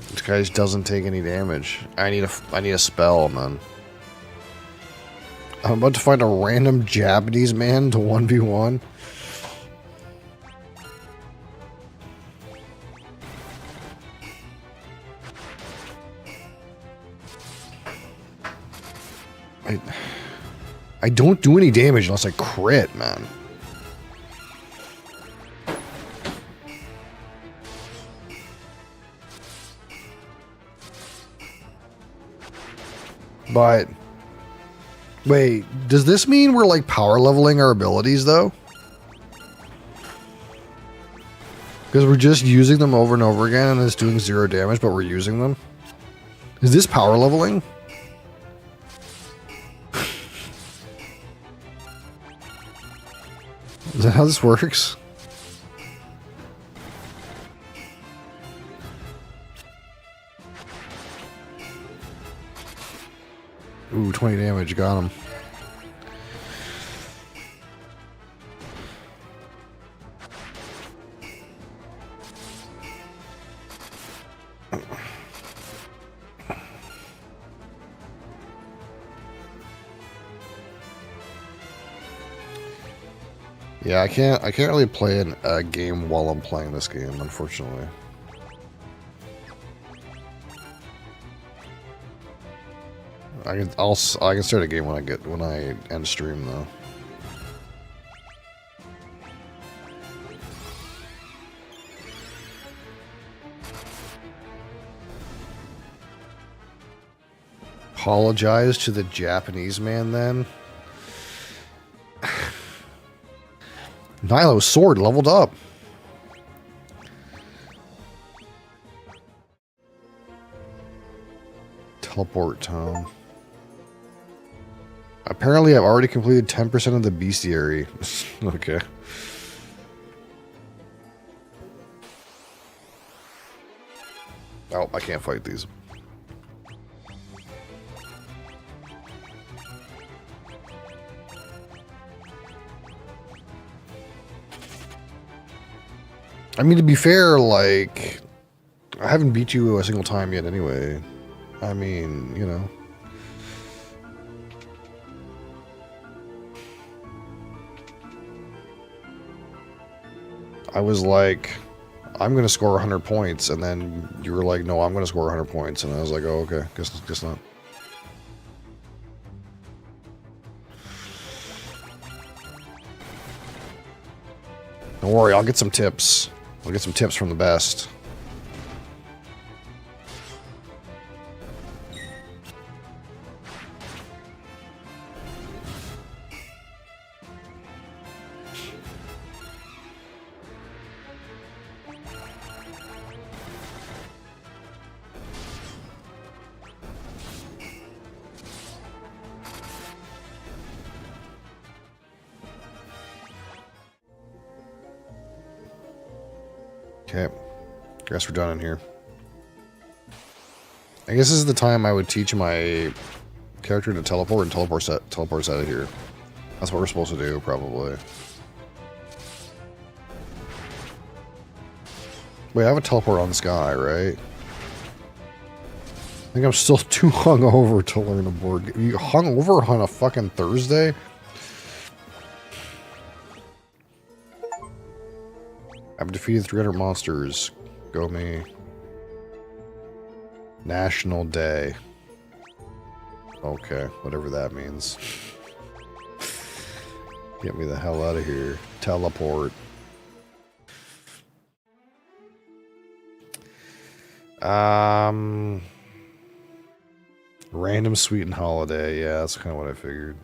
This guy just doesn't take any damage. I need a spell, man. I'm about to find a random Japanese man to 1v1. I don't do any damage unless I crit, man. But wait, does this mean we're like power leveling our abilities though? Because we're just using them over and over again and it's doing 0 damage, but we're using them? Is this power leveling? Is that how this works? Ooh, 20 damage, got him. Yeah, I can't really play a game while I'm playing this game, unfortunately. I can start a game when I end stream though. Apologize to the Japanese man then. Nilo's sword leveled up. Teleport tome. Apparently, I've already completed 10% of the bestiary. Okay. Oh, I can't fight these. I mean, to be fair, like, I haven't beat you a single time yet anyway. I mean, you know. I was like, I'm going to score 100 points, and then you were like, no, I'm going to score 100 points, and I was like, oh, okay, guess not. Don't worry, I'll get some tips. I'll get some tips from the best. Okay, guess we're done in here. I guess this is the time I would teach my character to teleport and teleports out of here. That's what we're supposed to do, probably. Wait, I have a teleport on Sky, right? I think I'm still too hungover to learn a board game. You hungover on a fucking Thursday? I've defeated 300 monsters. Go me. National Day. Okay, whatever that means. Get me the hell out of here. Teleport. Random sweet and holiday. Yeah, that's kind of what I figured.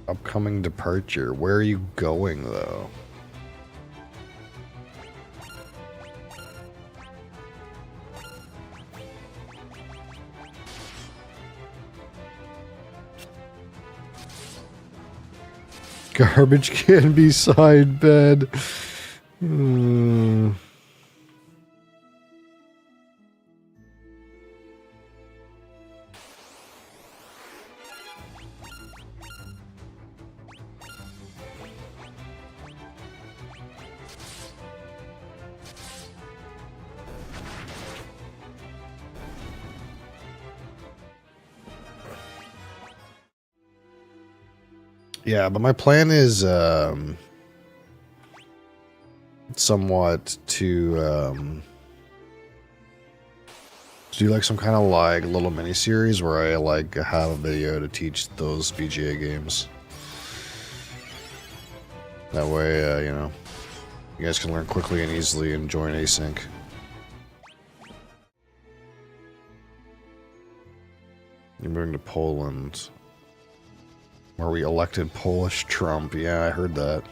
Upcoming departure. Where are you going, though? Garbage can beside bed. Yeah, but my plan is somewhat to do like some kind of like little mini series where I like have a video to teach those VGA games. That way, you know, you guys can learn quickly and easily and join async. You're moving to Poland. Where we elected Polish Trump. Yeah, I heard that.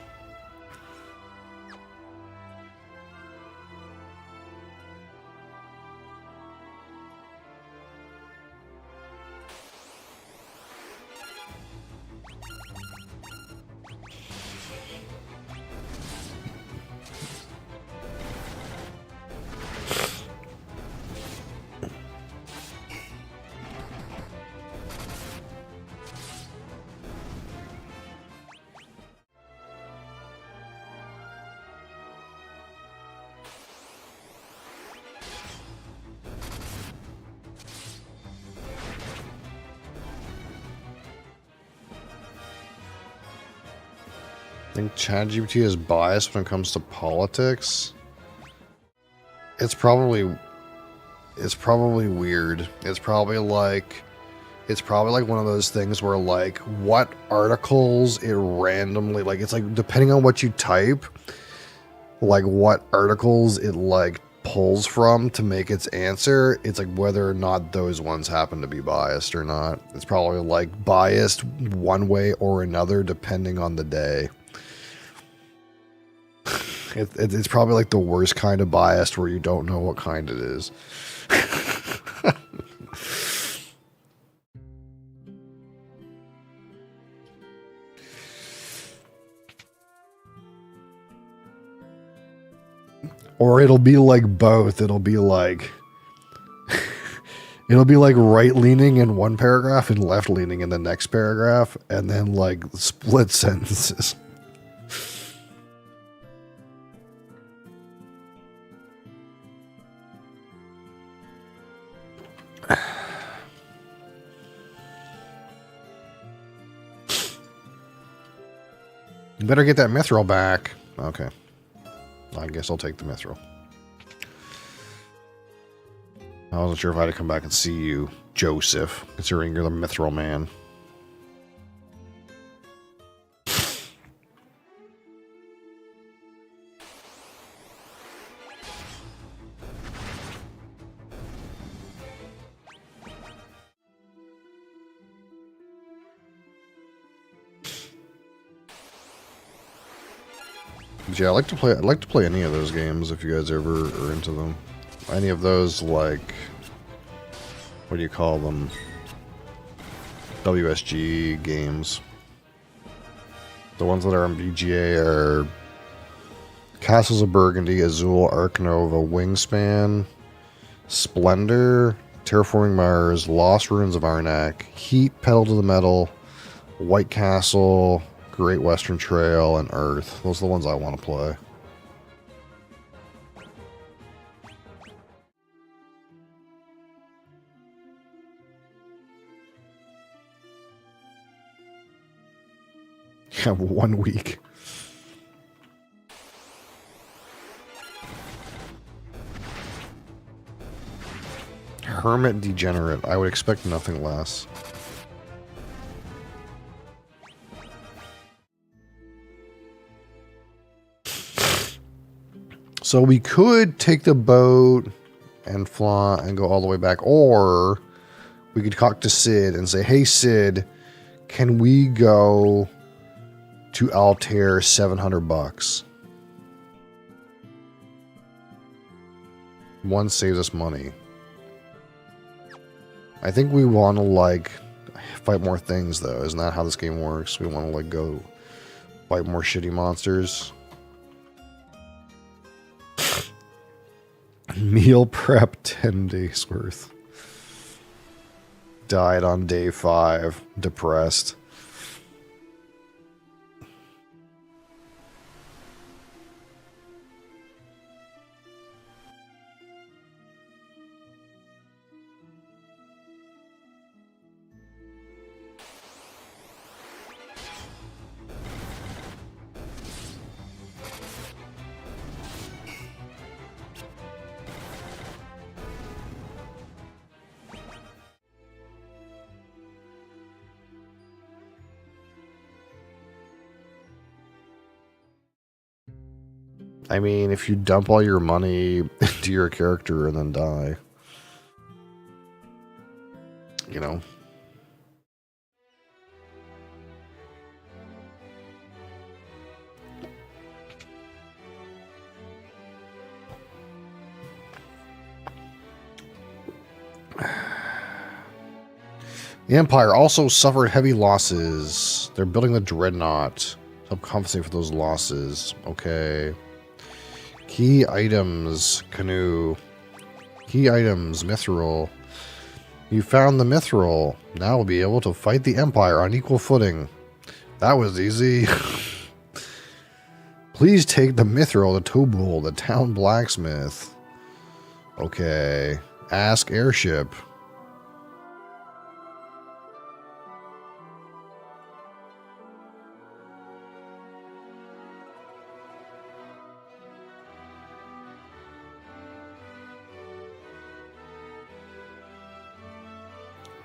I think ChatGPT is biased when it comes to politics. It's probably weird. It's probably like one of those things where like what articles it randomly, like it's like depending on what you type, like what articles it like pulls from to make its answer, it's like whether or not those ones happen to be biased or not. It's probably like biased one way or another depending on the day. It's probably like the worst kind of biased where you don't know what kind it is. Or it'll be like both. It'll be like right leaning in one paragraph and left leaning in the next paragraph, and then like split sentences. You better get that mithril back. Okay. I guess I'll take the mithril. I wasn't sure if I had to come back and see you, Joseph, considering you're the mithril man. Yeah, I'd like to play any of those games if you guys ever are into them. Any of those, like, what do you call them? WSG games. The ones that are on BGA are Castles of Burgundy, Azul, Ark Nova, Wingspan, Splendor, Terraforming Mars, Lost Ruins of Arnak, Heat, Pedal to the Metal, White Castle, Great Western Trail, and Earth. Those are the ones I want to play. You have 1 week. Hermit Degenerate. I would expect nothing less. So we could take the boat and fly and go all the way back, or we could talk to Sid and say, "Hey Sid, can we go to Altair, $700? One saves us money." I think we want to like fight more things though. Isn't that how this game works? We want to like go fight more shitty monsters. Meal prep 10 days worth. Died on day 5. Depressed. I mean, if you dump all your money into your character and then die, you know. The Empire also suffered heavy losses. They're building the Dreadnought to help compensate for those losses. Okay. Key items, canoe. Key items, mithril. You found the mithril. Now we'll be able to fight the Empire on equal footing. That was easy. Please take the mithril to Tobul, the town blacksmith. Okay. Ask airship.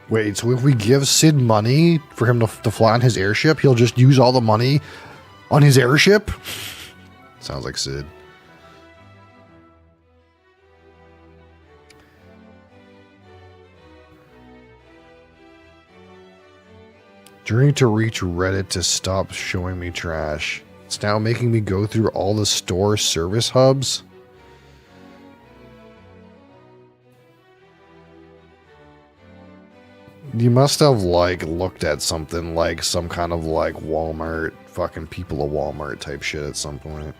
Wait, so if we give Sid money for him to fly on his airship, he'll just use all the money on his airship? Sounds like Sid. Journey to reach Reddit to stop showing me trash. It's now making me go through all the store service hubs. You must have, like, looked at something like some kind of, like, Walmart, fucking people of Walmart type shit at some point.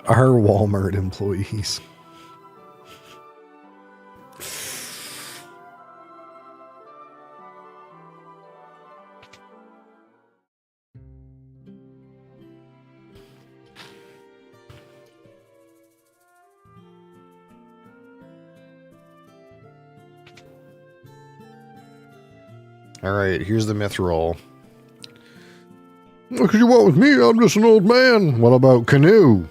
Our Walmart employees. Alright, here's the Mithril. What could you want with me? I'm just an old man. What about canoe?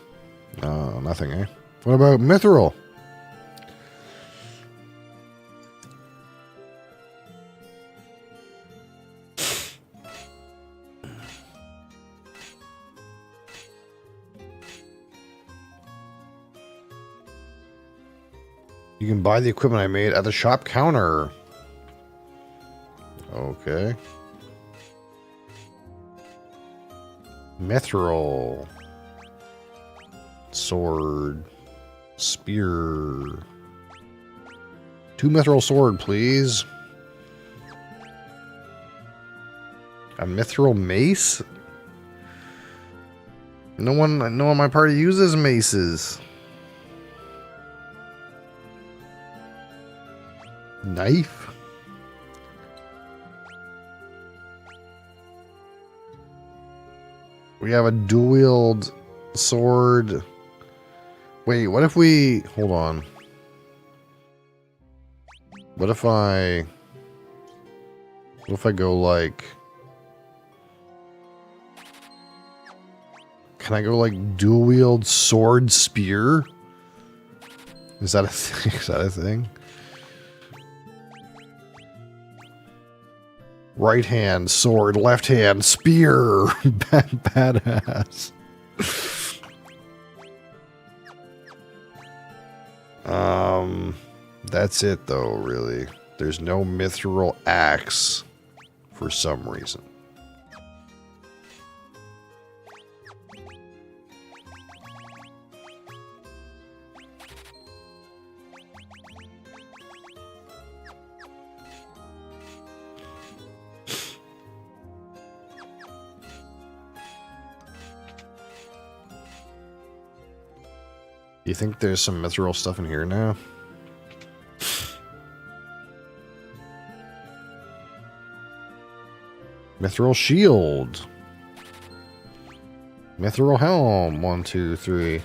Nothing, eh? What about Mithril? You can buy the equipment I made at the shop counter. Okay. Mithril. Sword. Spear. 2 mithril sword, please. A mithril mace? No one in my party uses maces. Knife? We have a dual-wield sword. Wait, what if we... Hold on. What if I go like... Can I go like dual-wield sword spear? Is that a thing? Is that a thing? Right hand, sword, left hand, spear. Badass. That's it though, really. There's no mithril axe for some reason. You think there's some mithril stuff in here now? Mithril shield. Mithril helm. 1, 2, 3.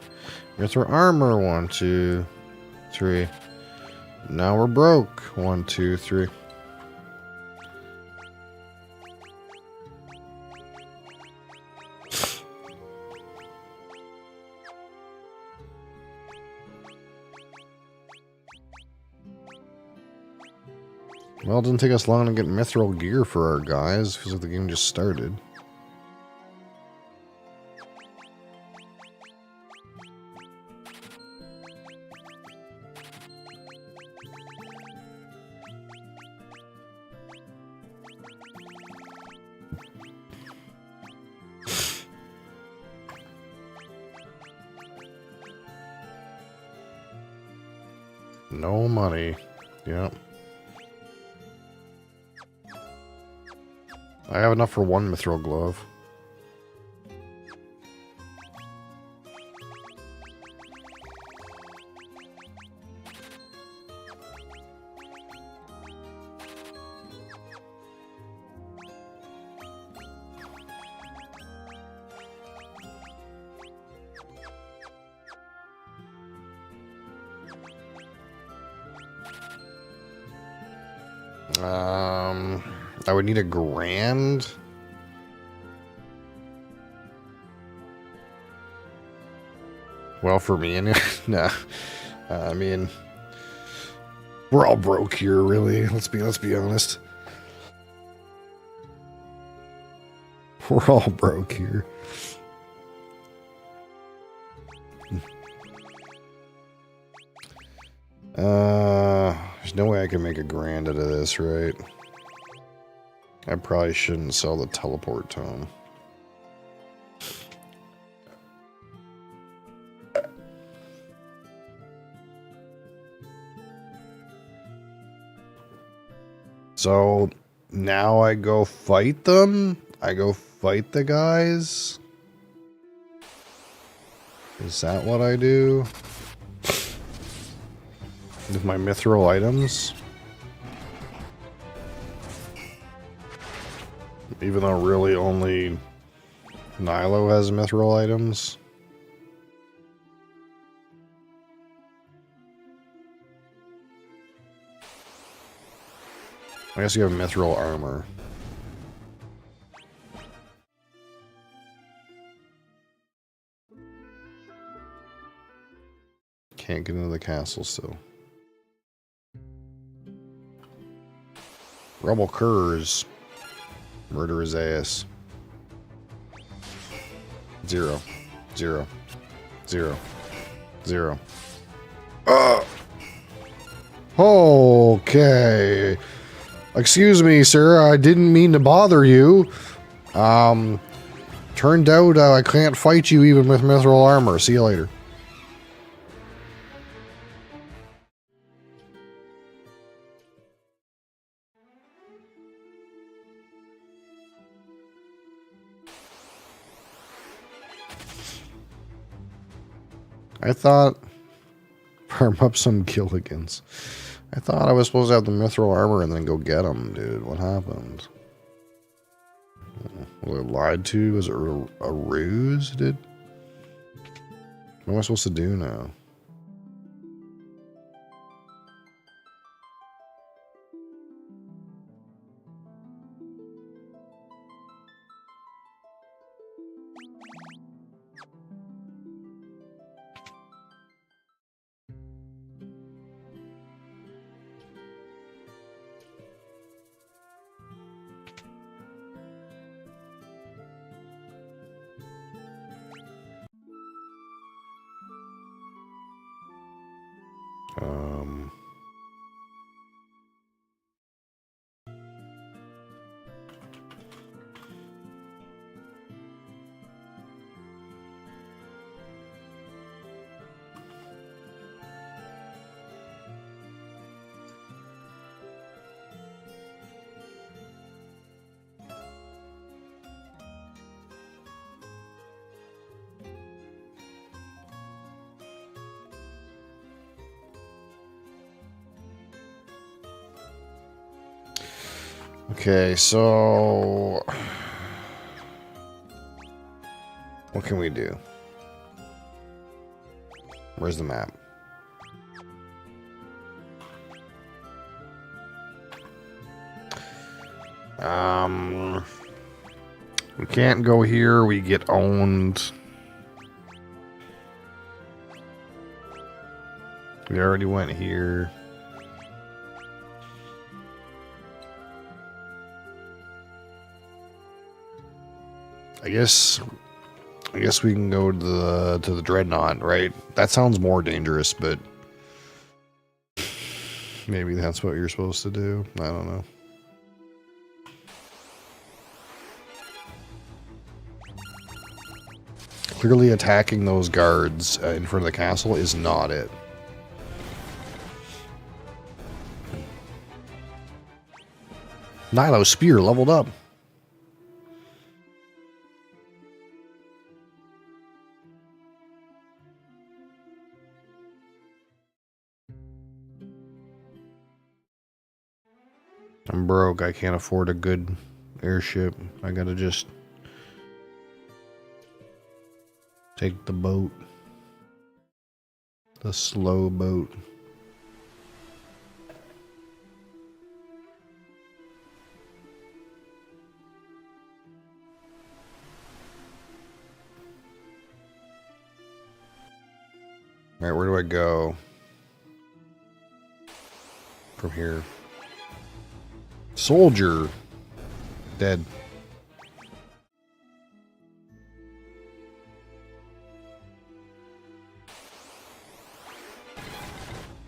Mithril armor. 1, 2, 3. Now we're broke. 1, 2, 3. Well, it didn't take us long to get mithril gear for our guys. Feels like the game just started. No money. Yep. I have enough for 1 mithril glove. I would need a grand. Well, for me, anyway. Nah. I mean, we're all broke here, really. Let's be honest. We're all broke here. There's no way I can make a grand out of this, right? I probably shouldn't sell the teleport tome. So now I go fight them? I go fight the guys? Is that what I do? With my mithril items? Even though really only Nilo has mithril items? I guess you have mithril armor. Can't get into the castle still. Rebel curs. Murder his ass. 0. 0. 0. 0. Okay. Excuse me, sir. I didn't mean to bother you. Turned out I can't fight you even with mithril armor. See you later. I thought... Farm up some Gilligans. I thought I was supposed to have the mithril armor and then go get them, dude. What happened? Was I lied to? Was it a ruse, dude? What am I supposed to do now? Okay, so... What can we do? Where's the map? We can't go here, we get owned. We already went here. I guess we can go to the Dreadnought, right? That sounds more dangerous, but maybe that's what you're supposed to do. I don't know. Clearly attacking those guards in front of the castle is not it. Nilo spear leveled up. I'm broke. I can't afford a good airship. I gotta just take the boat. The slow boat. Alright, where do I go? From here. Soldier. Dead.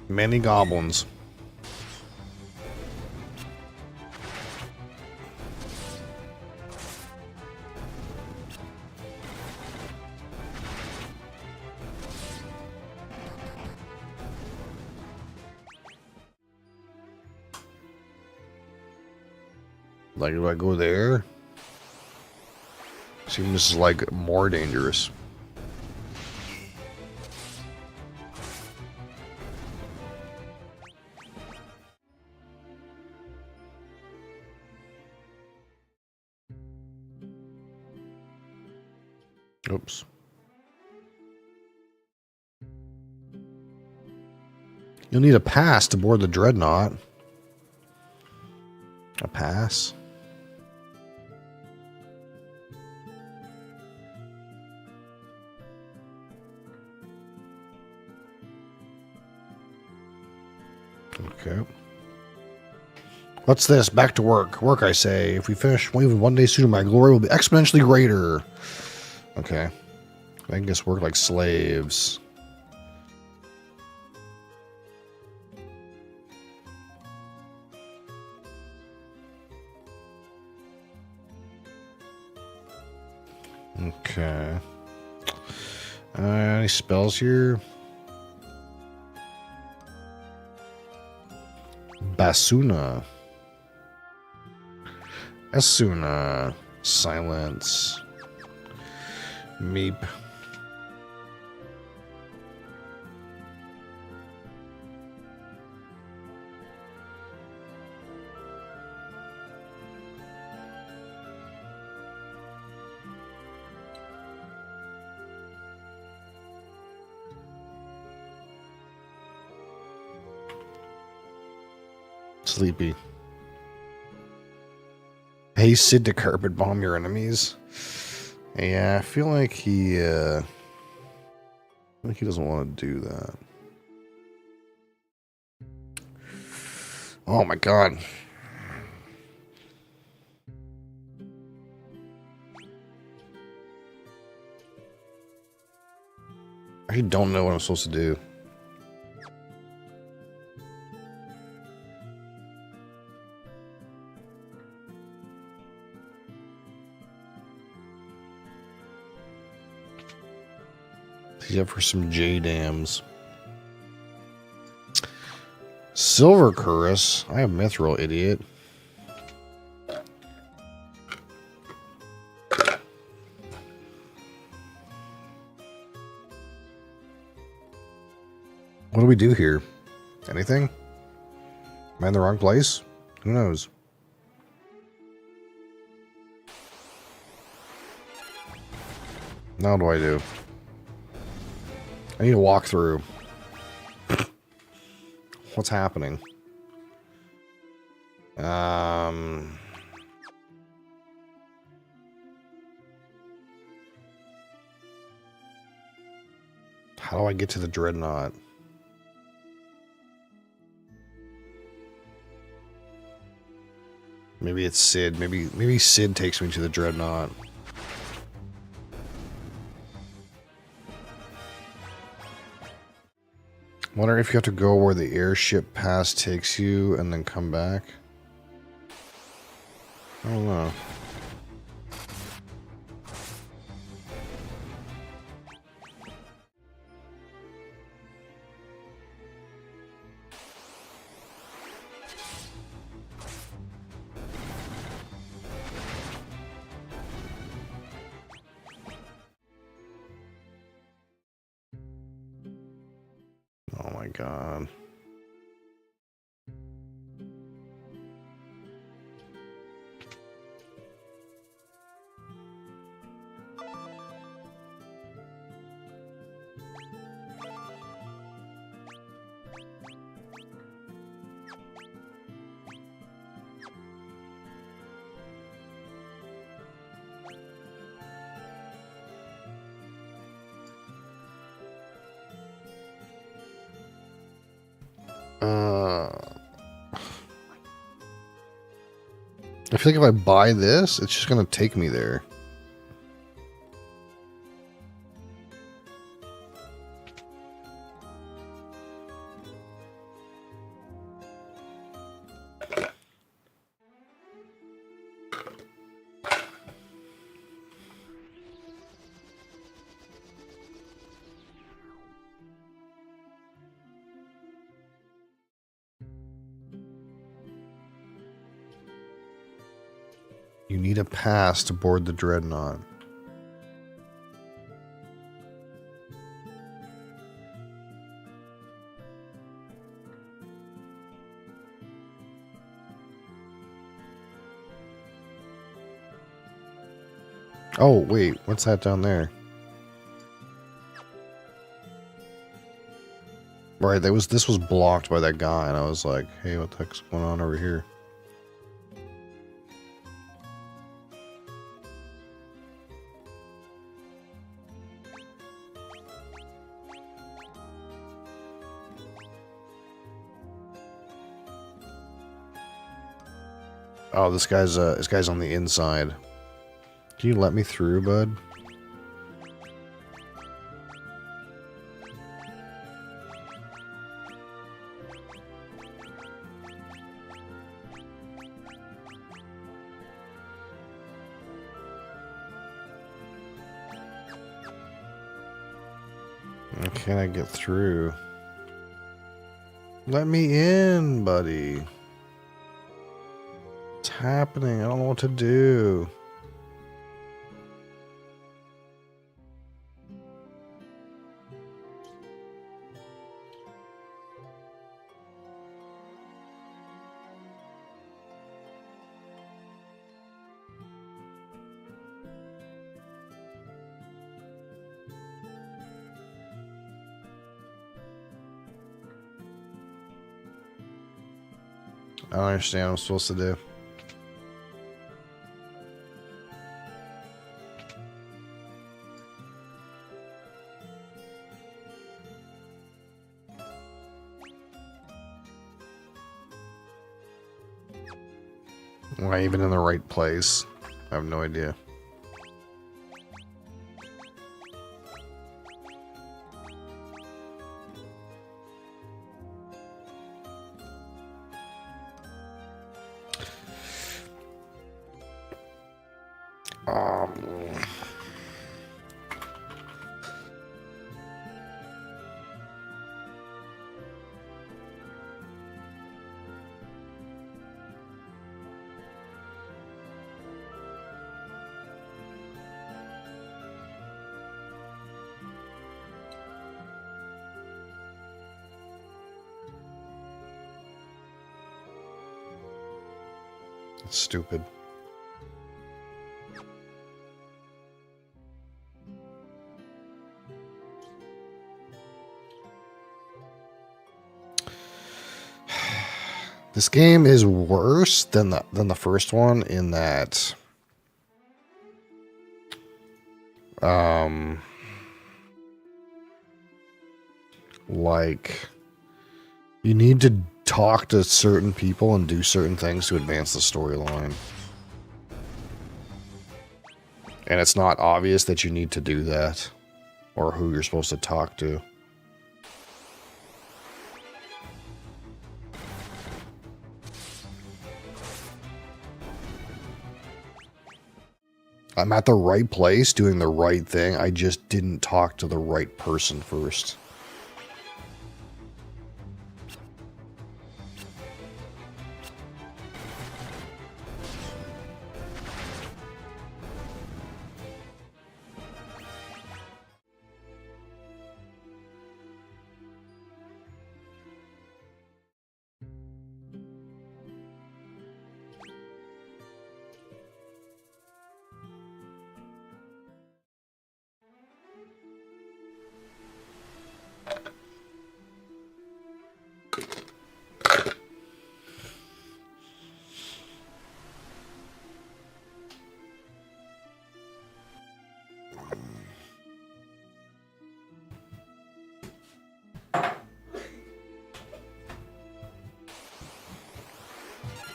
Many goblins. Like, do I go there? Seems like more dangerous. Oops. You'll need a pass to board the Dreadnought. A pass? Okay. What's this? Back to work. Work, I say. If we finish even one day sooner, my glory will be exponentially greater. Okay. I can just work like slaves. Okay. Any spells here? Basuna. Asuna. Silence. Meep. Sleepy. Hey, Sid, to carpet bomb your enemies. Yeah, I feel like he doesn't want to do that. Oh my god. I don't know what I'm supposed to do. Yeah, for some J-Dams. Silver Curus. I have Mithril, idiot. What do we do here? Anything? Am I in the wrong place? Who knows? Now what do I do? I need to walk through. What's happening? How do I get to the Dreadnought? Maybe it's Sid. Maybe Sid takes me to the Dreadnought. Wonder if you have to go where the airship pass takes you and then come back. I don't know. Oh my god. I feel like if I buy this, it's just gonna take me there. You need a pass to board the Dreadnought. Oh, wait, what's that down there? Right, this was blocked by that guy, and I was like, hey, what the heck's going on over here? Oh, this guy's on the inside. Can you let me through, bud? Can I get through? Let me in, buddy. What's happening? I don't know what to do. I don't understand what I'm supposed to do. Am I even in the right place? I have no idea. It's stupid. This game is worse than the first one in that like you need to talk to certain people and do certain things to advance the storyline. And it's not obvious that you need to do that or who you're supposed to talk to. I'm at the right place doing the right thing. I just didn't talk to the right person first.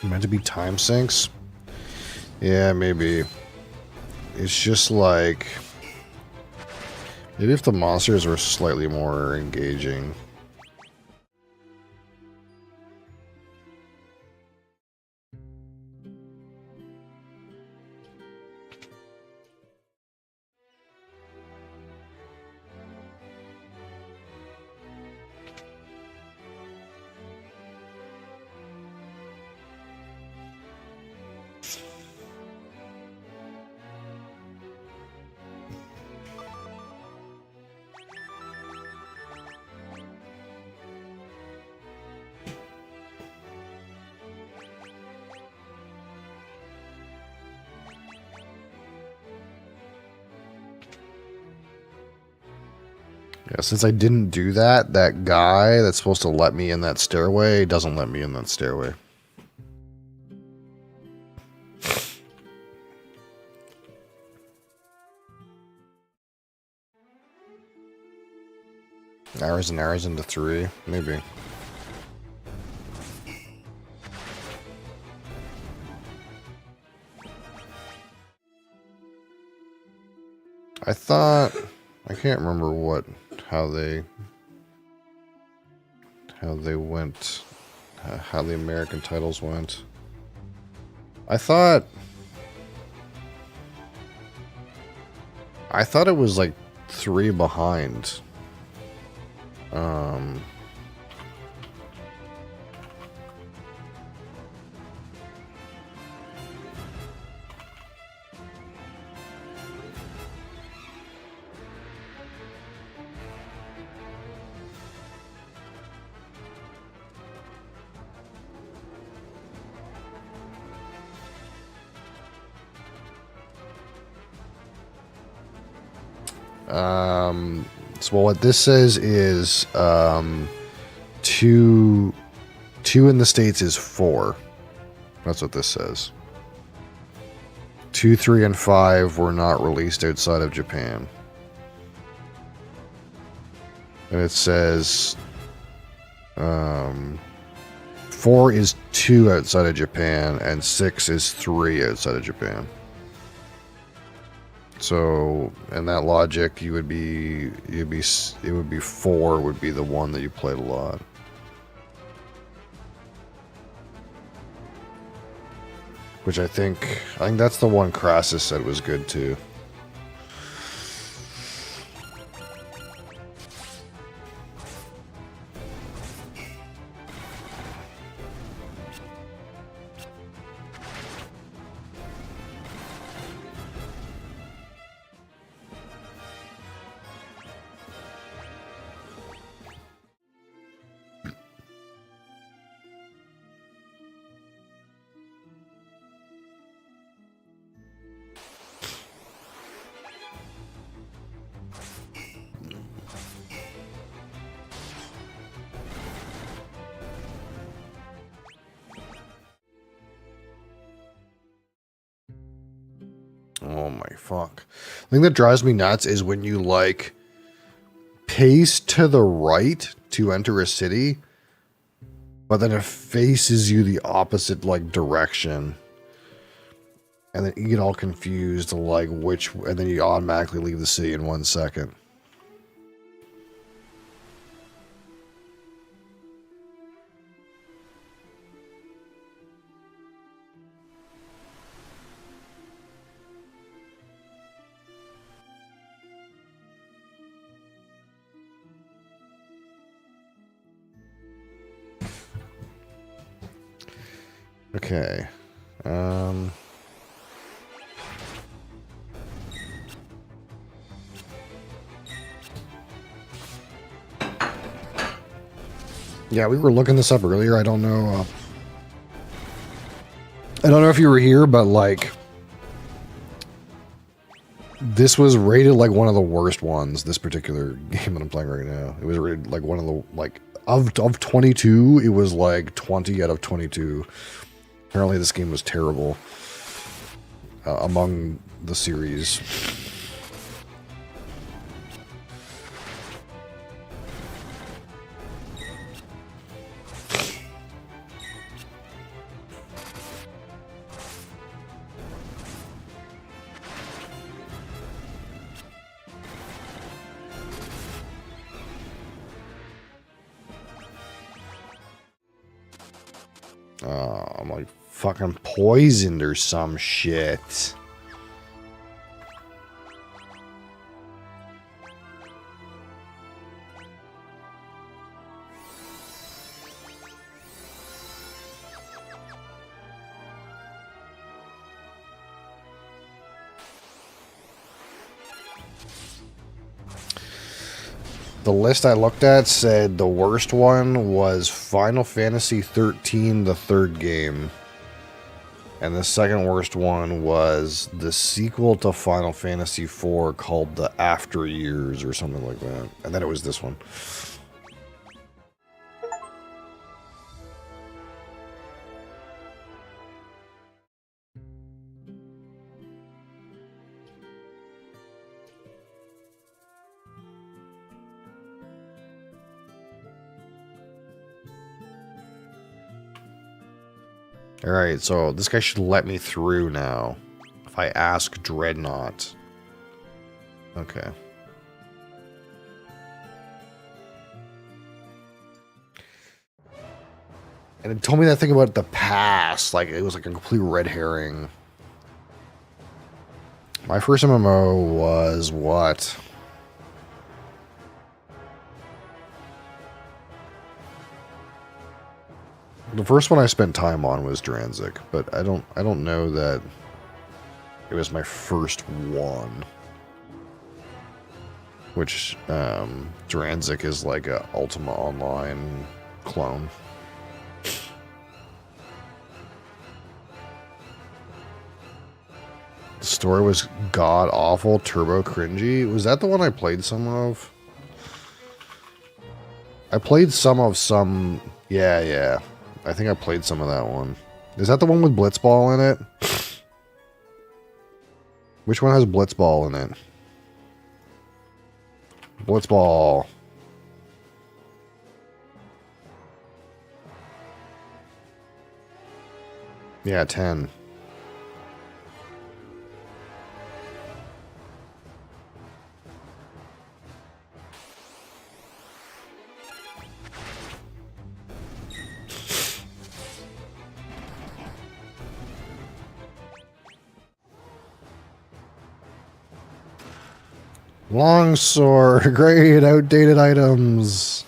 Meant to be time sinks? Yeah, maybe. It's just like... Maybe if the monsters were slightly more engaging. Yeah, since I didn't do that, that guy that's supposed to let me in that stairway doesn't let me in that stairway. Hours and hours into 3, maybe. I thought, I can't remember how they went, how the American titles went. I thought it was like 3 behind. So what this says is, 2 in the States is 4. That's what this says. 2, 3, and 5 were not released outside of Japan. And it says, 4 is 2 outside of Japan, and 6 is 3 outside of Japan. So, in that logic, it would be 4 would be the one that you played a lot. Which I think that's the one Crassus said was good too. Oh my fuck. The thing that drives me nuts is when you like pace to the right to enter a city, but then it faces you the opposite like direction. And then you get all confused like which, and then you automatically leave the city in 1 second. Okay. Yeah, we were looking this up earlier. I don't know. I don't know if you were here, but like, this was rated like one of the worst ones. This particular game that I'm playing right now, it was rated like one of the like of 22. It was like 20 out of 22. Apparently, this game was terrible among the series. I'm like fucking poisoned or some shit. The list I looked at said the worst one was Final Fantasy 13, the third game. And the second worst one was the sequel to Final Fantasy IV called The After Years or something like that. And then it was this one. Alright, so this guy should let me through now. If I ask Dreadnought. Okay. And it told me that thing about the past. Like, it was like a complete red herring. My first MMO was what? The first one I spent time on was Dranzik, but I don't know that it was my first one. Which Dranzik is like a Ultima Online clone. The story was god awful, turbo cringy. Was that the one I played some of? I played some of some. Yeah. I think I played some of that one. Is that the one with Blitzball in it? Which one has Blitzball in it? Blitzball. Yeah, 10. Longsword, great, outdated items.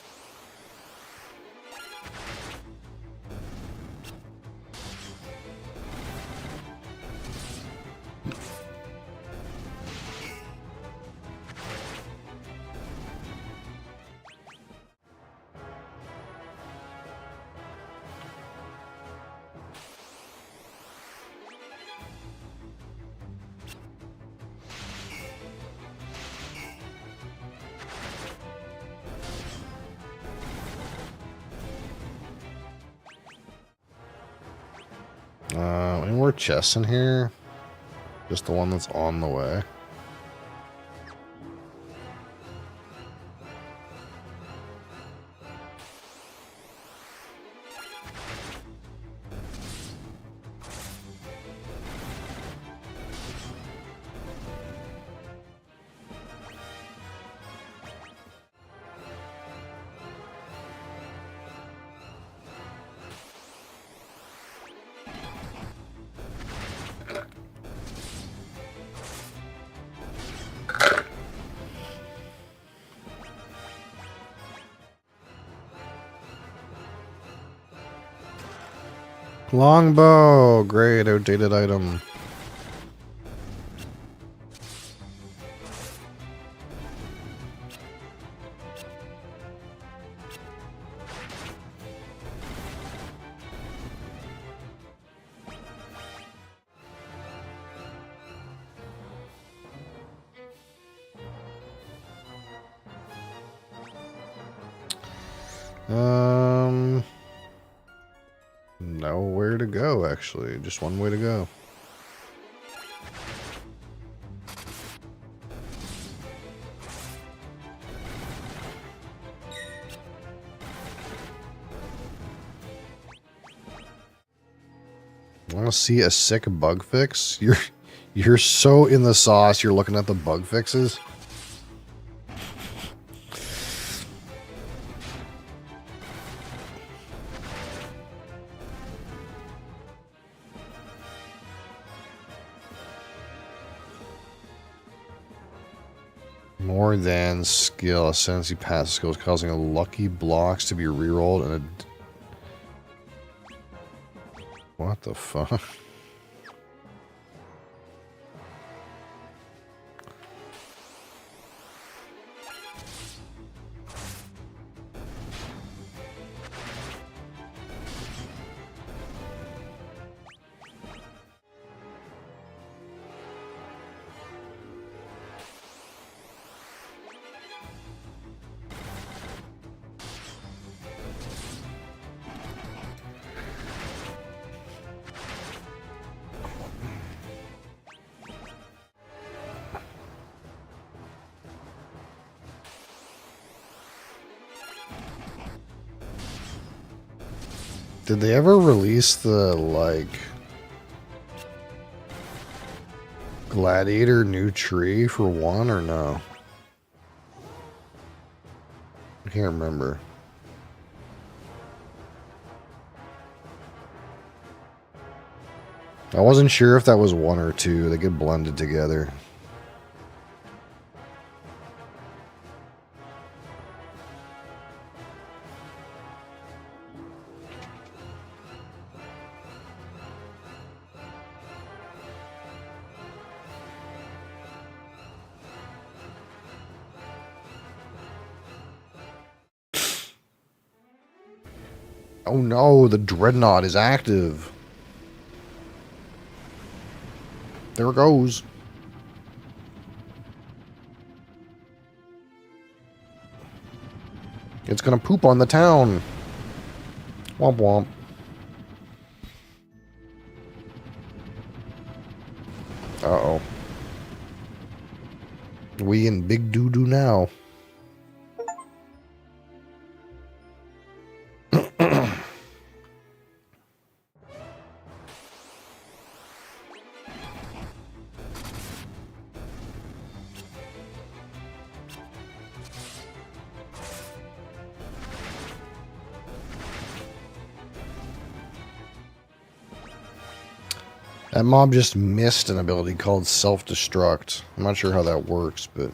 Any more chests in here? Just the one that's on the way. Longbow, great, outdated item. Nowhere to go, actually. Just one way to go. Want to see a sick bug fix? You're so in the sauce. You're looking at the bug fixes. More than skill, ascendancy passive skills causing a lucky blocks to be rerolled and a... What the fuck? Did they ever release the, like, Gladiator new tree for 1 or no? I can't remember. I wasn't sure if that was 1 or 2. They get blended together. Oh no, the Dreadnought is active. There it goes. It's gonna poop on the town. Womp womp. Uh-oh. We in big doo-doo now. That mob just missed an ability called Self-Destruct. I'm not sure how that works, but...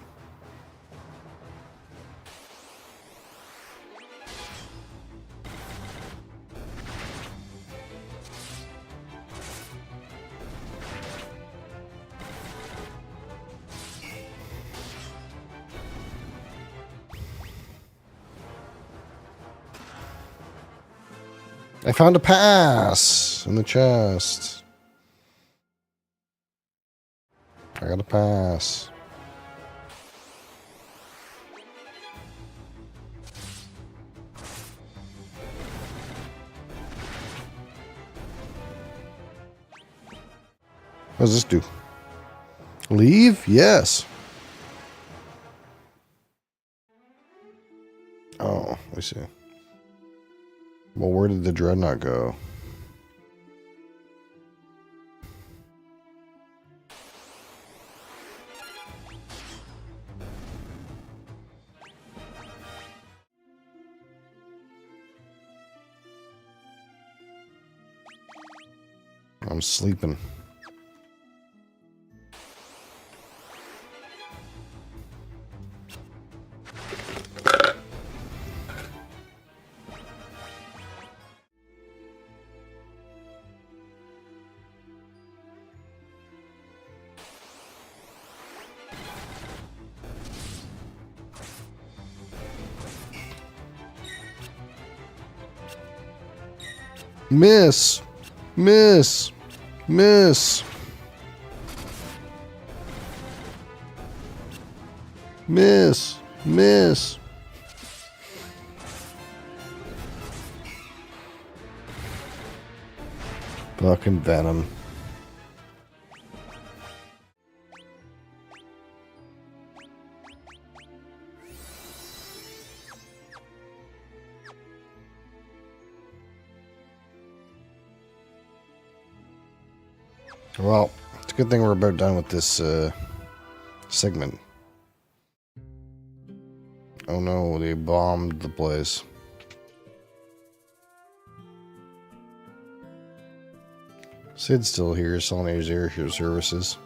I found a pass in the chest. I got a pass. What does this do? Leave? Yes. Oh, I see. Well, where did the Dreadnought go? I'm sleeping. Miss! Miss! Miss! Miss! Miss! Fucking Venom. Well, it's a good thing we're about done with this segment. Oh no, they bombed the place. Sid's still here, selling his air services.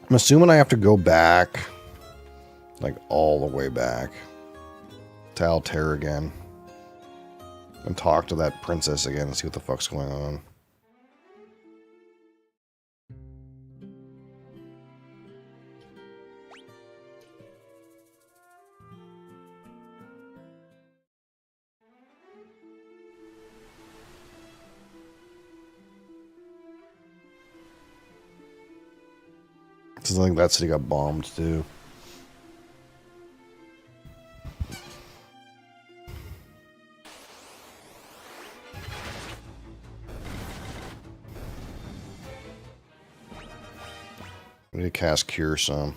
I'm assuming I have to go back, like all the way back to Altair again and talk to that princess again and see what the fuck's going on. Because I think that city got bombed too. We need to cast Cure some.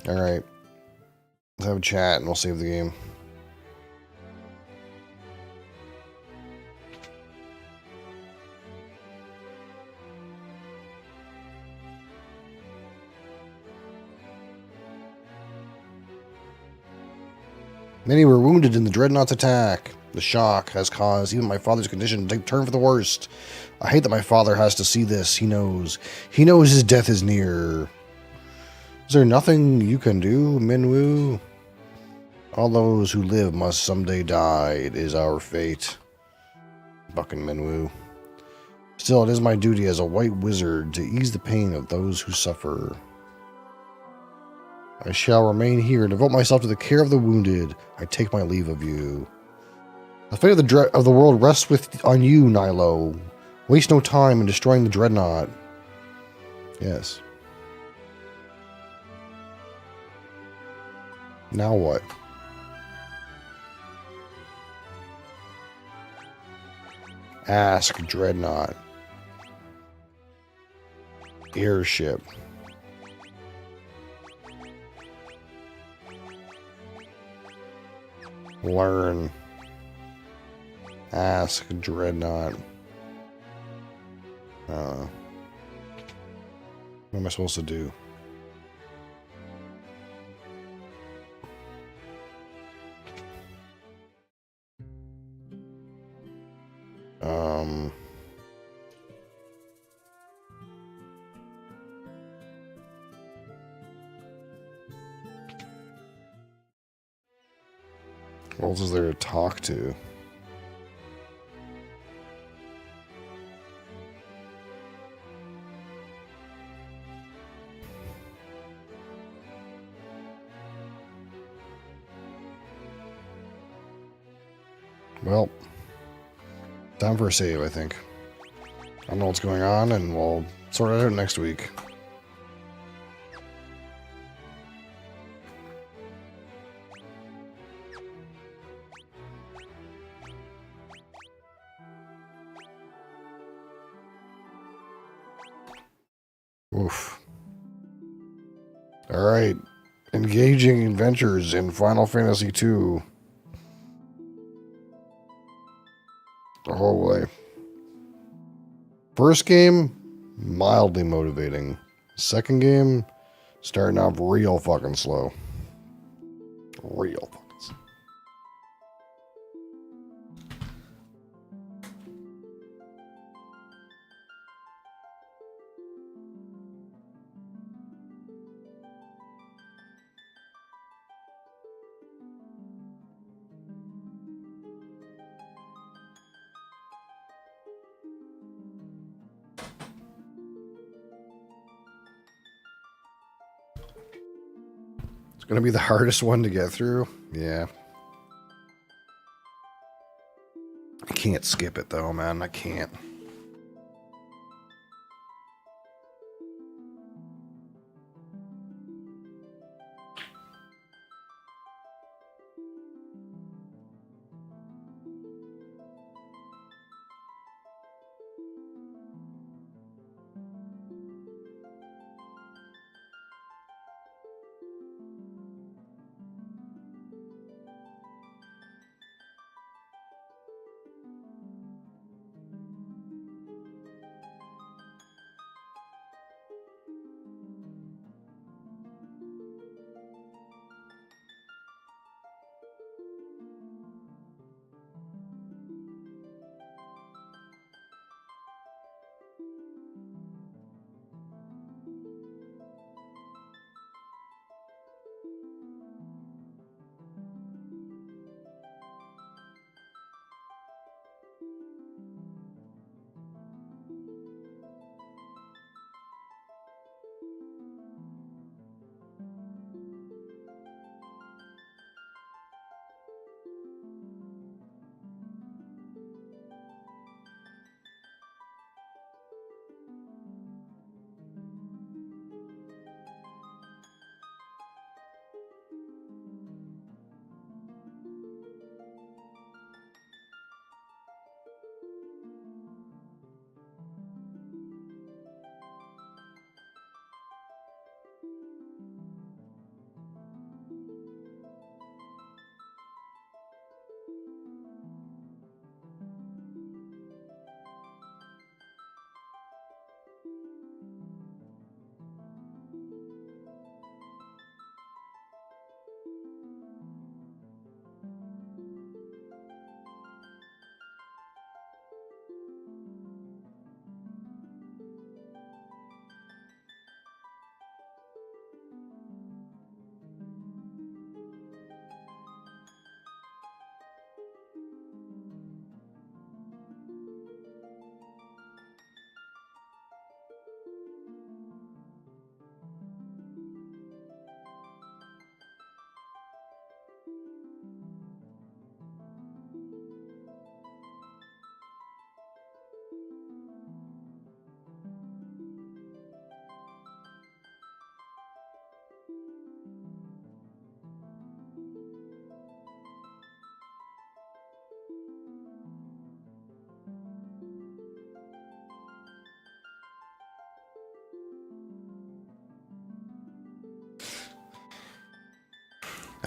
Alright. Let's have a chat and we'll save the game. Many were wounded in the Dreadnought's attack. The shock has caused even my father's condition to turn for the worst. I hate that my father has to see this. He knows. He knows his death is near. Is there nothing you can do, Minwu? All those who live must someday die. It is our fate. Bucking Minwu. Still, it is my duty as a white wizard to ease the pain of those who suffer. I shall remain here and devote myself to the care of the wounded. I take my leave of you. The fate of the world rests on you, Nilo. Waste no time in destroying the Dreadnought. Yes. Now what? Ask Dreadnought. Airship. Learn. Ask Dreadnought. What am I supposed to do? What else is there to talk to? Well, time for a save, I think. I don't know what's going on, and we'll sort it out next week. Oof. Alright. Engaging adventures in Final Fantasy II. The whole way. First game, mildly motivating. Second game, starting off real fucking slow. Real fucking slow. Gonna be the hardest one to get through. Yeah. I can't skip it though, man. I can't.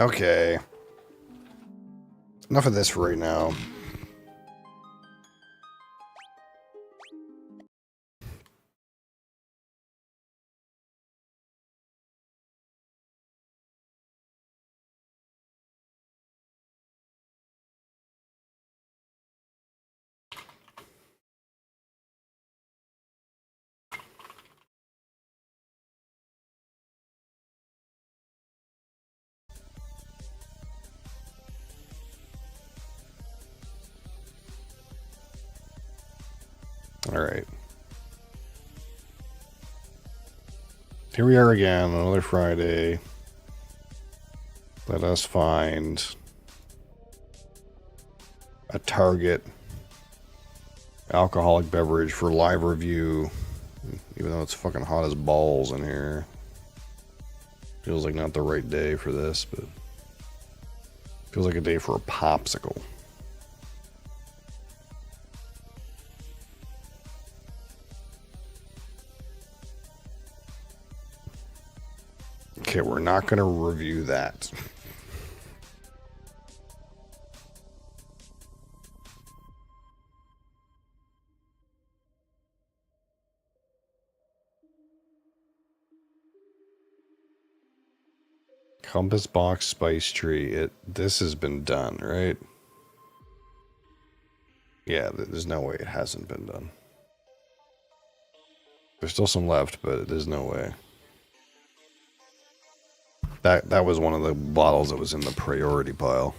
Okay. Enough of this for right now. Alright. Here we are again, another Friday. Let us find a Target alcoholic beverage for live review. Even though it's fucking hot as balls in here. Feels like not the right day for this, but feels like a day for a popsicle. Okay, we're not going to review that. Compass Box Spice Tree. This has been done, right? Yeah, there's no way it hasn't been done. There's still some left, but there's no way. That was one of the bottles that was in the priority pile.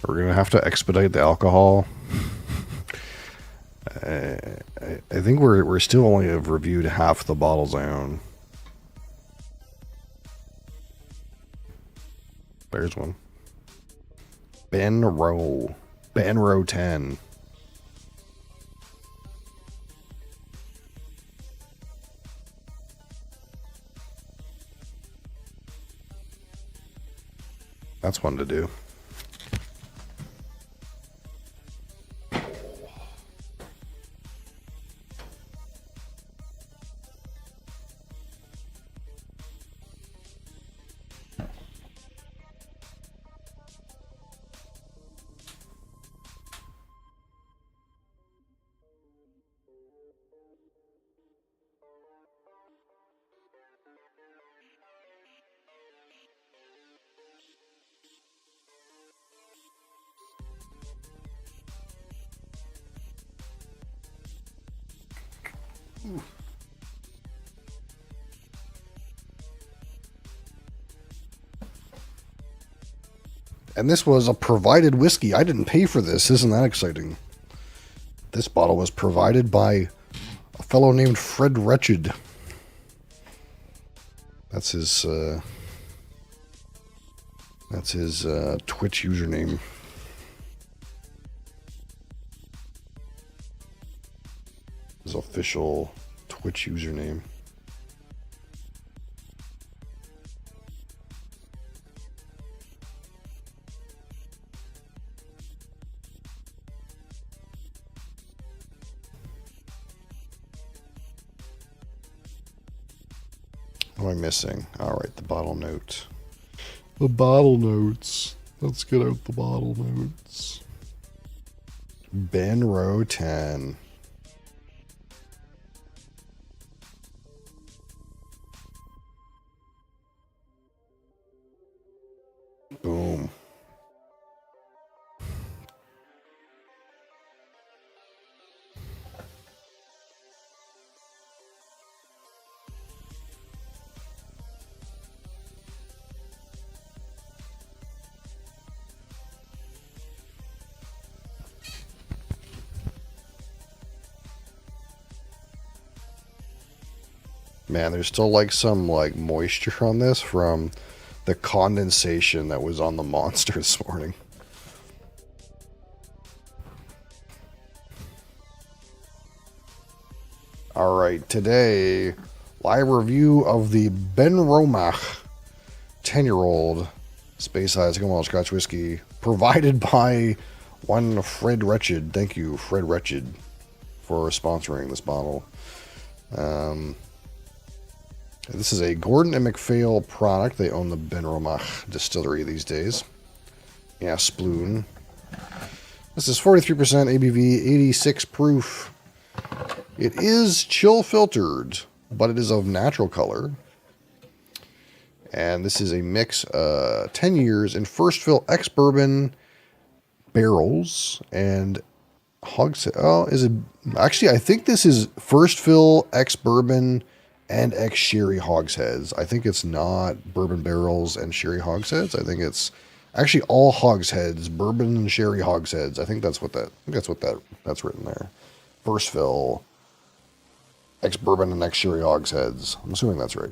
We're gonna have to expedite the alcohol. I think we're still only have reviewed half the bottles I own. There's one. Benro 10. That's one to do. And this was a provided whiskey. I didn't pay for this. Isn't that exciting? This bottle was provided by a fellow named Fred Wretched. That's his Twitch username. His official Twitch username. What am I missing? Alright, the bottle note. The bottle notes. Let's get out the bottle notes. Benro 10. Boom. Man, there's still like some like moisture on this from the condensation that was on the Monster this morning. Alright, today, live review of the Benromach 10-year-old Space Ice Eskimo Scotch Whiskey, provided by one Fred Wretched. Thank you, Fred Wretched, for sponsoring this bottle. This is a Gordon and MacPhail product. They own the Benromach distillery these days. Yeah, Sploon. This is 43% ABV, 86 proof. It is chill filtered, but it is of natural color. And this is a mix, 10 years in first fill ex-bourbon barrels and hogshead. Oh, is it? Actually, I think this is first fill ex-bourbon and ex-sherry hogsheads. I think it's not bourbon barrels and sherry hogsheads. I think it's actually all hogsheads, bourbon and sherry hogsheads. I think that's what that's written there. First fill ex-bourbon and ex-sherry hogsheads. I'm assuming that's right.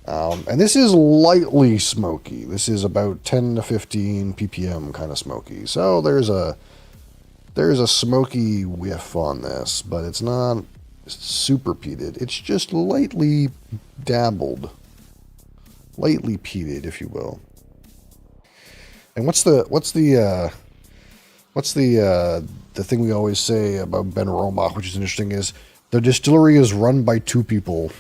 And this is lightly smoky. This is about 10 to 15 ppm kind of smoky. So there's a smoky whiff on this, but it's not super peated. It's just lightly dabbled, lightly peated, if you will. And what's the thing we always say about Benromach, which is interesting, is the distillery is run by two people.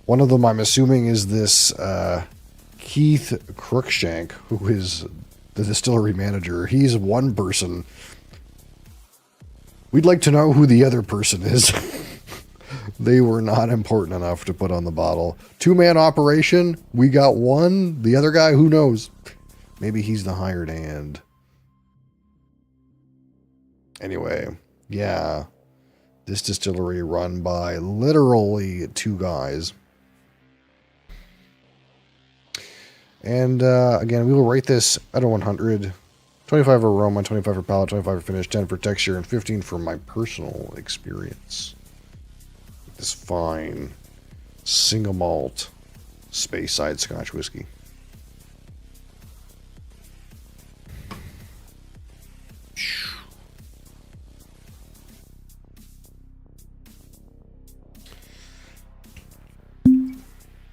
One of them, I'm assuming, is this Keith Cruikshank, who is the distillery manager. He's one person. We'd like to know who the other person is. They were not important enough to put on the bottle. Two-man operation. We got one. The other guy, who knows? Maybe he's the hired hand. Anyway, yeah. This distillery run by literally two guys. And again, we will rate this out of 100. 25 for aroma, 25 for palate, 25 for finish, 10 for texture, and 15 for my personal experience. This fine single malt Speyside Scotch whiskey.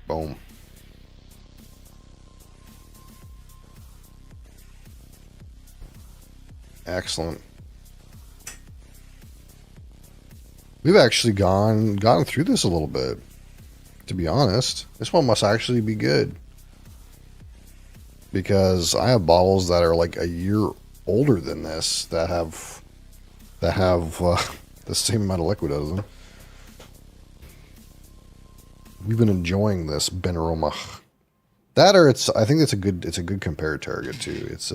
Boom. Excellent. We've actually gotten through this a little bit, to be honest. This one must actually be good, because I have bottles that are like a year older than this that have the same amount of liquid as them. We've been enjoying this Benromach. That, or I think it's a good compare target too. It's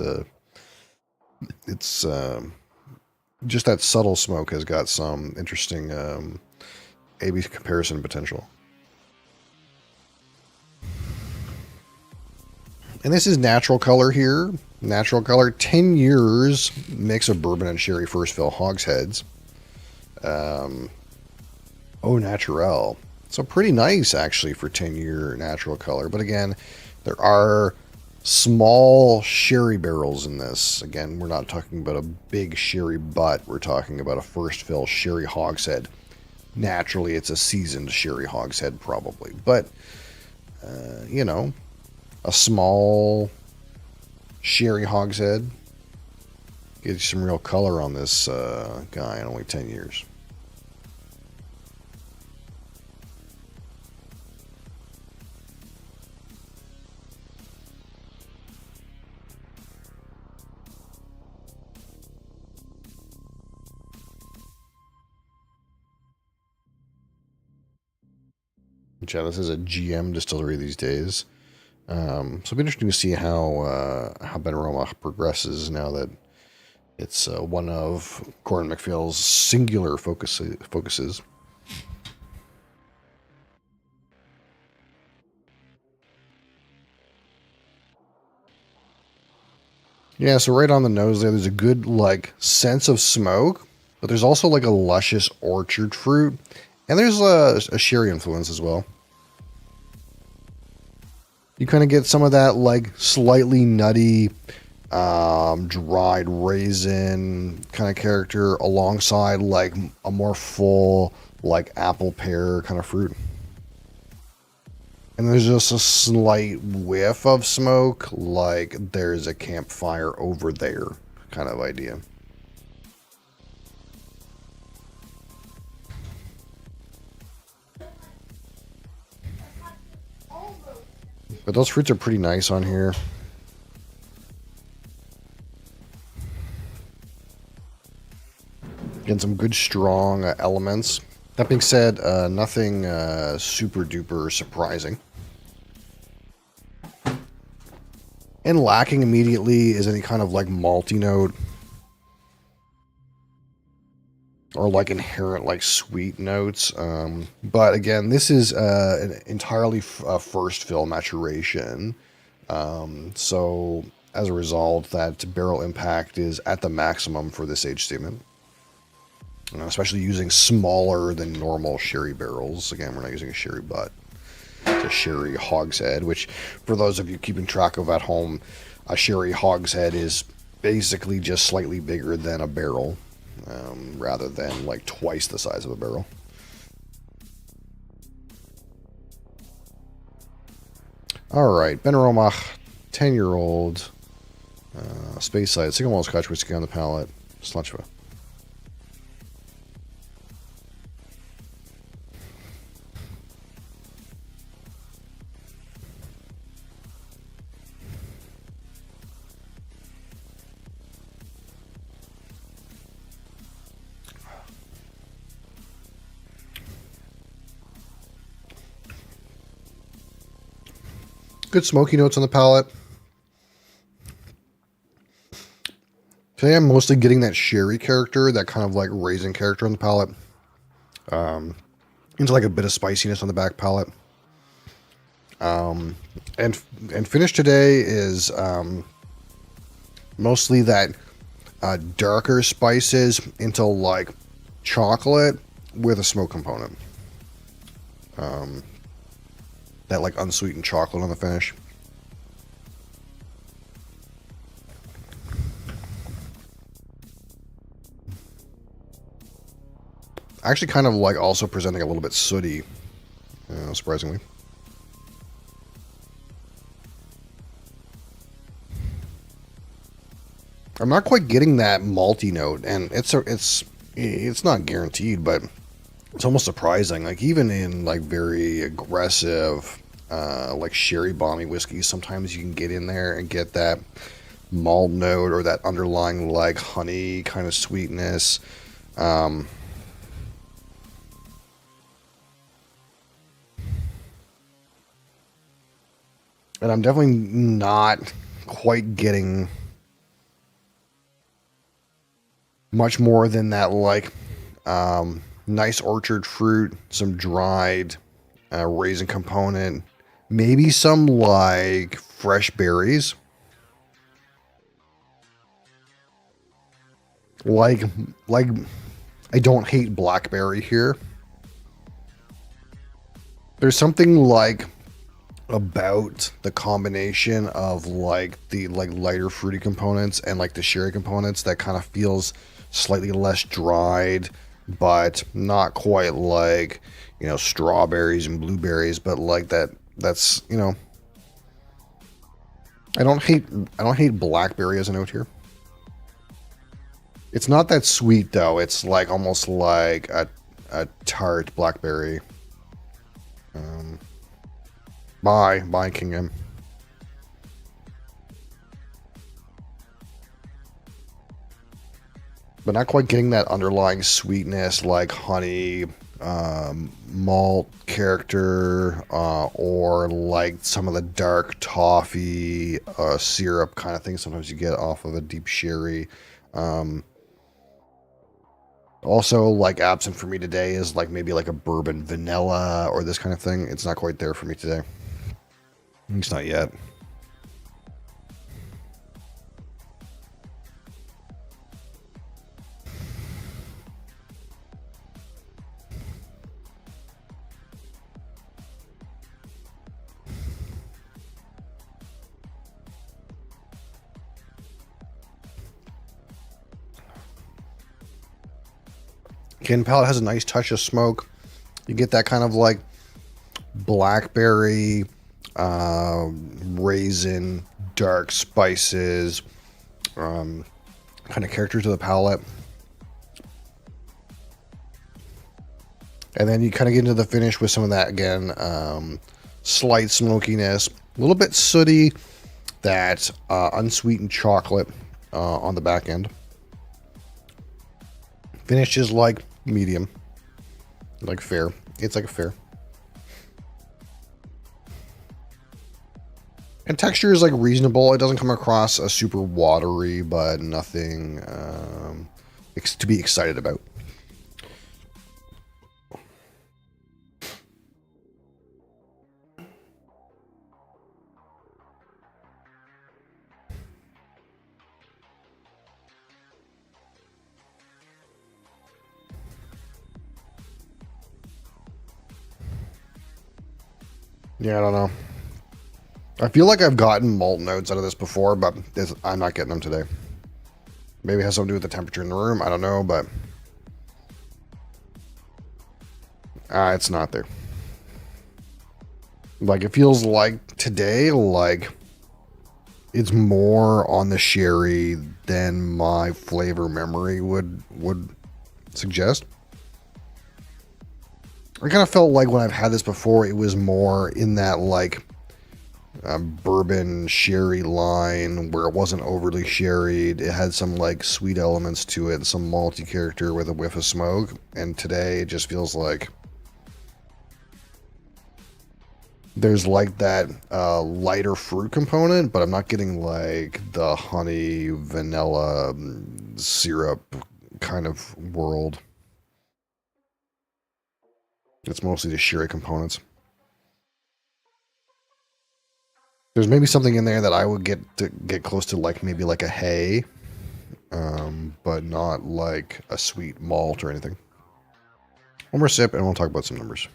just that subtle smoke has got some interesting A/B comparison potential. And this is natural color here. Natural color, 10 years, mix of bourbon and sherry first fill hogsheads. Au naturel. So pretty nice actually for 10-year natural color. But again, there are small sherry barrels in this. Again, we're not talking about a big sherry butt. We're talking about a first fill sherry hogshead. Naturally, it's a seasoned sherry hogshead probably. But, you know, a small sherry hogshead gives you some real color on this guy in only 10 years. Yeah, this is a GM distillery these days. So it'll be interesting to see how Benromach progresses now that it's one of Gordon MacPhail's singular focuses. Yeah, so right on the nose there's a good like sense of smoke, but there's also like a luscious orchard fruit, and there's a sherry influence as well. You kind of get some of that like slightly nutty, dried raisin kind of character alongside like a more full like apple pear kind of fruit. And there's just a slight whiff of smoke, like there's a campfire over there kind of idea. But those fruits are pretty nice on here. Getting some good strong elements. That being said, nothing super duper surprising. And lacking immediately is any kind of like malty note. Or like inherent like sweet notes. But again, this is an entirely first fill maturation. So as a result, that barrel impact is at the maximum for this age statement. Especially using smaller than normal sherry barrels. Again, we're not using a sherry butt. It's a sherry hogshead, which for those of you keeping track of at home, a sherry hogshead is basically just slightly bigger than a barrel, rather than like twice the size of a barrel. Alright, Ben Romach, 10-year-old, Speyside, single malt Scotch whiskey on the palate, Slachva. Good smoky notes on the palate. Today I'm mostly getting that sherry character, that kind of like raisin character on the palate. Into like a bit of spiciness on the back palate. And finish today is mostly that darker spices into like chocolate with a smoke component. That like unsweetened chocolate on the finish. Actually kind of like also presenting a little bit sooty, surprisingly. I'm not quite getting that malty note, and it's not guaranteed, but it's almost surprising. Like even in like very aggressive, like sherry bomby whiskeys, sometimes you can get in there and get that malt note or that underlying like honey kind of sweetness. And I'm definitely not quite getting much more than that like nice orchard fruit, some dried raisin component, maybe some like fresh berries. Like I don't hate blackberry here. There's something like about the combination of like the like lighter fruity components and like the sherry components that kind of feels slightly less dried, but not quite like, you know, strawberries and blueberries, but like that's, you know, I don't hate blackberry as a note here. It's not that sweet though. It's like almost like a tart blackberry. Bye King M. But not quite getting that underlying sweetness like honey, malt character, or like some of the dark toffee syrup kind of thing sometimes you get off of a deep sherry. Also, like absent for me today is like maybe like a bourbon vanilla or this kind of thing. It's not quite there for me today. At least not yet. Kin palate has a nice touch of smoke. You get that kind of like blackberry, raisin, dark spices, kind of character to the palate. And then you kind of get into the finish with some of that, again, slight smokiness, A little bit sooty. That unsweetened chocolate on the back end. Finish is like medium. Like fair. It's like a fair. And texture is like reasonable. It doesn't come across as super watery, but nothing to be excited about. Yeah, I don't know. I feel like I've gotten malt notes out of this before, but I'm not getting them today. Maybe it has something to do with the temperature in the room. I don't know, but it's not there. Like, it feels like today, like it's more on the sherry than my flavor memory would suggest. I kind of felt like when I've had this before, it was more in that like bourbon sherry line where it wasn't overly sherried. It had some like sweet elements to it and some malty character with a whiff of smoke. And today it just feels like there's like that lighter fruit component, but I'm not getting like the honey, vanilla, syrup kind of world. It's mostly the sherry components. There's maybe something in there that I would get close to, like maybe like a hay, but not like a sweet malt or anything. One more sip and we'll talk about some numbers.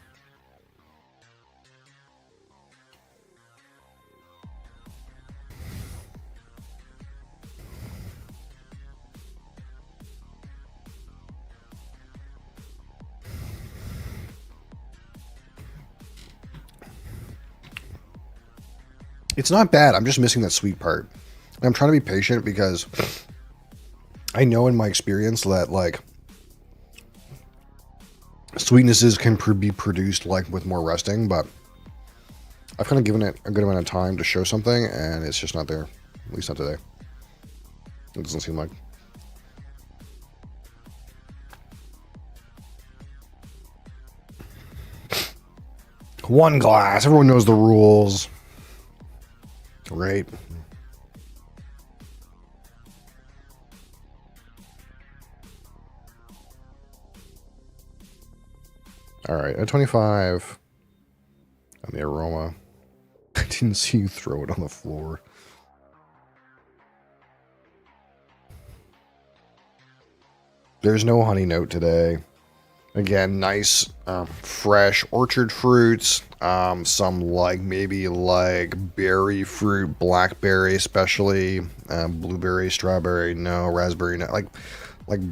It's not bad. I'm just missing that sweet part. And I'm trying to be patient because I know in my experience that like sweetnesses can be produced like with more resting, but I've kind of given it a good amount of time to show something and it's just not there. At least not today. It doesn't seem like. One glass. Everyone knows the rules. Right. All right, at 25 on the aroma. I didn't see you throw it on the floor. There's no honey note today. Again, nice, fresh orchard fruits. Some like maybe like berry fruit, blackberry especially, blueberry, strawberry, no, raspberry, no, like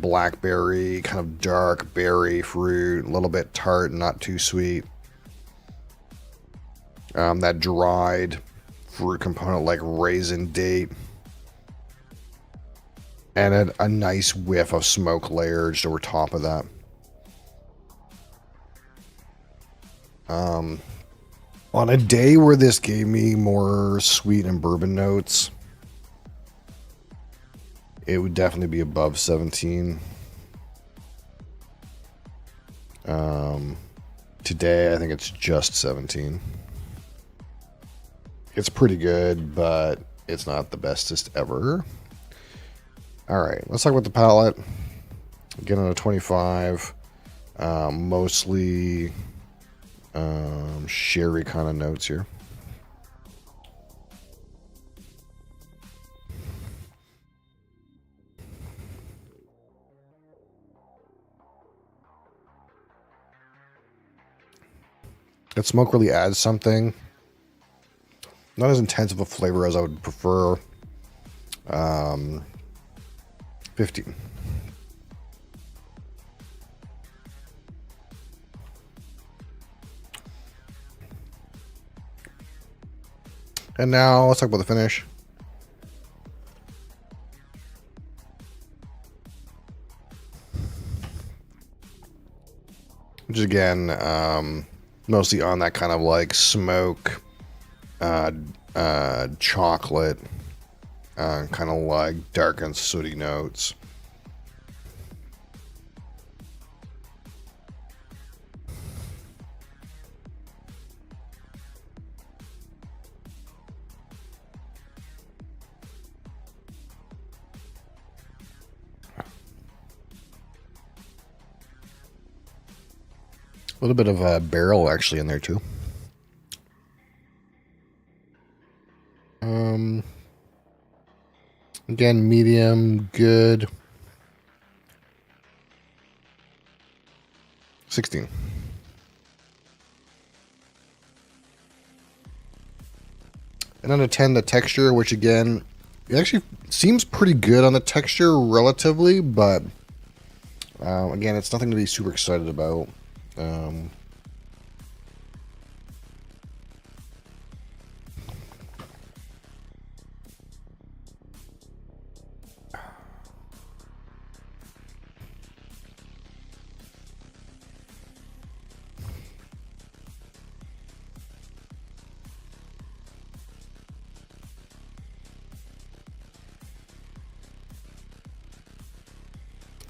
blackberry, kind of dark berry fruit, a little bit tart, not too sweet. That dried fruit component like raisin date. And a nice whiff of smoke layered just over top of that. On a day where this gave me more sweet and bourbon notes, it would definitely be above 17. Today, I think it's just 17. It's pretty good, but it's not the bestest ever. All right, let's talk about the palate. Again, on a 25, mostly sherry kind of notes here. That smoke really adds something. Not as intense of a flavor as I would prefer. 15. And now let's talk about the finish. Which is again, mostly on that kind of like smoke, chocolate, kind of like dark and sooty notes. A little bit of a barrel actually in there too. Again, medium, good. 16. And on a 10, the texture, which again, it actually seems pretty good on the texture relatively, but again, it's nothing to be super excited about.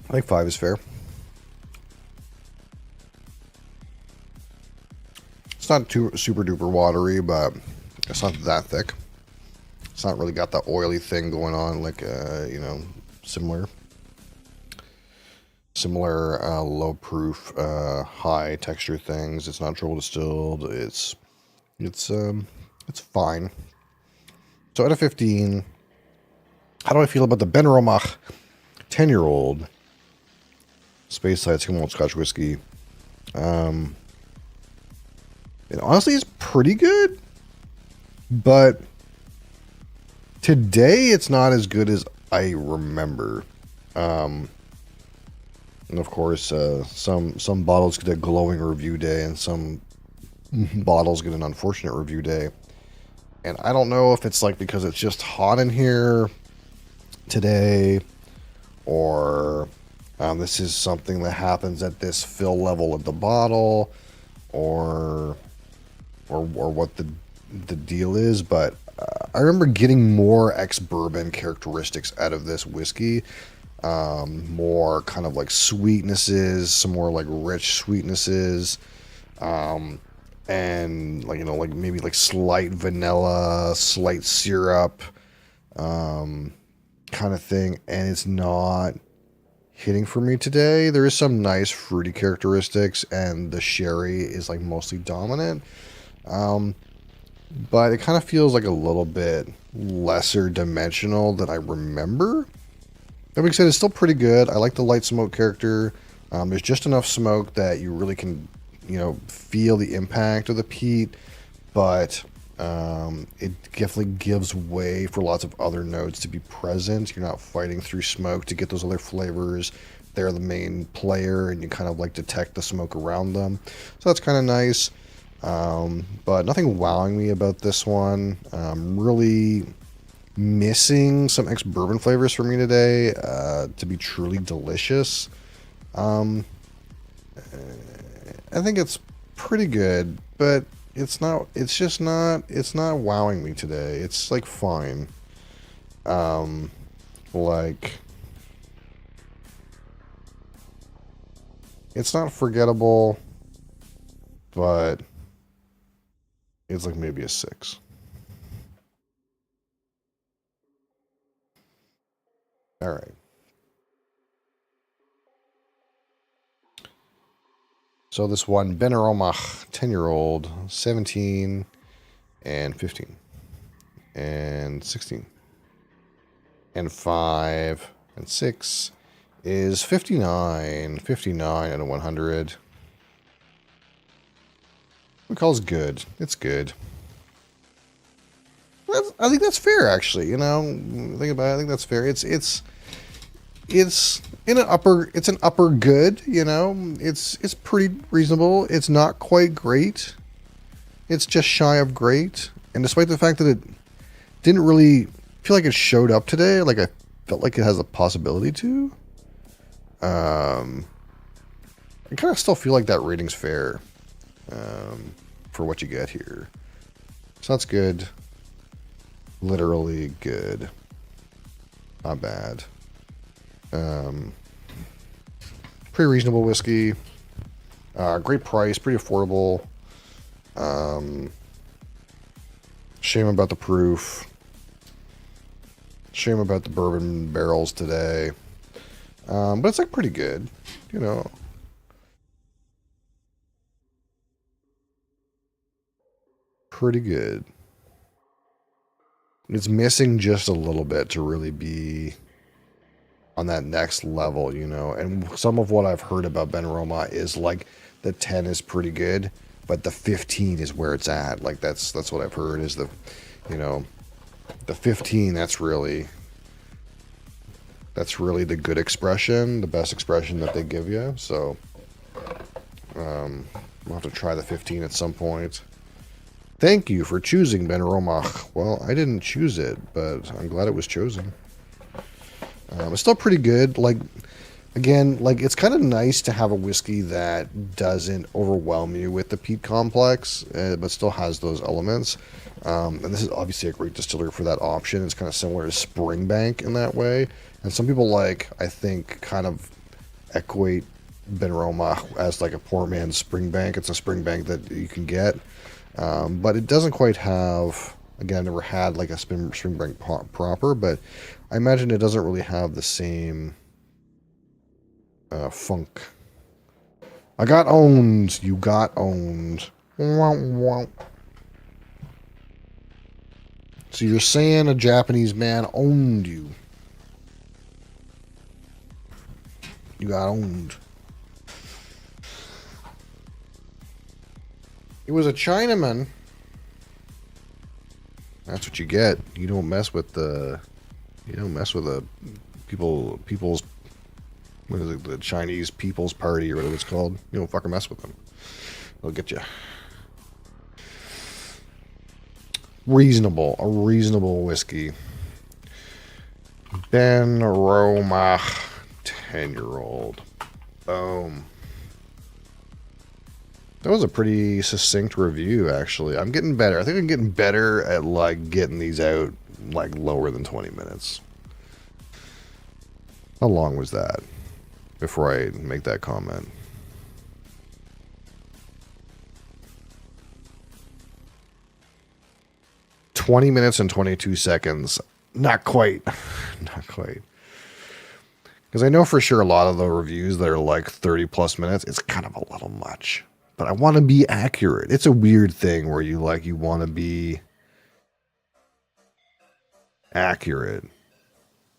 I think 5 is fair. It's not too super duper watery, but it's not that thick. It's not really got the oily thing going on like you know, similar low proof high texture things. It's not triple distilled. It's fine. So out of 15, how do I feel about the Benromach 10-year-old Speyside Single Malt Scotch whiskey? It honestly is pretty good, but today it's not as good as I remember. And of course, some bottles get a glowing review day, and some bottles get an unfortunate review day. And I don't know if it's like because it's just hot in here today, or this is something that happens at this fill level of the bottle, or what the deal is. But I remember getting more ex-bourbon characteristics out of this whiskey. More kind of like sweetnesses, some more like rich sweetnesses, and like, you know, like maybe like slight vanilla, slight syrup, kind of thing. And it's not hitting for me today. There is some nice fruity characteristics, and the sherry is like mostly dominant. But it kind of feels like a little bit lesser dimensional than I remember. That being said, it's still pretty good. I like the light smoke character. There's just enough smoke that you really can, you know, feel the impact of the peat, but it definitely gives way for lots of other notes to be present. You're not fighting through smoke to get those other flavors. They're the main player, and you kind of like detect the smoke around them. So that's kind of nice. But nothing wowing me about this one. Really missing some ex-bourbon flavors for me today to be truly delicious. I think it's pretty good, but it's not wowing me today. It's like fine. Like, it's not forgettable, but it's like maybe a 6. All right. So this one, Benromach 10-year-old, 17 and 15 and 16 and 5 and 6 is 59 out of 100. We calls good. It's good. I think that's fair, actually. You know, think about it. I think that's fair. It's in it's an upper good. You know, it's pretty reasonable. It's not quite great. It's just shy of great. And despite the fact that it didn't really feel like it showed up today, like I felt like it has a possibility to. I kind of still feel like that rating's fair. For what you get here. So that's good. Literally good. Not bad. Pretty reasonable whiskey. Great price, pretty affordable. Shame about the proof. Shame about the bourbon barrels today. But it's like pretty good, you know. Pretty good. It's missing just a little bit to really be on that next level, you know. And some of what I've heard about Benroma is like the 10 is pretty good, but the 15 is where it's at. Like that's what I've heard is the, you know, the 15, that's really the good expression, the best expression that they give you. So we'll have to try the 15 at some point. Thank you for choosing Benroma. Well, I didn't choose it, but I'm glad it was chosen. It's still pretty good. Like, again, like it's kind of nice to have a whiskey that doesn't overwhelm you with the peat complex, but still has those elements. And this is obviously a great distillery for that option. It's kind of similar to Springbank in that way. And some people I think, kind of equate Benroma as like a poor man's Springbank. It's a Springbank that you can get. But it doesn't quite have, again, I never had like a Springbank proper, but I imagine it doesn't really have the same funk. I got owned. You got owned. So you're saying a Japanese man owned you. You got owned. It was a Chinaman. That's what you get. You don't mess with the people's, what is it, the Chinese People's Party or whatever it's called. You don't fucking mess with them. They'll get you. A reasonable whiskey. Benroma 10-year-old. Boom. That was a pretty succinct review, actually. I'm getting better. I think I'm getting better at, like, getting these out, like, lower than 20 minutes. How long was that before I make that comment? "20 minutes and 22 seconds. Not quite. Not quite. Because I know for sure a lot of the reviews that are like 30 plus minutes, it's kind of a little much. But I want to be accurate. It's a weird thing where you want to be accurate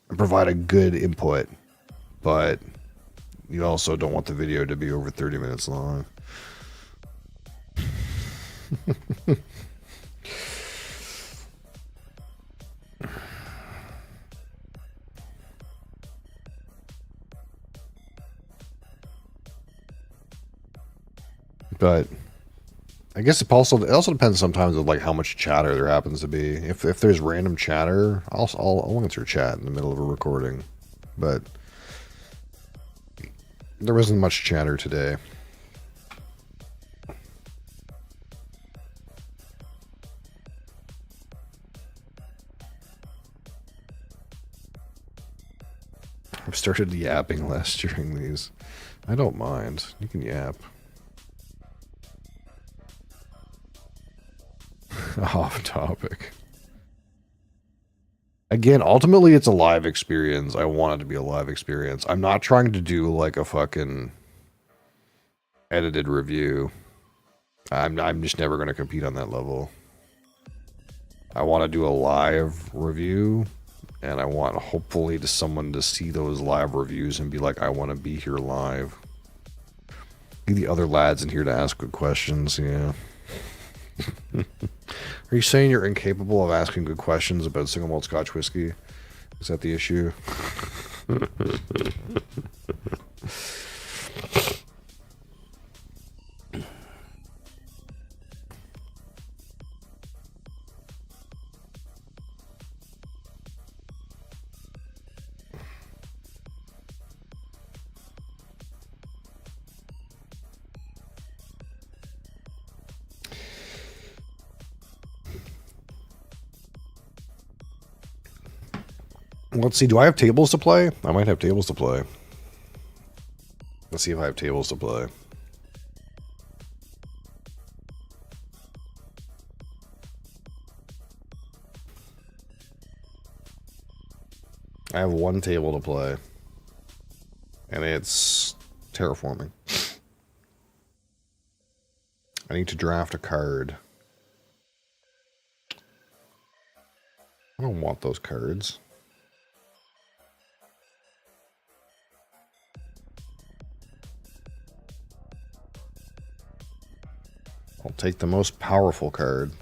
and provide a good input, but you also don't want the video to be over 30 minutes long. But I guess it also depends sometimes on like how much chatter there happens to be. If there's random chatter, I'll answer chat in the middle of a recording. But there wasn't much chatter today. I've started yapping less during these. I don't mind. You can yap. Off topic. Again, ultimately it's a live experience. I want it to be a live experience. I'm not trying to do like a fucking edited review. I'm just never going to compete on that level. I want to do a live review, and I want hopefully someone to see those live reviews and be like, I want to be here live. Be the other lads in here to ask good questions, yeah. Are you saying you're incapable of asking good questions about single malt Scotch whiskey? Is that the issue? Let's see, do I have tables to play? I might have tables to play. Let's see if I have tables to play. I have one table to play. And it's terraforming. I need to draft a card. I don't want those cards. I'll take the most powerful card.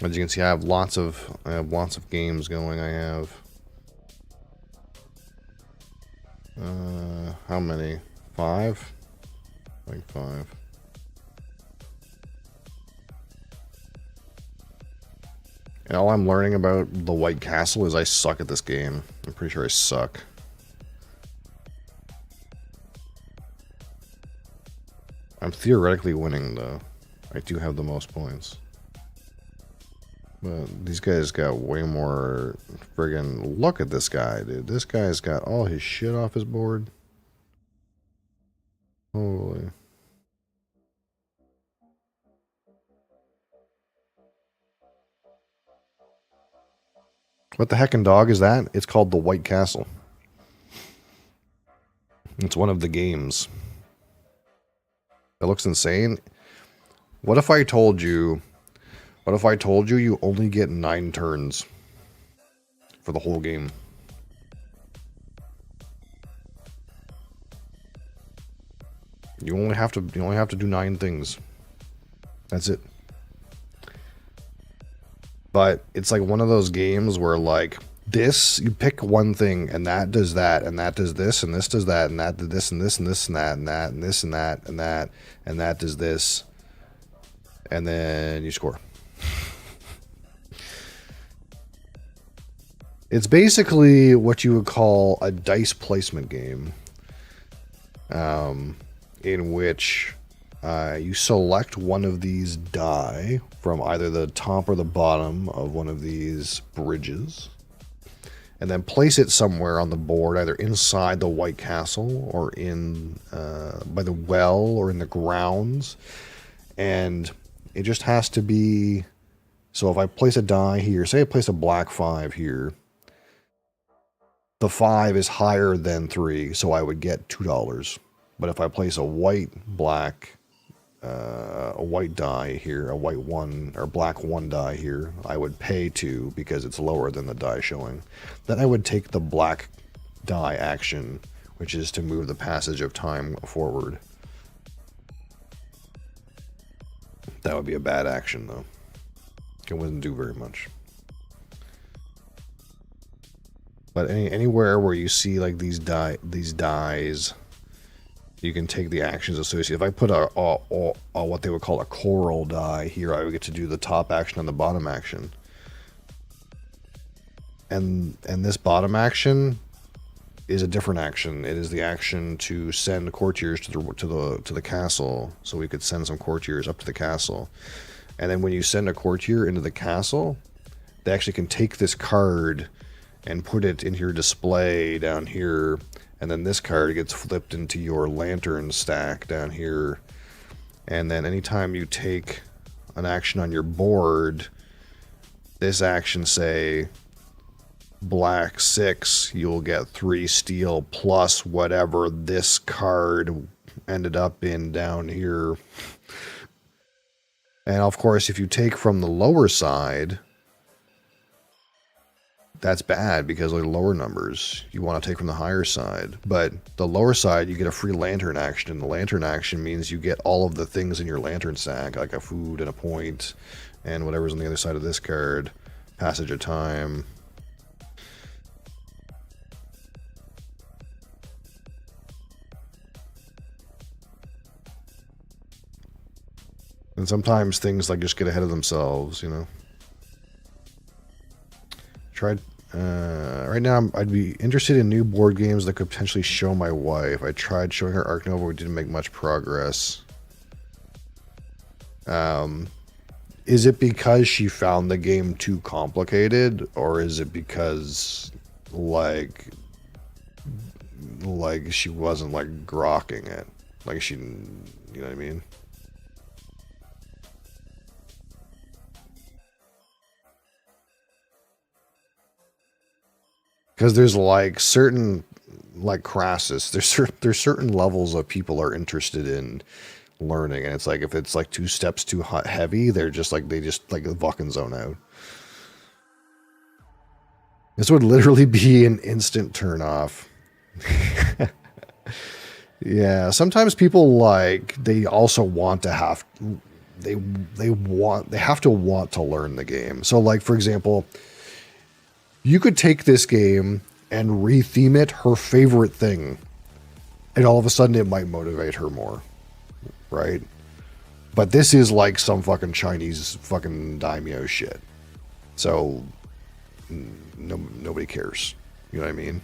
As you can see, I have lots of games going. I have how many? 5? I think 5. And all I'm learning about the White Castle is I suck at this game. I'm pretty sure I suck. I'm theoretically winning though. I do have the most points. But these guys got way more friggin'... Look at this guy, dude. This guy's got all his shit off his board. Holy. What the heckin' dog is that? It's called the White Castle. It's one of the games. That looks insane. What if I told you... What if I told you you only get 9 turns for the whole game? You only have to do 9 things. That's it. But it's like one of those games where like this, you pick one thing and that does that and that does this and this does that and that did this and this and this and that and that and this and that and that and that does this, and then you score. It's basically what you would call a dice placement game, in which you select one of these die from either the top or the bottom of one of these bridges, and then place it somewhere on the board, either inside the White Castle or in by the well or in the grounds, and it just has to be. So if I place a die here, say I place a black 5 here, the 5 is higher than 3, so I would get $2. But if I place a white die here, a white 1 or black 1 die here, I would pay 2 because it's lower than the die showing. Then I would take the black die action, which is to move the passage of time forward. That would be a bad action though. It wouldn't do very much. But anywhere where you see like these dies, you can take the actions associated. If I put a what they would call a coral die here, I would get to do the top action and the bottom action. And this bottom action is a different action. It is the action to send courtiers to the castle, so we could send some courtiers up to the castle. And then when you send a courtier into the castle, they actually can take this card and put it in your display down here, and then this card gets flipped into your lantern stack down here. And then anytime you take an action on your board, this action, say black 6, you'll get 3 steel plus whatever this card ended up in down here. And of course, if you take from the lower side, that's bad because they're lower numbers. You want to take from the higher side. But the lower side, you get a free lantern action, and the lantern action means you get all of the things in your lantern stack, like a food and a point, and whatever's on the other side of this card. Passage of time. And sometimes things like just get ahead of themselves, you know. Right now, I'd be interested in new board games that could potentially show my wife. I tried showing her Ark Nova, we didn't make much progress. Is it because she found the game too complicated, or is it because like she wasn't like grokking it, like she, you know what I mean? Because there's like certain, like Crassus, there's certain levels of people are interested in learning, and it's like if it's like 2 steps too heavy, they just like fucking zone out. This would literally be an instant turn off. Yeah, sometimes people like they also want to have they have to want to learn the game. So like for example, you could take this game and retheme it her favorite thing, and all of a sudden it might motivate her more, right? But this is like some fucking Chinese fucking daimyo shit, so nobody cares. You know what I mean?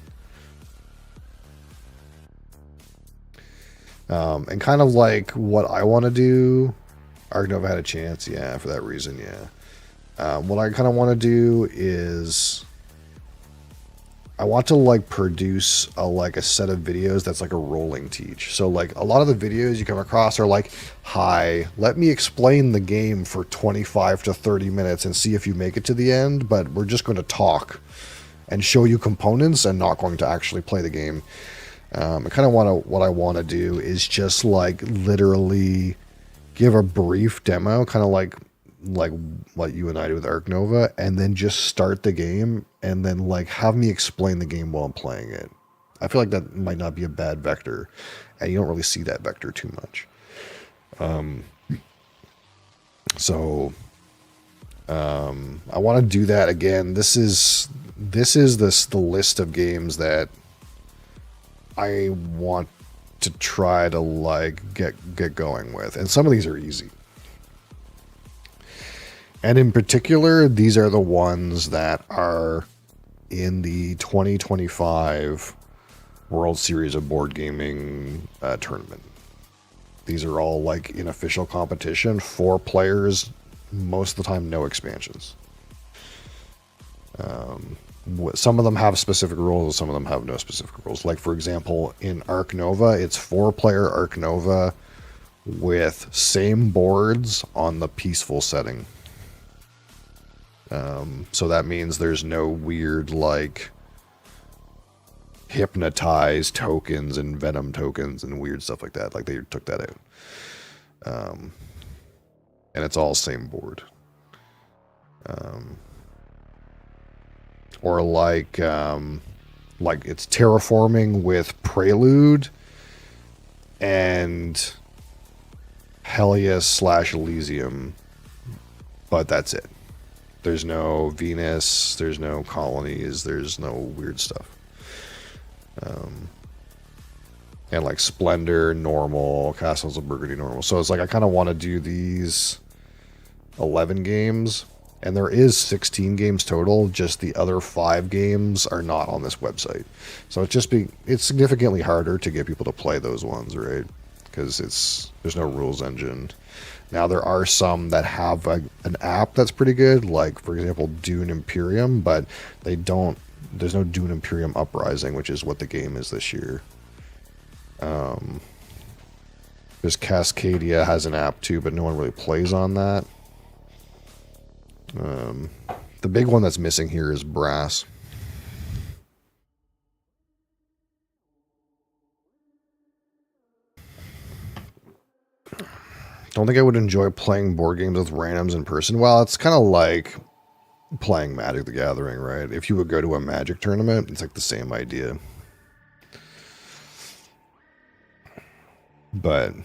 And kind of like what I want to do, Ark Nova had a chance, yeah, for that reason, yeah. What I kind of want to do is I want to like produce a set of videos that's like a rolling teach. So like a lot of the videos you come across are like, hi, let me explain the game for 25 to 30 minutes and see if you make it to the end, but we're just going to talk and show you components and not going to actually play the game. I kind of what I want to do is just like literally give a brief demo, kind of like what you and I do with Ark Nova, and then just start the game and then like have me explain the game while I'm playing it. I feel like that might not be a bad vector, and you don't really see that vector too much. I want to do that again. This is the list of games that I want to try to like get going with, and some of these are easy. And in particular, these are the ones that are in the 2025 World Series of Board Gaming tournament. These are all like in official competition, 4 players, most of the time no expansions. Some of them have specific rules, some of them have no specific rules. Like for example, in Ark Nova, it's 4-player Ark Nova with same boards on the peaceful setting. So that means there's no weird like hypnotize tokens and venom tokens and weird stuff like that. Like they took that out. And it's all same board. Or like it's terraforming with Prelude and Helios / Elysium, but that's it. There's no Venus, there's no colonies, there's no weird stuff. And like Splendor, normal, Castles of Burgundy, normal. So it's like I kind of want to do these 11 games, and there is 16 games total, just the other 5 games are not on this website. So it's significantly harder to get people to play those ones, right? Because there's no rules engine. Now there are some that have an app that's pretty good, like for example Dune Imperium, but there's no Dune Imperium Uprising, which is what the game is this year. There's Cascadia has an app too, but no one really plays on that. The big one that's missing here is Brass. Don't think I would enjoy playing board games with randoms in person. Well, it's kind of like playing Magic the Gathering, right? If you would go to a Magic tournament, it's like the same idea. But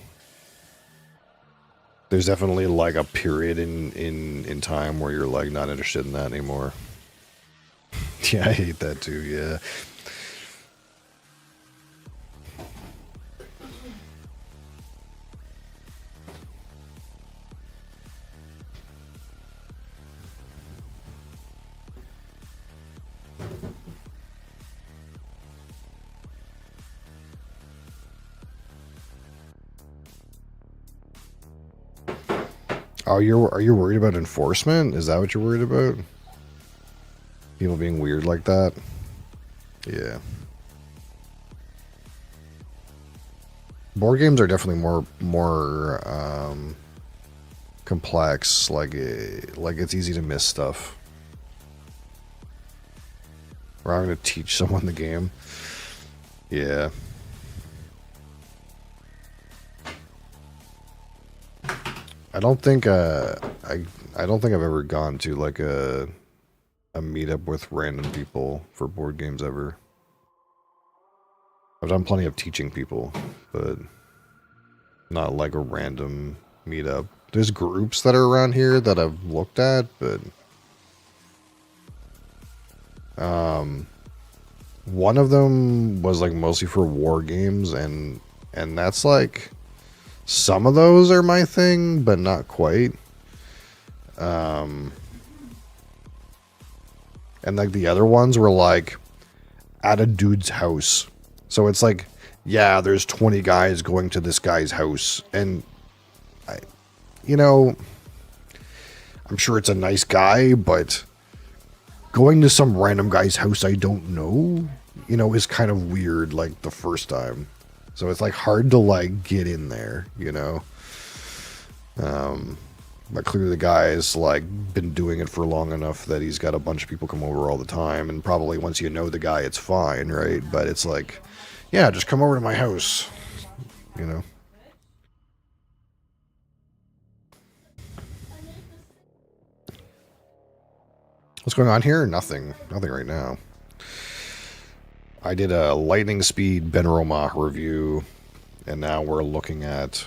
there's definitely like a period in time where you're like not interested in that anymore. Yeah, I hate that too, yeah. Oh, are you worried about enforcement? Is that what you're worried about? People being weird like that? Yeah. Board games are definitely more complex. Like it's easy to miss stuff. Or I'm going to teach someone the game. Yeah. I don't think I don't think I've ever gone to like a meetup with random people for board games ever. I've done plenty of teaching people, but not like a random meetup. There's groups that are around here that I've looked at, but one of them was like mostly for war games, and that's like some of those are my thing, but not quite. And like the other ones were like at a dude's house. So it's like, yeah, there's 20 guys going to this guy's house. And I'm sure it's a nice guy, but going to some random guy's house I don't know, is kind of weird like the first time. So it's like hard to like get in there, But clearly the guy's like been doing it for long enough that he's got a bunch of people come over all the time, and probably once you know the guy, it's fine, right? But it's like, yeah, just come over to my house, What's going on here? Nothing right now. I did a lightning speed Benroma review, and now we're looking at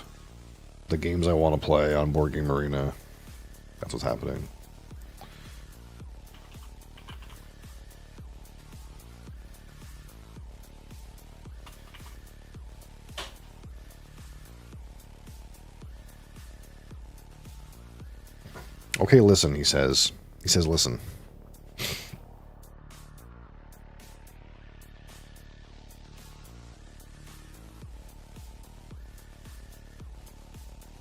the games I want to play on Board Game Arena. That's what's happening. Okay, listen, he says. He says, listen.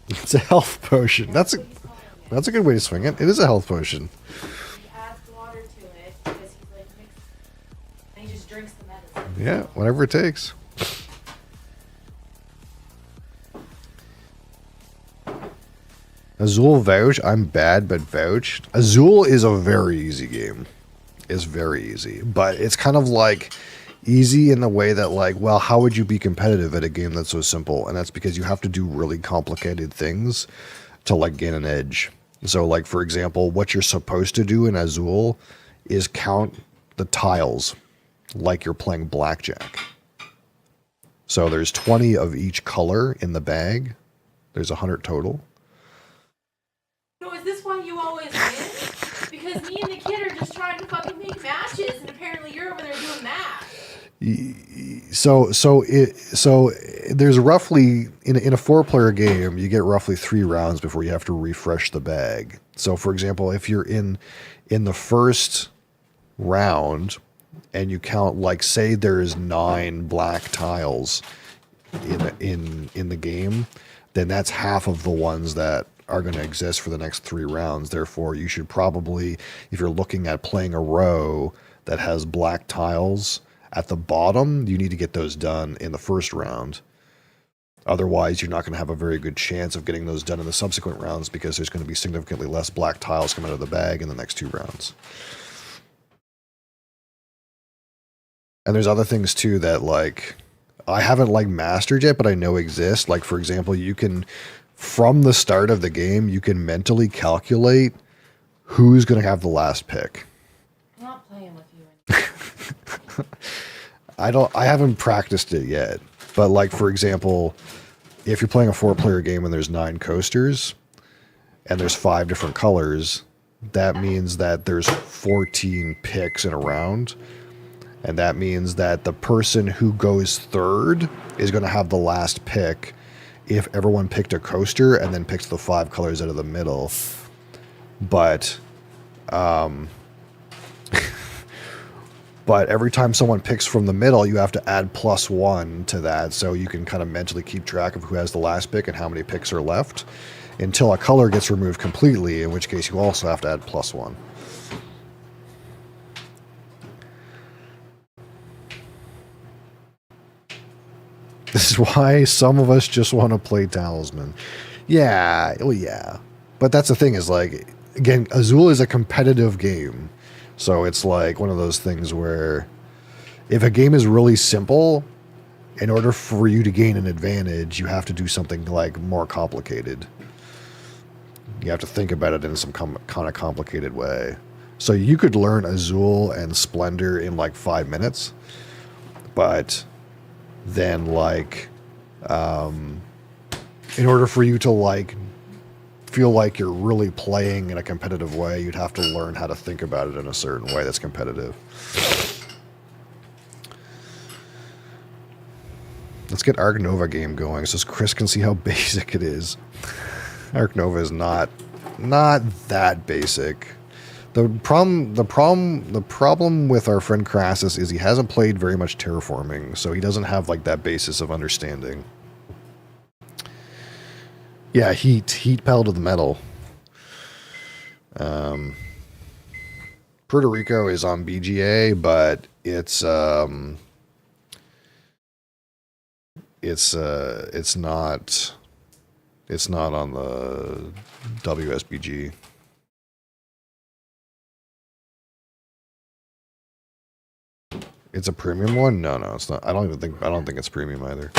It's a health potion. That's a good way to swing it. It is a health potion. He adds water to it because he's like mixed, and he just drinks the medicine. Yeah, whatever it takes. Azul vouch. I'm bad, but vouch. Azul is a very easy game. It's very easy, but it's kind of like easy in the way that like, well, how would you be competitive at a game that's so simple? And that's because you have to do really complicated things to like gain an edge. So like, for example, what you're supposed to do in Azul is count the tiles like you're playing blackjack. So there's 20 of each color in the bag. There's 100 total. No, is this why you always win? Because me and the kid are just trying to fucking make matches, and apparently you're over there doing math. So there's roughly in a 4-player game, you get roughly 3 rounds before you have to refresh the bag. So for example, if you're in the first round and you count, like, say there's 9 black tiles in the game, then that's half of the ones that are going to exist for the next 3 rounds. Therefore, you should probably, if you're looking at playing a row that has black tiles at the bottom, you need to get those done in the first round. Otherwise, you're not going to have a very good chance of getting those done in the subsequent rounds because there's going to be significantly less black tiles coming out of the bag in the next 2 rounds. And there's other things too that, like, I haven't like mastered yet, but I know exist. Like, for example, you can, from the start of the game, you can mentally calculate who's going to have the last pick. I'm not playing with you anymore. I haven't practiced it yet, but like, for example, if you're playing a 4-player game and there's 9 coasters and there's 5 different colors, that means that there's 14 picks in a round. And that means that the person who goes third is going to have the last pick if everyone picked a coaster and then picks the 5 colors out of the middle. But but every time someone picks from the middle, you have to add +1 to that, so you can kind of mentally keep track of who has the last pick and how many picks are left. until a color gets removed completely, in which case you also have to add +1. This is why some of us just want to play Talisman. Yeah, well, yeah. But that's the thing is, like, again, Azul is a competitive game. So it's like one of those things where if a game is really simple, in order for you to gain an advantage, you have to do something like more complicated. You have to think about it in some kind of complicated way. So you could learn Azul and Splendor in like 5 minutes, but then like, in order for you to like feel like you're really playing in a competitive way, you'd have to learn how to think about it in a certain way that's competitive. Let's get Arc Nova game going so Chris can see how basic it is. Arc Nova is not that basic. The problem with our friend Crassus is he hasn't played very much terraforming, so he doesn't have like that basis of understanding. Yeah, heat pedal to the metal. Puerto Rico is on BGA, but it's not on the WSBG. It's a premium one? No, it's not. I don't think it's premium either.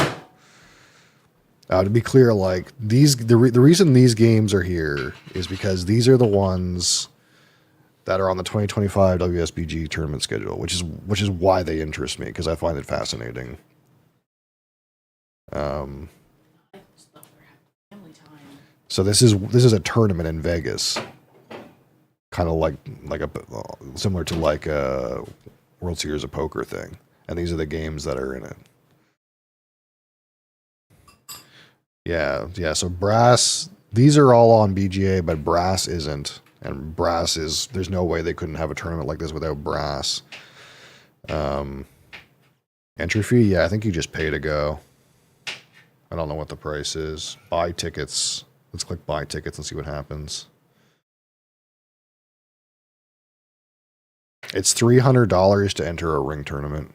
To be clear, like the reason these games are here is because these are the ones that are on the 2025 WSBG tournament schedule, which is why they interest me, because I find it fascinating. So this is a tournament in Vegas, kind of like a similar to like a World Series of Poker thing, and these are the games that are in it. Yeah. So Brass, these are all on BGA, but Brass isn't, and Brass is, there's no way they couldn't have a tournament like this without Brass. Entry fee, yeah, I think you just pay to go. I don't know what the price is. Buy tickets. Let's click buy tickets and see what happens. It's $300 to enter a ring tournament.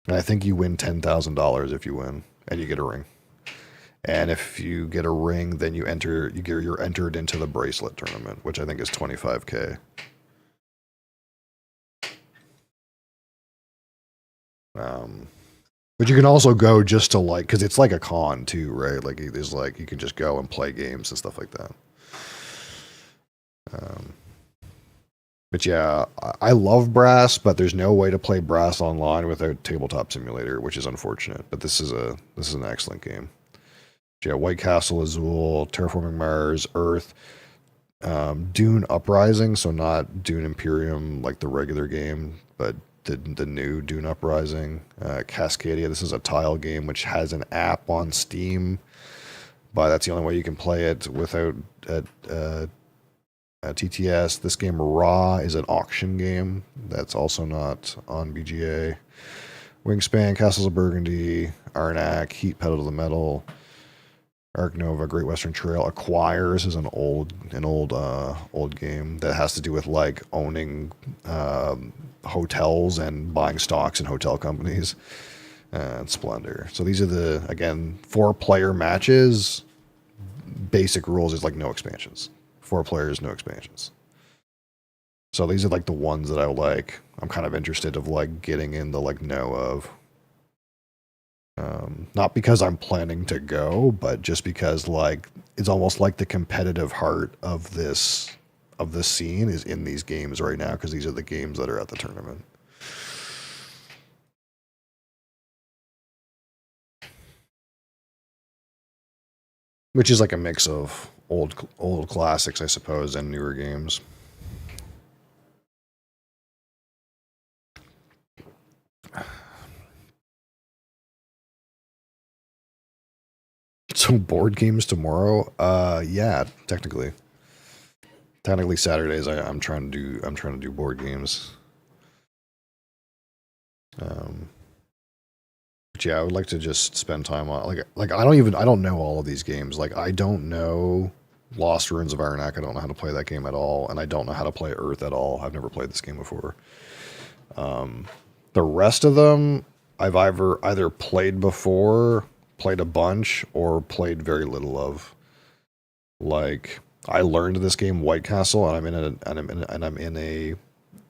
And I think you win $10,000 if you win, and you get a ring. And if you get a ring, then you're entered into the bracelet tournament, which I think is $25K. But you can also go just to like, because it's like a con too, right? Like there's like, you can just go and play games and stuff like that. But yeah, I love Brass, but there's no way to play Brass online without Tabletop Simulator, which is unfortunate. But this is an excellent game. Yeah, White Castle, Azul, Terraforming Mars, Earth, Dune Uprising, so not Dune Imperium like the regular game, but the new Dune Uprising. Cascadia, this is a tile game which has an app on Steam, but that's the only way you can play it without TTS. This game Raw is an auction game that's also not on BGA. Wingspan, Castles of Burgundy, Arnak, Heat Pedal to the Metal, Arc Nova, Great Western Trail. Acquires is an old game that has to do with like owning hotels and buying stocks in hotel companies. And Splendor. So these are the, again, 4-player matches. Basic rules is like no expansions. 4 players, no expansions. So these are like the ones that I'm kind of interested of like getting in the like know of. Not because I'm planning to go, but just because like it's almost like the competitive heart of this scene is in these games right now, because these are the games that are at the tournament. Which is like a mix of old classics, I suppose, and newer games. So board games tomorrow? Yeah, technically. Technically Saturdays I'm trying to do board games. But yeah, I would like to just spend time on like I don't know all of these games. Like I don't know Lost Ruins of Arnak. I don't know how to play that game at all, and I don't know how to play Earth at all. I've never played this game before. The rest of them I've either played before, played a bunch, or played very little of. Like I learned this game White Castle, and I'm in a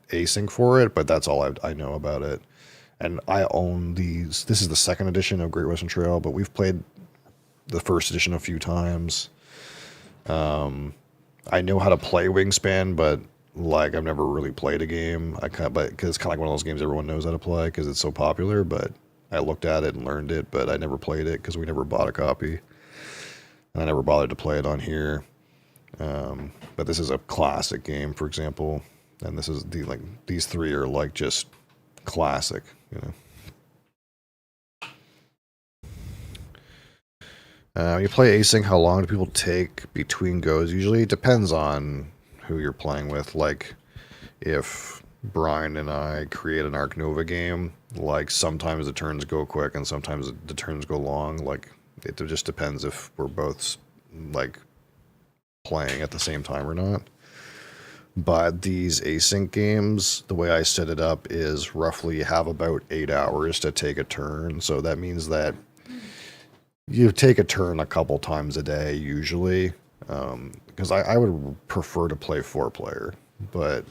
async for it, but that's all I know about it. And I own these. This is the second edition of Great Western Trail, but we've played the first edition a few times. I know how to play Wingspan, but like I've never really played a game. But because it's kind of like one of those games everyone knows how to play because it's so popular. But I looked at it and learned it, but I never played it because we never bought a copy, and I never bothered to play it on here. But this is a classic game, for example, and this is these three are like just classic, you know. You play async, how long do people take between goes? Usually it depends on who you're playing with. Like, if Brian and I create an Ark Nova game, like, sometimes the turns go quick and sometimes the turns go long. Like, it just depends if we're both, like, playing at the same time or not. But these async games, the way I set it up is roughly have about 8 hours to take a turn. So that means that you take a turn a couple times a day usually, because I would prefer to play 4-player, but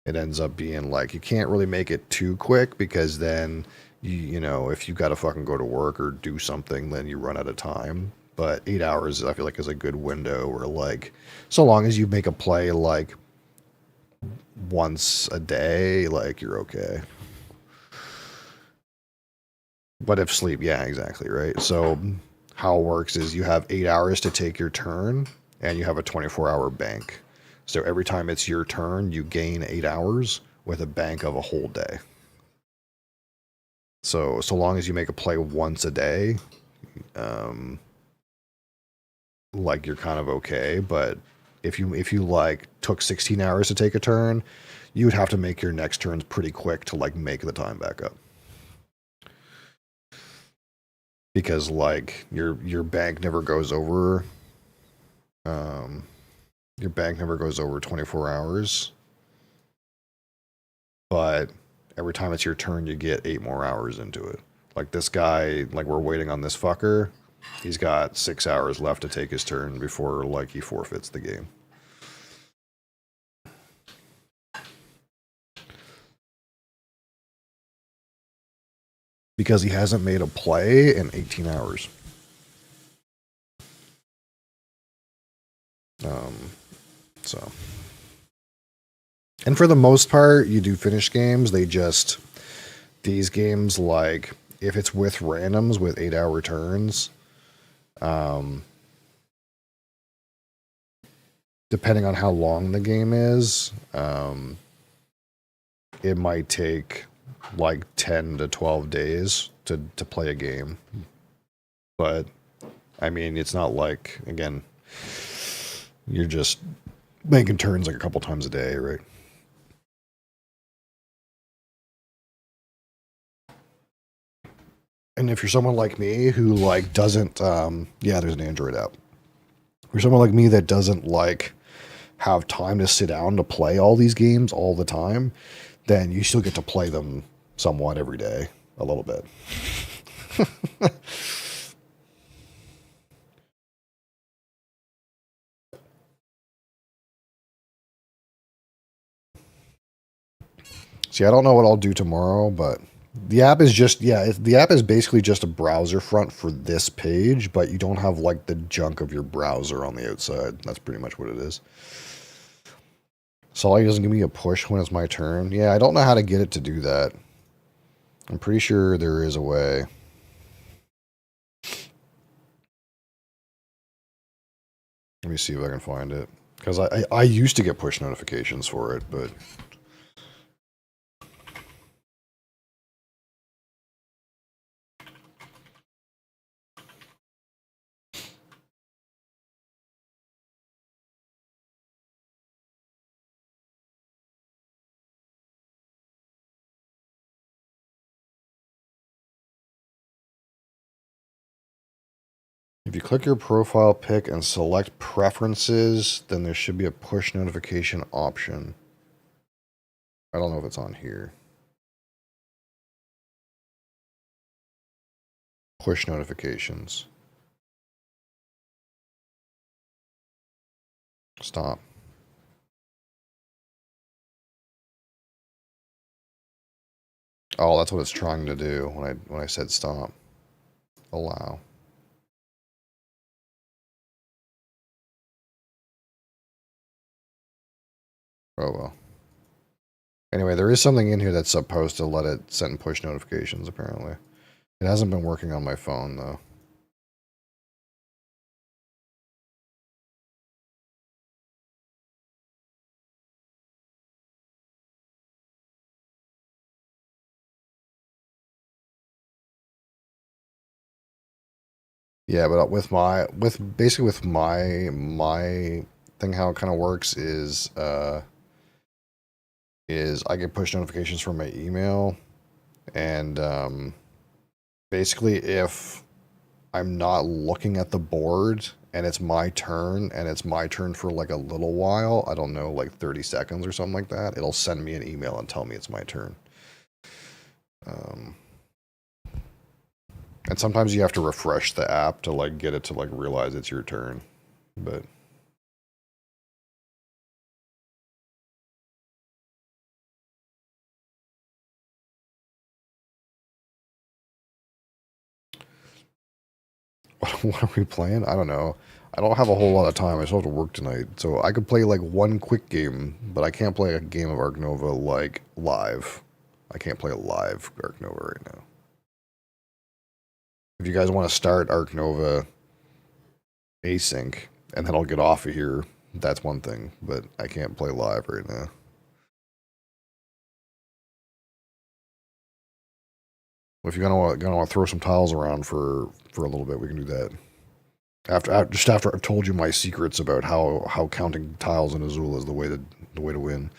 it ends up being like you can't really make it too quick because then you know if you got to fucking go to work or do something, then you run out of time. But 8 hours I feel like is a good window where, like, so long as you make a play like once a day, like, you're okay. But if sleep, yeah, exactly, right? So how it works is you have 8 hours to take your turn, and you have a 24-hour bank. So every time it's your turn, you gain 8 hours with a bank of a whole day. So long as you make a play once a day, like, you're kind of okay. But if you like took 16 hours to take a turn, you would have to make your next turns pretty quick to like make the time back up. Because like your bank never goes over your bank never goes over 24 hours. But every time it's your turn you get 8 more hours into it. Like this guy, like we're waiting on this fucker. He's got 6 hours left to take his turn before like he forfeits the game. Because he hasn't made a play in 18 hours. So. And for the most part, you do finish games. These games, like, if it's with randoms with 8-hour turns, depending on how long the game is, it might take like 10 to 12 days to play a game. But I mean, it's not like, again, you're just making turns like a couple times a day, right? And if you're someone like me who like doesn't, yeah, there's an Android app. If you're someone like me that doesn't like have time to sit down to play all these games all the time, then you still get to play them somewhat every day, a little bit. See, I don't know what I'll do tomorrow, but the app is just, yeah, the app is basically just a browser front for this page, but you don't have like the junk of your browser on the outside. That's pretty much what it is. Sully doesn't give me a push when it's my turn. Yeah, I don't know how to get it to do that. I'm pretty sure there is a way. Let me see if I can find it. Because I used to get push notifications for it, but If you click your profile pic and select preferences, then there should be a push notification option. I don't know if it's on here. Push notifications. Stop. Oh, that's what it's trying to do when I said stop. Allow. Oh well. Anyway, there is something in here that's supposed to let it send push notifications, apparently. It hasn't been working on my phone, though. Yeah, but with my thing, how it kind of works is I get push notifications from my email, and basically if I'm not looking at the board and it's my turn for like a little while, I don't know, like 30 seconds or something like that, it'll send me an email and tell me it's my turn. And sometimes you have to refresh the app to like get it to like realize it's your turn, but what are we playing? I don't know. I don't have a whole lot of time. I still have to work tonight, so I could play like one quick game, but I can't play a game of Ark Nova like live. I can't play a live Ark Nova right now. If you guys want to start Ark Nova async, and then I'll get off of here, that's one thing, but I can't play live right now. If you're gonna want to throw some tiles around for a little bit, we can do that. Just after I've told you my secrets about how counting tiles in Azul is the way to win.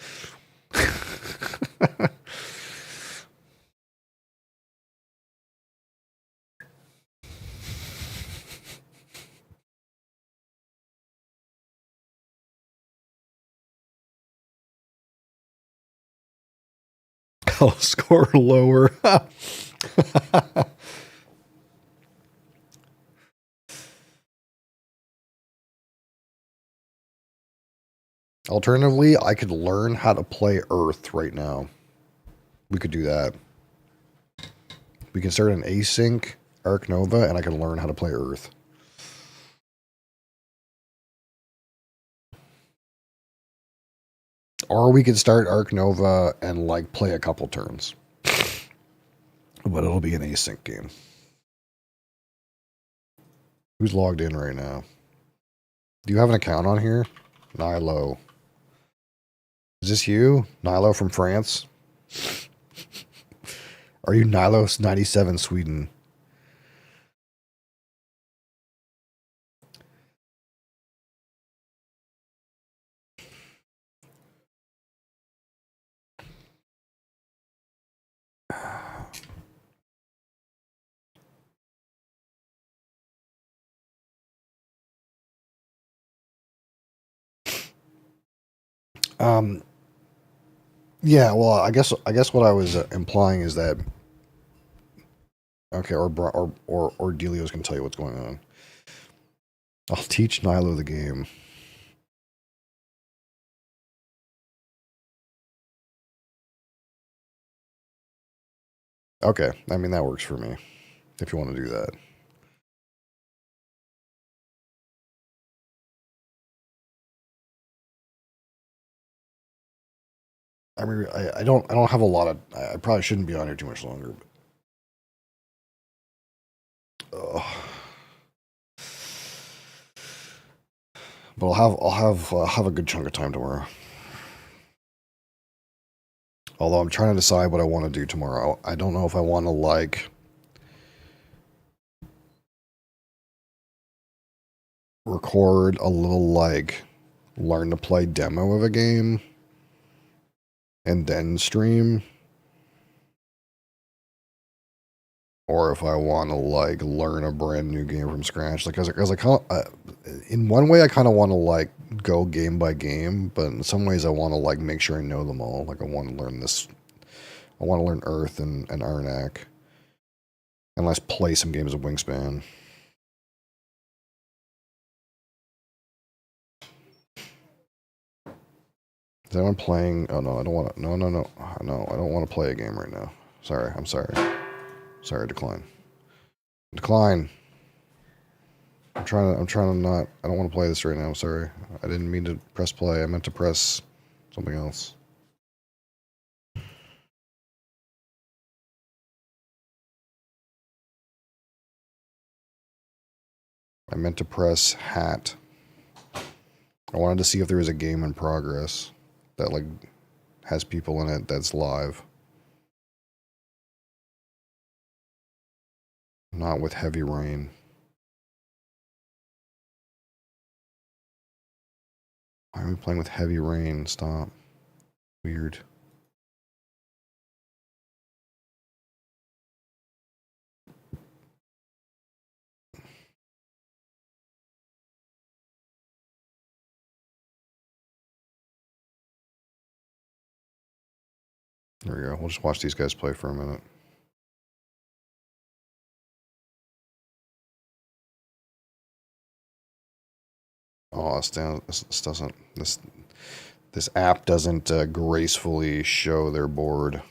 I'll score lower. Alternatively, I could learn how to play Earth right now. We could do that. We can start an async Ark Nova, and I can learn how to play Earth. Or we could start Ark Nova and like play a couple turns. But it'll be an async game. Who's logged in right now? Do you have an account on here? Nilo. Is this you? Nilo from France? Are you Nilos97 Sweden? Yeah, well, I guess what I was implying is that okay, or Delios can tell you what's going on. I'll teach Nilo the game. Okay, I mean that works for me. If you want to do that. I mean, I don't have a lot of. I probably shouldn't be on here too much longer. But I'll have a good chunk of time tomorrow. Although I'm trying to decide what I want to do tomorrow. I don't know if I want to like record a little like learn to play demo of a game and then stream, or if I want to like learn a brand new game from scratch. Like, as I kind of, in one way, I kind of want to like go game by game, but in some ways, I want to like make sure I know them all. Like, I want to learn this. I want to learn Earth and Arnak, and let's play some games of Wingspan. Is anyone playing? Oh no, I don't want to. No, I don't want to play a game right now. Sorry, I'm sorry. Sorry, decline. Decline. I'm trying to not. I don't want to play this right now. Sorry. I didn't mean to press play. I meant to press something else. I meant to press hat. I wanted to see if there was a game in progress that like has people in it that's live. Not with heavy rain. Why are we playing with heavy rain? Stop. Weird. There we go. We'll just watch these guys play for a minute. Oh, this app doesn't gracefully show their board.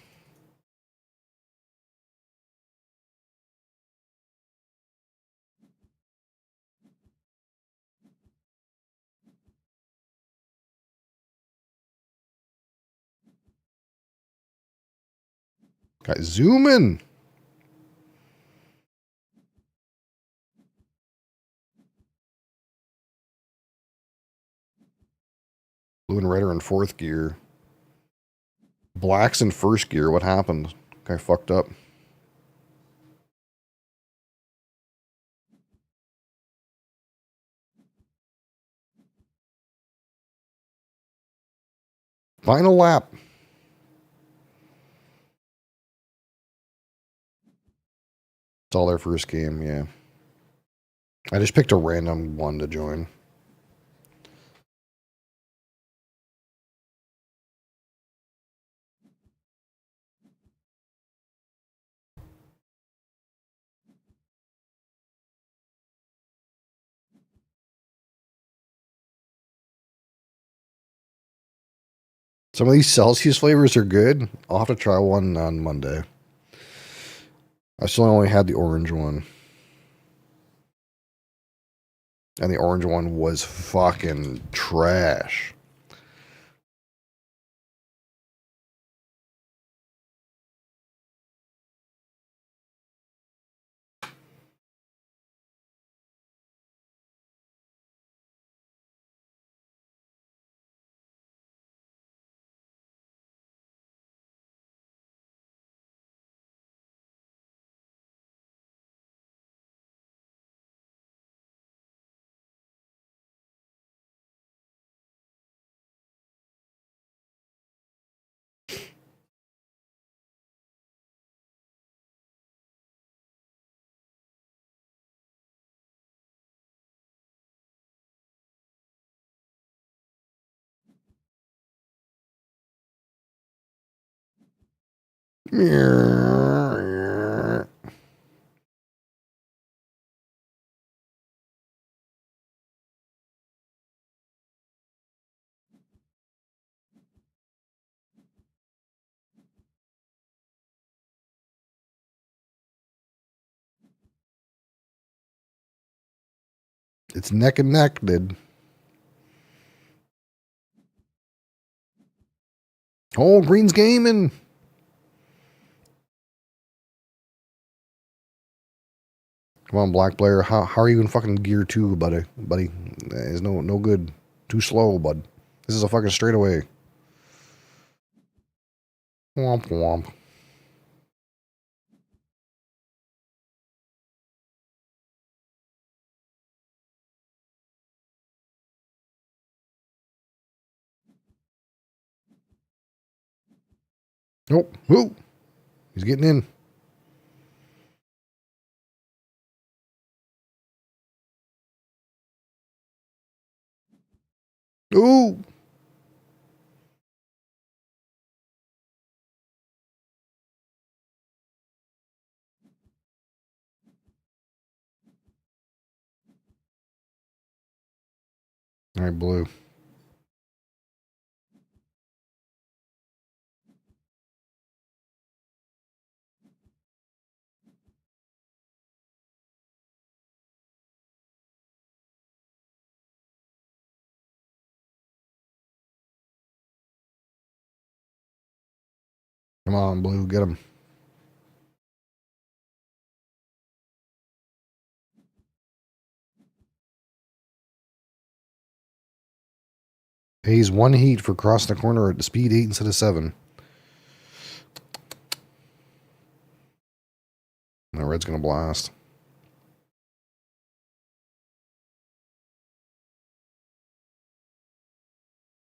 Guys, zoom in. Blue and red are in fourth gear. Black's in first gear. What happened? Guy fucked up. Final lap. It's all their first game, yeah. I just picked a random one to join. Some of these Celsius flavors are good. I'll have to try one on Monday. I still only had the orange one. And the orange one was fucking trash. It's neck and neck, dude. Oh, Green's gaming. Come on, Black Blair. How are you in fucking gear 2, buddy? It's no good. Too slow, bud. This is a fucking straightaway. Womp womp. Oh, whoo! He's getting in. Ooh. All right, blue. Come on, blue, get him. He's 1 heat for crossing the corner at speed 8 instead of 7. The red's going to blast.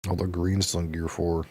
Although green's still in gear 4.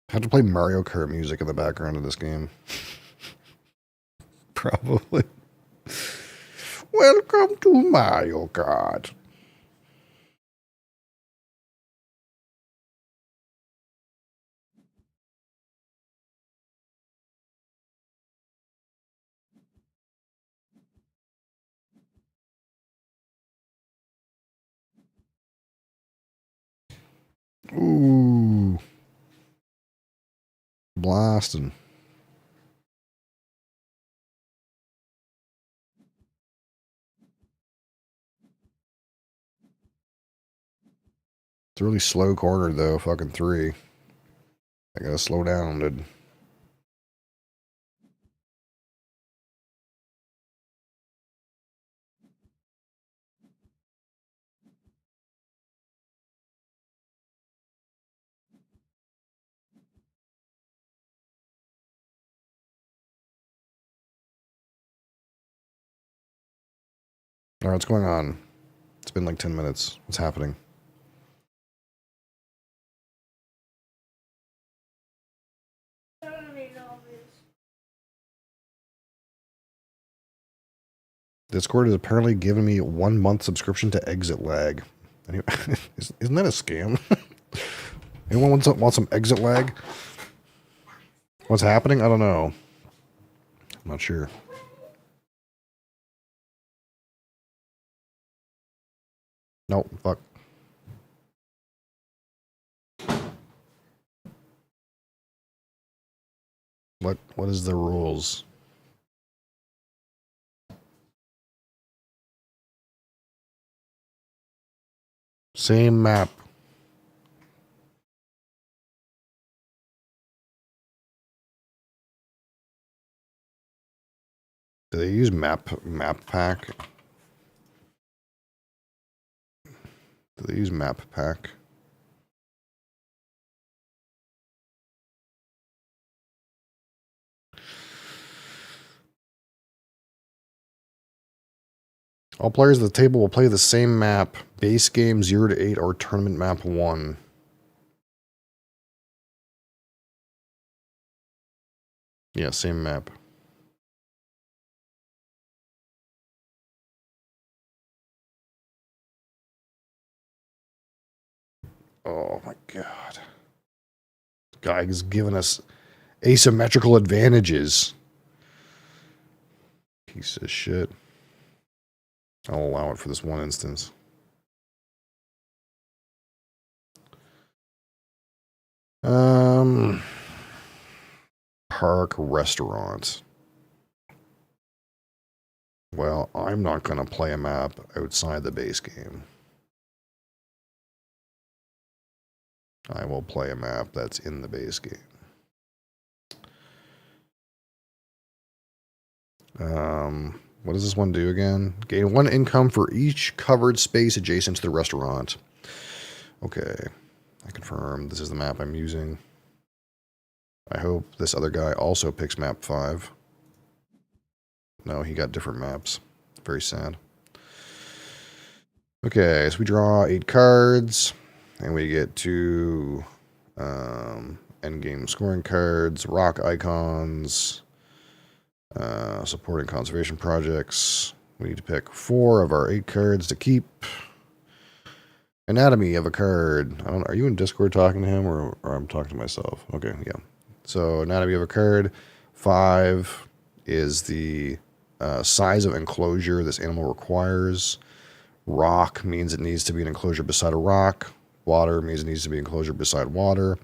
I have to play Mario Kart music in the background of this game. Probably. Welcome to Mario Kart. Ooh. Blasting. It's a really slow corner, though. Fucking 3. I gotta slow down, dude. Alright, what's going on? It's been like 10 minutes. What's happening? Discord has apparently given me 1 month subscription to Exit Lag. Isn't that a scam? Anyone want some Exit Lag? What's happening? I don't know. I'm not sure. Nope, fuck. What is the rules? Same map. Do they use map pack? Do they use map pack? All players at the table will play the same map. Base game 0 to 8 or tournament map 1. Yeah, same map. Oh my god. This guy is giving us asymmetrical advantages. Piece of shit. I'll allow it for this one instance. Park restaurant. Well, I'm not going to play a map outside the base game. I will play a map that's in the base game. What does this one do again? Gain 1 income for each covered space adjacent to the restaurant. Okay. I confirm this is the map I'm using. I hope this other guy also picks map 5. No, he got different maps. Very sad. Okay, so we draw 8 cards, and we get 2 endgame scoring cards, rock icons, supporting conservation projects. We need to pick 4 of our 8 cards to keep. Anatomy of a card. I don't. Are you in Discord talking to him, or I'm talking to myself? Okay, yeah. So anatomy of a card. 5 is the size of enclosure this animal requires. Rock means it needs to be an enclosure beside a rock. Water means it needs to be an enclosure beside water.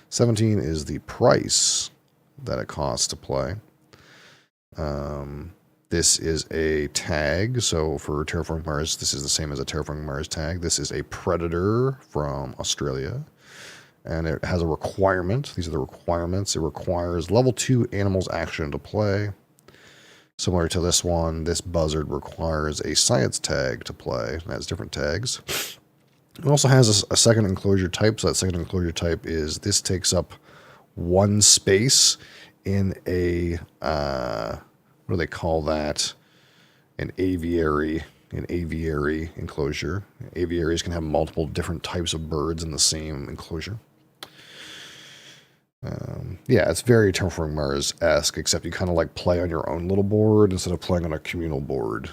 17 is the price that it costs to play. This is a tag. So for Terraforming Mars, this is the same as a Terraforming Mars tag. This is a predator from Australia. And it has a requirement. These are the requirements. It requires level 2 animals action to play. Similar to this one, this buzzard requires a science tag to play. It has different tags. It also has a second enclosure type. So that second enclosure type is this takes up 1 space in a, what do they call that? An aviary. An aviary enclosure. Aviaries can have multiple different types of birds in the same enclosure. Yeah, it's very Terraforming Mars-esque, except you kind of like play on your own little board instead of playing on a communal board.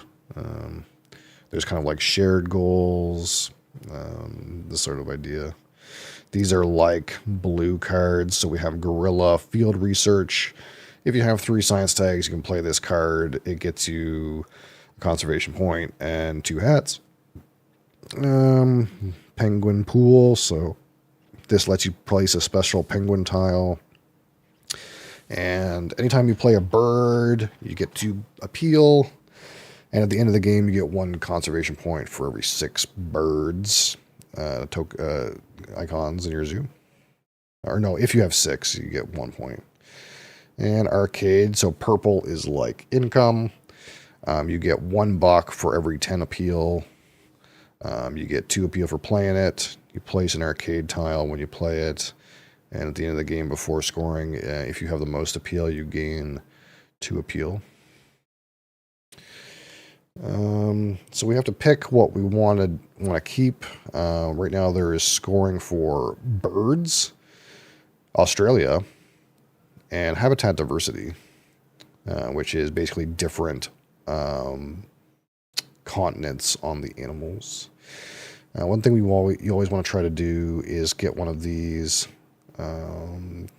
There's kind of like shared goals, this sort of idea. These are like blue cards, so we have Guerrilla Field Research. If you have 3 science tags, you can play this card. It gets you a conservation point and 2 hats. Penguin Pool, so this lets you place a special penguin tile. And anytime you play a bird, you get 2 appeal. And at the end of the game, you get 1 conservation point for every 6 birds icons in your zoo. Or no, if you have 6, you get 1 point. And arcade, so purple is like income. You get $1 for every 10 appeal. You get 2 appeal for playing it. You place an arcade tile when you play it. And at the end of the game before scoring, if you have the most appeal, you gain 2 appeal. So we have to pick what we want to keep. Right now there is scoring for birds, Australia, and habitat diversity, which is basically different continents on the animals. One thing you always want to try to do is get one of these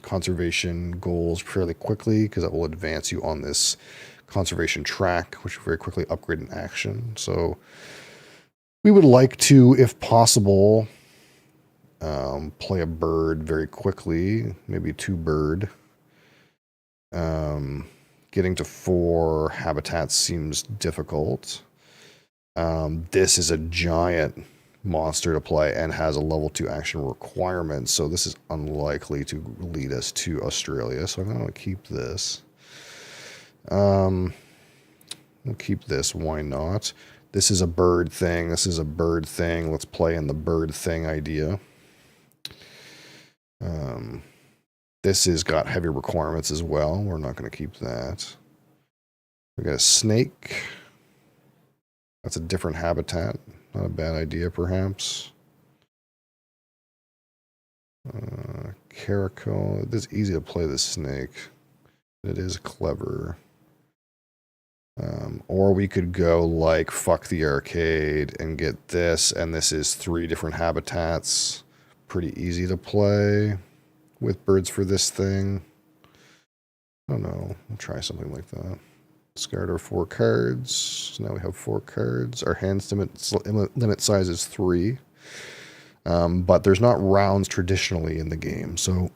conservation goals fairly quickly, because that will advance you on this conservation track, which will very quickly upgrade in action. So we would like to, if possible, play a bird very quickly, maybe 2 bird. Getting to 4 habitats seems difficult. This is a giant monster to play and has a level 2 action requirement, so this is unlikely to lead us to Australia, so I'm going to keep this. We'll keep this, why not? This is a bird thing, this is a bird thing, let's play in the bird thing idea. This has got heavy requirements as well, we're not going to keep that. We got a snake. That's a different habitat. Not a bad idea, perhaps. Caracal. It is easy to play the snake. It is clever. Or we could go like fuck the arcade and get this, and this is 3 different habitats. Pretty easy to play with birds for this thing. I don't know. We'll try something like that. Discard our 4 cards. So now we have 4 cards. Our hand limit size is 3. But there's not rounds traditionally in the game. So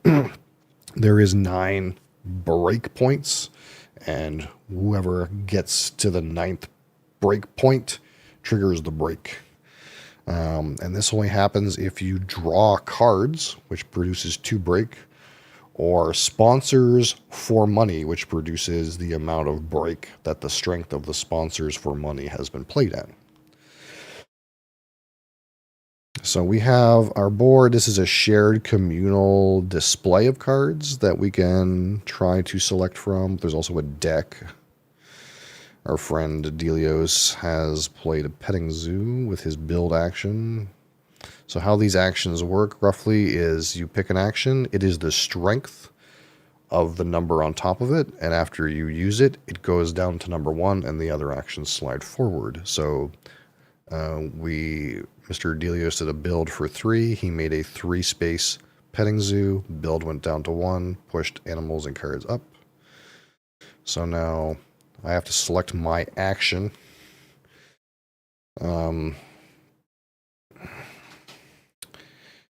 there is 9 break points. And whoever gets to the 9th break point triggers the break. And this only happens if you draw cards, which produces 2 break, or sponsors for money, which produces the amount of break that the strength of the sponsors for money has been played at. So we have our board. This is a shared communal display of cards that we can try to select from. There's also a deck. Our friend Delios has played a petting zoo with his build action. So how these actions work roughly is you pick an action. It is the strength of the number on top of it. And after you use it, it goes down to number 1 and the other actions slide forward. So Mr. Delios did a build for 3. He made a 3-space petting zoo. Build went down to 1, pushed animals and cards up. So now I have to select my action.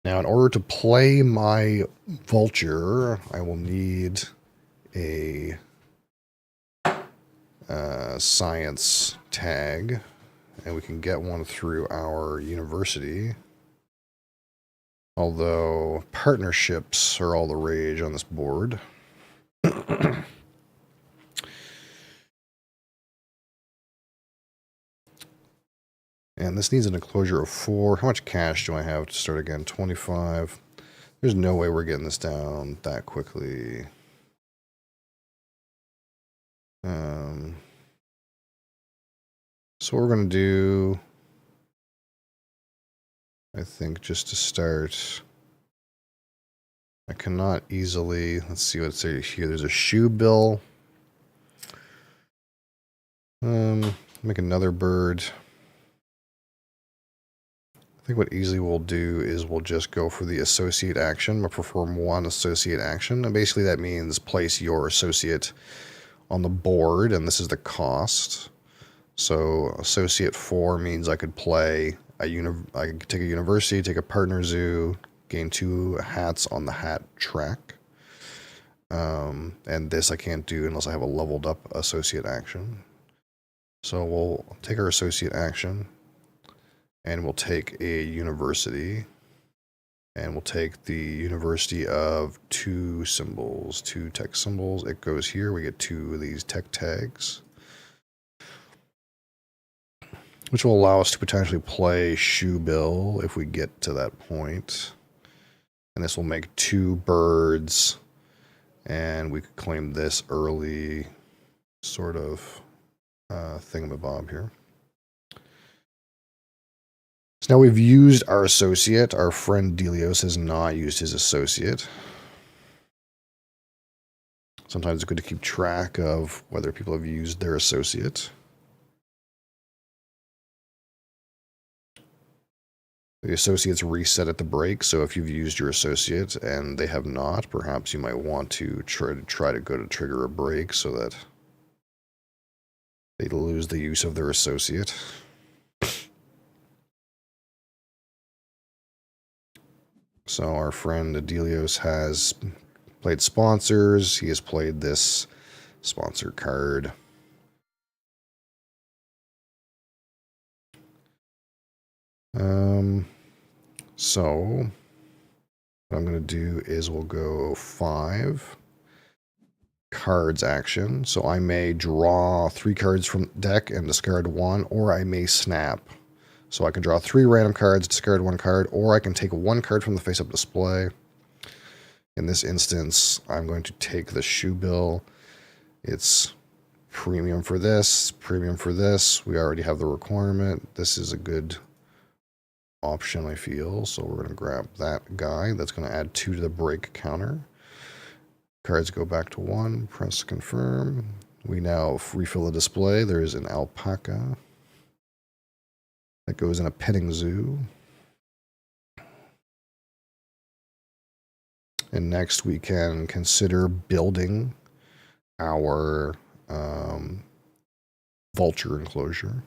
Now, in order to play my vulture, I will need a science tag, and we can get one through our university. Although partnerships are all the rage on this board. And this needs an enclosure of 4. How much cash do I have to start again? 25. There's no way we're getting this down that quickly. So what we're going to do, I think, just to start, I cannot easily, let's see what's here. There's a shoe bill. Make another bird. I think what easily we'll do is we'll just go for the associate action. We'll perform 1 associate action. And basically that means place your associate on the board, and this is the cost. So associate 4 means I could play I could take a university, take a partner zoo, gain 2 hats on the hat track. And this I can't do unless I have a leveled up associate action. So we'll take our associate action. And we'll take a university, and we'll take the university of 2 symbols, 2 tech symbols. It goes here. We get 2 of these tech tags, which will allow us to potentially play Shoe Bill if we get to that point. And this will make 2 birds, and we could claim this early sort of thingamabob here. So now we've used our associate. Our friend Delios has not used his associate. Sometimes it's good to keep track of whether people have used their associate. The associates reset at the break, so if you've used your associate and they have not, perhaps you might want to try to go to trigger a break so that they lose the use of their associate. So our friend Delios has played sponsors. He has played this sponsor card. So what I'm going to do is we'll go 5 cards action. So I may draw 3 cards from the deck and discard 1, or I may snap. So I can draw 3 random cards, discard 1 card, or I can take 1 card from the face-up display. In this instance, I'm going to take the Shoe Bill. It's premium for this, premium for this. We already have the requirement. This is a good option, I feel. So we're going to grab that guy. That's going to add 2 to the break counter. Cards go back to 1. Press confirm. We now refill the display. There is an alpaca that goes in a petting zoo. And next we can consider building our vulture enclosure.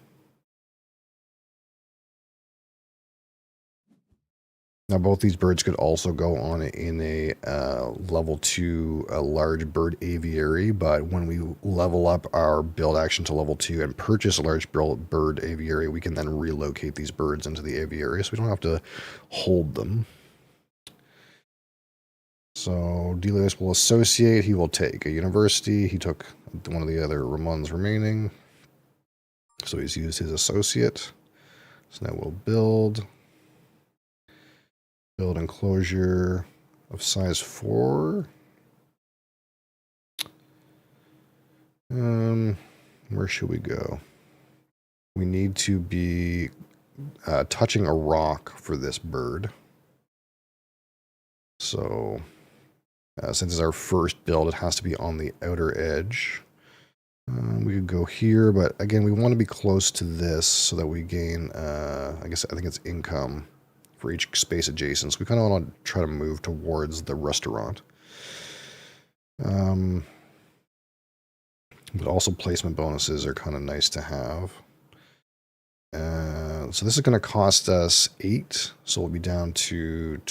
Now both these birds could also go on in a level 2 large bird aviary, but when we level up our build action to level 2 and purchase a large bird aviary, we can then relocate these birds into the aviary, so we don't have to hold them. So So Delios will associate. He will take a university. He took one of the other Ramon's remaining. So he's used his associate. So now we'll build. Build enclosure of size 4. Where should we go? We need to be touching a rock for this bird. So since it's our first build, it has to be on the outer edge. We could go here, but again, we want to be close to this so that we gain, I think it's income for each space adjacent. So we kind of want to try to move towards the restaurant. But also placement bonuses are kind of nice to have. So this is going to cost us 8. So we'll be down to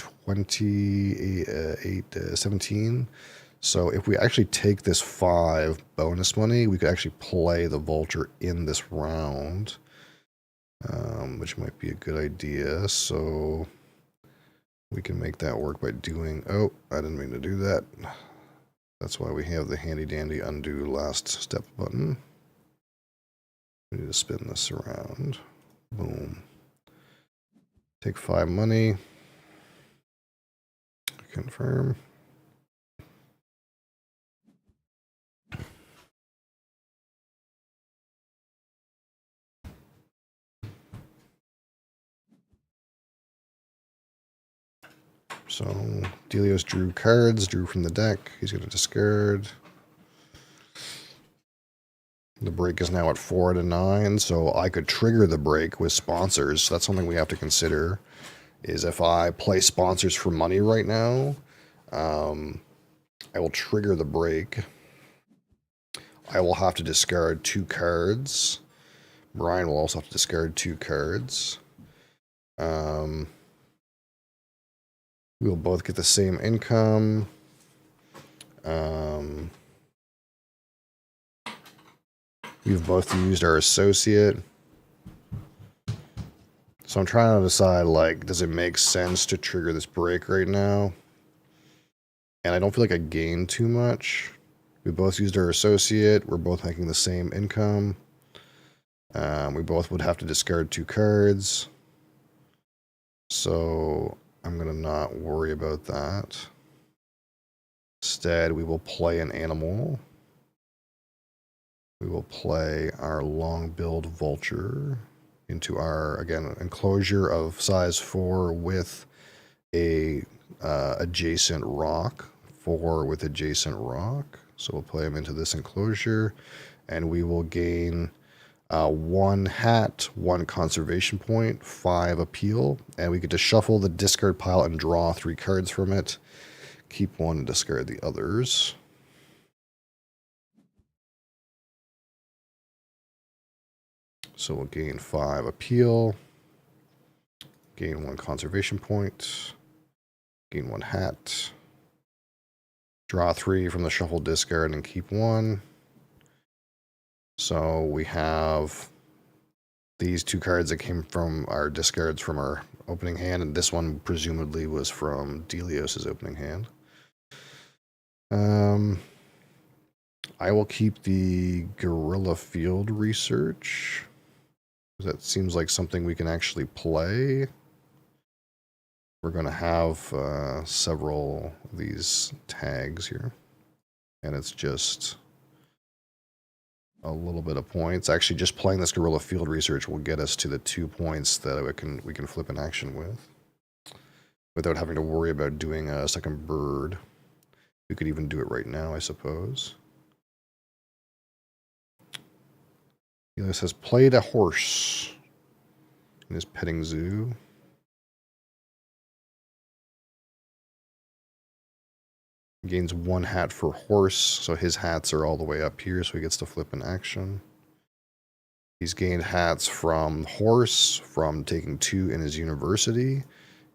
17. So if we actually take this 5 bonus money, we could actually play the vulture in this round, which might be a good idea. So we can make that work by doing, oh, I didn't mean to do that. That's why we have the handy dandy undo last step button. We need to spin this around. Boom. Take 5 money. Confirm. So Delios drew cards, drew from the deck. He's going to discard. The break is now at 4 to 9, so I could trigger the break with sponsors. That's something we have to consider, is if I play sponsors for money right now, I will trigger the break. I will have to discard 2 cards. Brian will also have to discard 2 cards. We'll both get the same income. We've both used our associate. So I'm trying to decide, like, does it make sense to trigger this break right now? And I don't feel like I gained too much. We both used our associate. We're both making the same income. We both would have to discard 2 cards. So I'm going to not worry about that. Instead, we will play an animal. We will play our long build vulture into our, again, enclosure of size 4 with a adjacent rock. 4 with adjacent rock. So we'll play him into this enclosure, and we will gain 1 hat, 1 conservation point, 5 appeal, and we get to shuffle the discard pile and draw 3 cards from it. Keep 1 and discard the others. So we'll gain 5 appeal, gain 1 conservation point, gain 1 hat, draw 3 from the shuffle discard and keep 1. So we have these 2 cards that came from our discards from our opening hand, and this one presumably was from Delios' opening hand. I will keep the Guerrilla Field Research. That seems like something we can actually play. We're going to have several of these tags here. And it's just a little bit of points. Actually, just playing this Guerrilla Field Research will get us to the 2 points that we can flip an action with. Without having to worry about doing a second bird. We could even do it right now, I suppose. This has played a horse in his petting zoo. Gains 1 hat for horse, so his hats are all the way up here, so he gets to flip an action. He's gained hats from horse, from taking 2 in his university,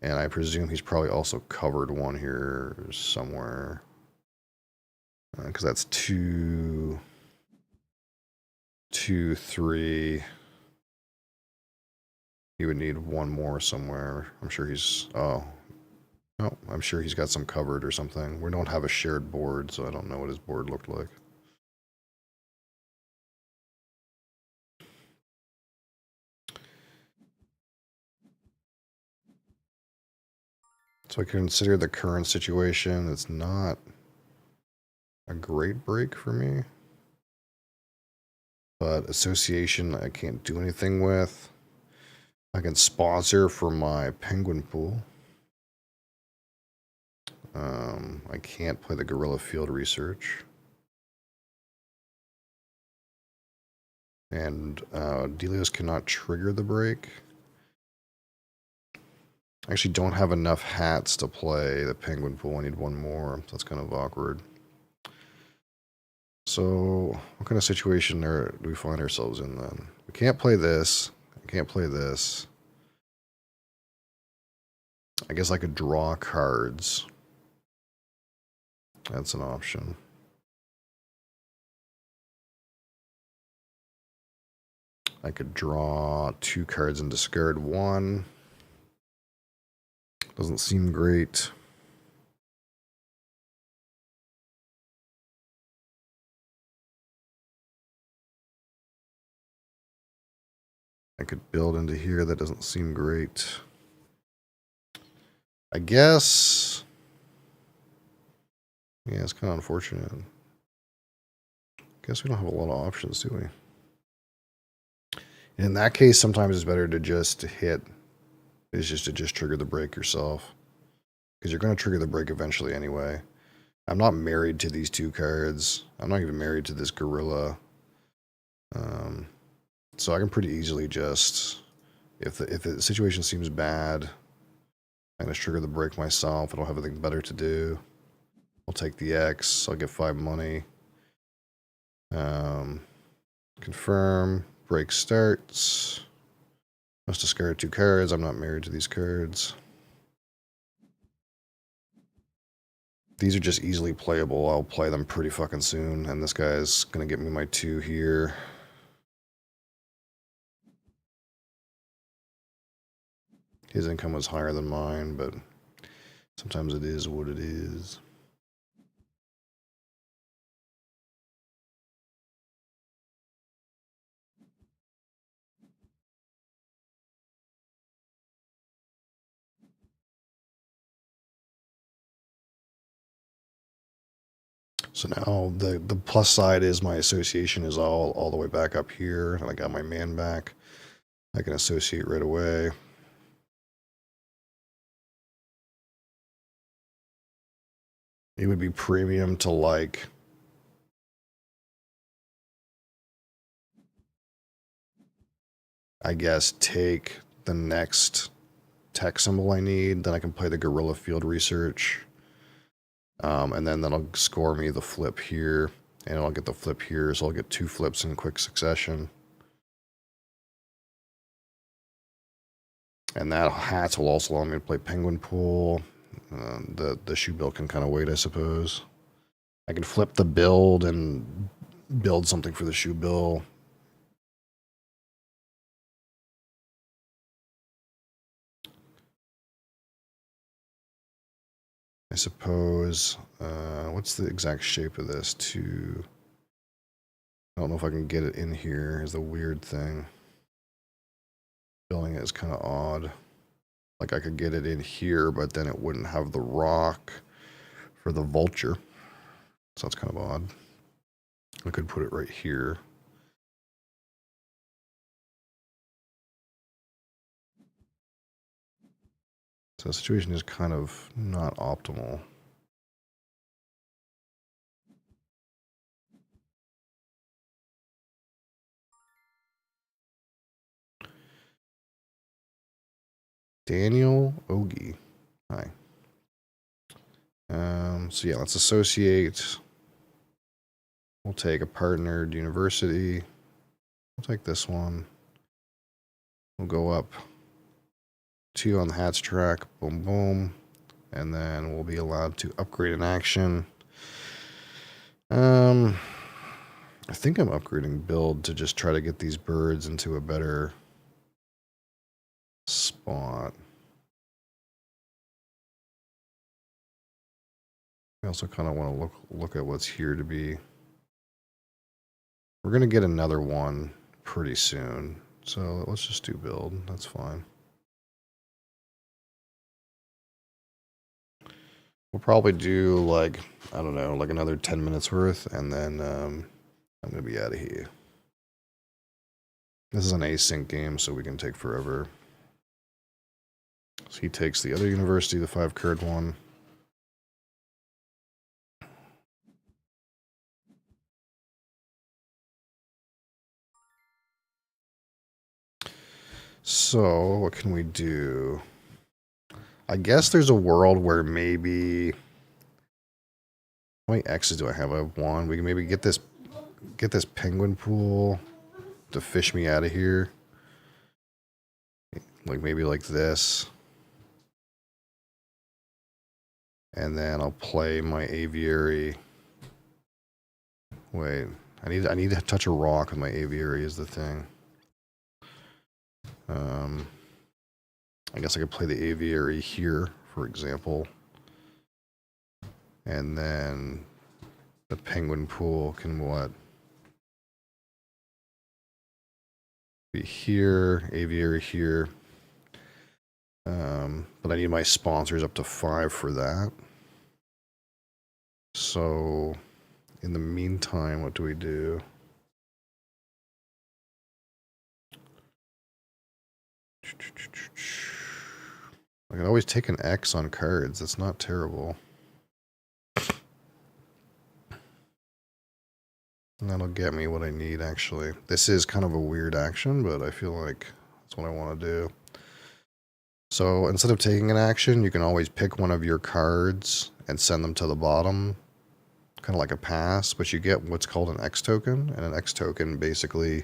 and I presume he's probably also covered 1 here somewhere. Because that's 2, 3. He would need 1 more somewhere. I'm sure he's... Oh. Oh, I'm sure he's got some covered or something. We don't have a shared board, so I don't know what his board looked like. So I consider the current situation, it's not a great break for me. But association I can't do anything with. I can sponsor for my penguin pool. I can't play the guerrilla field research. And Delios cannot trigger the break. I actually don't have enough hats to play the penguin pool. I need one more. So that's kind of awkward. So what kind of situation do we find ourselves in then? We can't play this. I can't play this. I guess I could draw cards. That's an option. I could draw 2 cards and discard 1. Doesn't seem great. I could build into here. That doesn't seem great. I guess. Yeah, it's kind of unfortunate. Guess we don't have a lot of options, do we? In that case, sometimes it's better to just hit. Is just to just trigger the break yourself. Because you're going to trigger the break eventually anyway. I'm not married to these 2 cards. I'm not even married to this gorilla. So I can pretty easily just, if the situation seems bad, I'm going to trigger the break myself. I don't have anything better to do. I'll take the X. I'll get 5 money. Confirm. Break starts. Must discard 2 cards. I'm not married to these cards. These are just easily playable. I'll play them pretty fucking soon. And this guy's going to get me my 2 here. His income was higher than mine, but sometimes it is what it is. So now the plus side is my association is all the way back up here, and I got my man back. I can associate right away. It would be premium to, like, I guess, take the next tech symbol I need. Then I can play the guerrilla field research. And then that'll score me the flip here. And I'll get the flip here, so I'll get 2 flips in quick succession. And that hats will also allow me to play penguin pool. The shoe bill can kind of wait, I suppose. I can flip the build and build something for the shoe bill. I suppose, what's the exact shape of this? I don't know if I can get it in here, is the weird thing. Building it is kind of odd. Like I could get it in here, but then it wouldn't have the rock for the vulture. So that's kind of odd. I could put it right here. So the situation is kind of not optimal. Daniel Ogie. Hi. So yeah, let's associate. We'll take a partnered university. We'll take this one. We'll go up 2 on the hats track. Boom, boom. And then we'll be allowed to upgrade an action. I think I'm upgrading build to just try to get these birds into a better spot. I also kind of want to look at what's here to be. We're going to get another one pretty soon. So let's just do build. That's fine. We'll probably do like, I don't know, like another 10 minutes worth, and then I'm going to be out of here. This is an async game, so we can take forever. So he takes the other university, the 5-card one. So, what can we do? I guess there's a world where maybe... How many X's do I have? I have 1. We can maybe get this penguin pool to fish me out of here. Like maybe like this. And then I'll play my aviary. Wait, I need to touch a rock with my aviary is the thing. I guess I could play the aviary here, for example. And then the penguin pool can what? Be here, aviary here. But I need my sponsors up to 5 for that. So, in the meantime, what do we do? I can always take an X on cards. That's not terrible. And that'll get me what I need, actually. This is kind of a weird action, but I feel like that's what I want to do. So instead of taking an action, you can always pick one of your cards and send them to the bottom, kind of like a pass, but you get what's called an X token, and an X token basically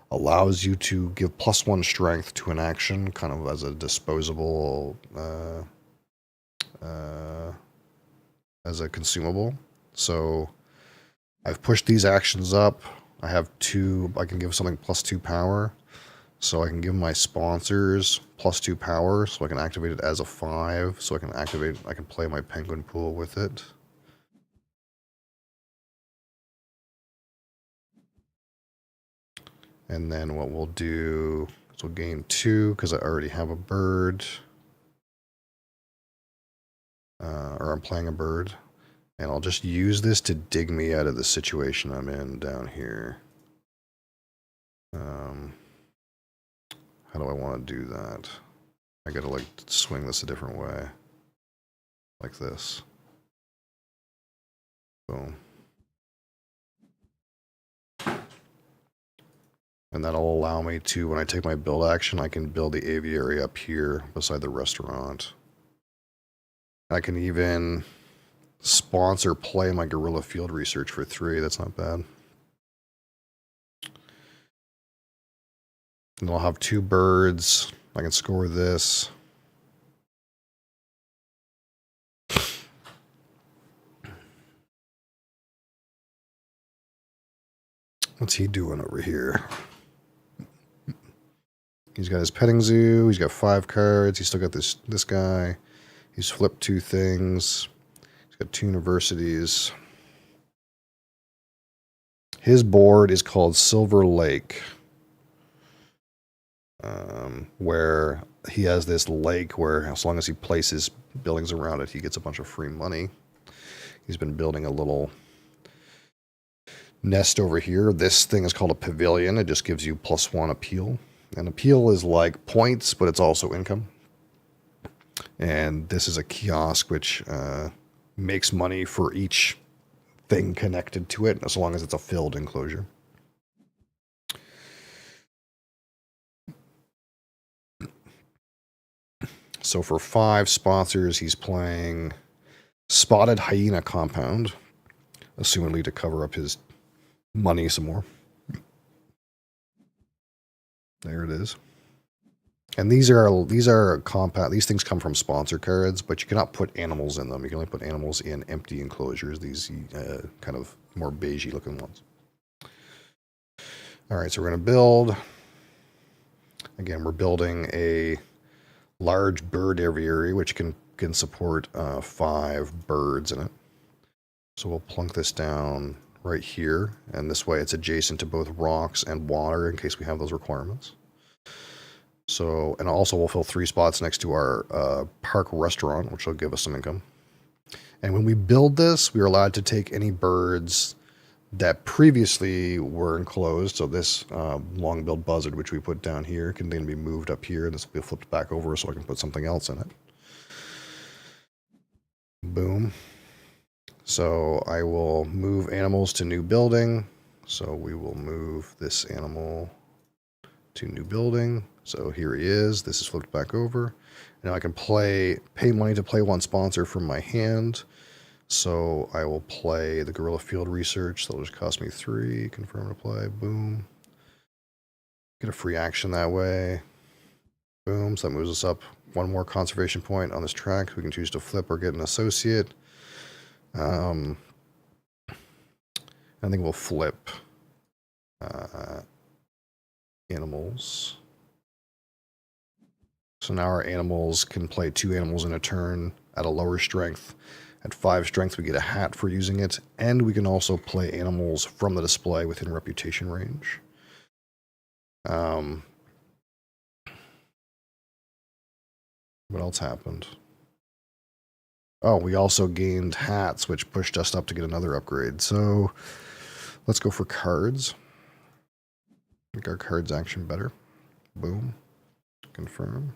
allows you to give +1 strength to an action, kind of as a disposable, as a consumable. So I've pushed these actions up. I have 2, I can give something +2 power. So I can give my sponsors +2 power, so I can activate it as a 5, so I can play my penguin pool with it. And then what we'll do is we'll gain 2, because I already have a bird. Or I'm playing a bird. And I'll just use this to dig me out of the situation I'm in down here. How do I want to do that? I gotta like swing this a different way. Like this. Boom. And that'll allow me to, when I take my build action, I can build the aviary up here beside the restaurant. I can even sponsor play my guerrilla field research for 3. That's not bad. And I'll have 2 birds. I can score this. What's he doing over here? He's got his petting zoo. He's got 5 cards. He's still got this guy. He's flipped 2 things. He's got 2 universities. His board is called Silver Lake, where he has this lake where as long as he places buildings around it, he gets a bunch of free money. He's been building a little nest over here. This thing is called a pavilion. It just gives you +1 appeal. And appeal is like points, but it's also income. And this is a kiosk which makes money for each thing connected to it, as long as it's a filled enclosure. So for 5 sponsors, he's playing Spotted Hyena Compound, assumedly to cover up his money some more. There it is. And these are compound. These things come from sponsor cards, but you cannot put animals in them. You can only put animals in empty enclosures. These kind of more beigey looking ones. All right, so we're going to build. Again, we're building a large bird aviary, which can support 5 birds in it. So we'll plunk this down right here, and this way it's adjacent to both rocks and water in case we have those requirements. So, and also we'll fill 3 spots next to our park restaurant, which will give us some income. And when we build this, we are allowed to take any birds that previously were enclosed. So this long-billed buzzard, which we put down here, can then be moved up here, and this will be flipped back over so I can put something else in it. Boom. So I will move animals to new building. So we will move this animal to new building. So here he is. This is flipped back over. Now I can pay money to play one sponsor from my hand. So I will play the Guerrilla Field Research. That'll just cost me 3. Confirm to play. Boom. Get a free action that way. Boom. So that moves us up 1 more conservation point on this track. We can choose to flip or get an associate. I think we'll flip animals. So now our animals can play 2 animals in a turn at a lower strength. At 5 strength, we get a hat for using it, and we can also play animals from the display within reputation range. What else happened? Oh, we also gained hats, which pushed us up to get another upgrade. So let's go for cards. Make our cards action better. Boom. Confirm.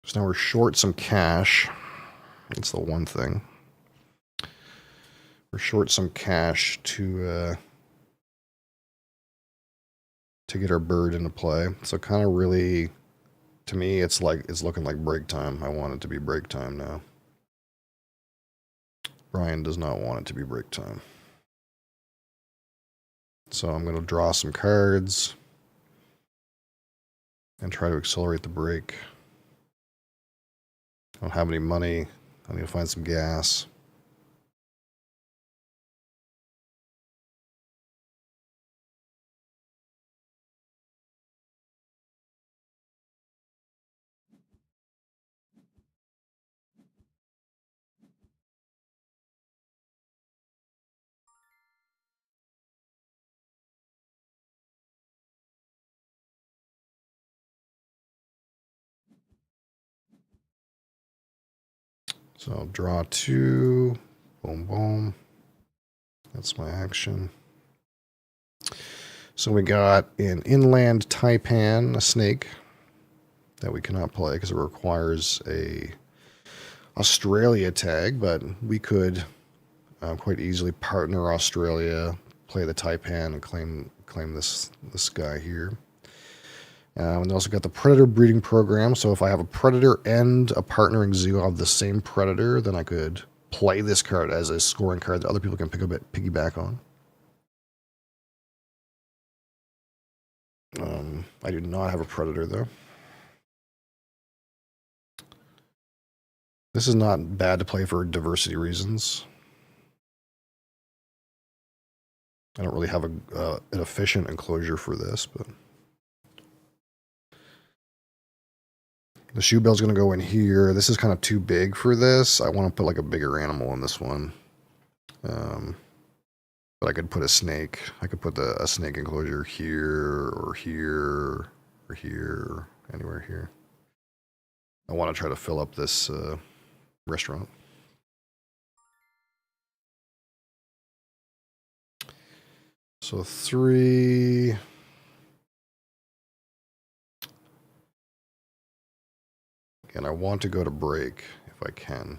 So now we're short some cash. That's the one thing. We're short some cash to get our bird into play. So kind of really, to me, it's looking like break time. I want it to be break time now. Brian does not want it to be break time. So I'm going to draw some cards and try to accelerate the break. I don't have any money. I need to find some gas. So I'll draw 2. Boom, boom. That's my action. So we got an inland taipan, a snake, that we cannot play because it requires a Australia tag, but we could quite easily partner Australia, play the taipan, and claim this guy here. And they also got the predator breeding program. So if I have a predator and a partnering zoo of the same predator, then I could play this card as a scoring card that other people can piggyback on. I do not have a predator though. This is not bad to play for diversity reasons. I don't really have an efficient enclosure for this, but the shoe bell's going to go in here. This is kind of too big for this. I want to put like a bigger animal in this one. But I could put a snake. I could put a snake enclosure here or here or here, anywhere here. I want to try to fill up this restaurant. So 3. And I want to go to break if I can.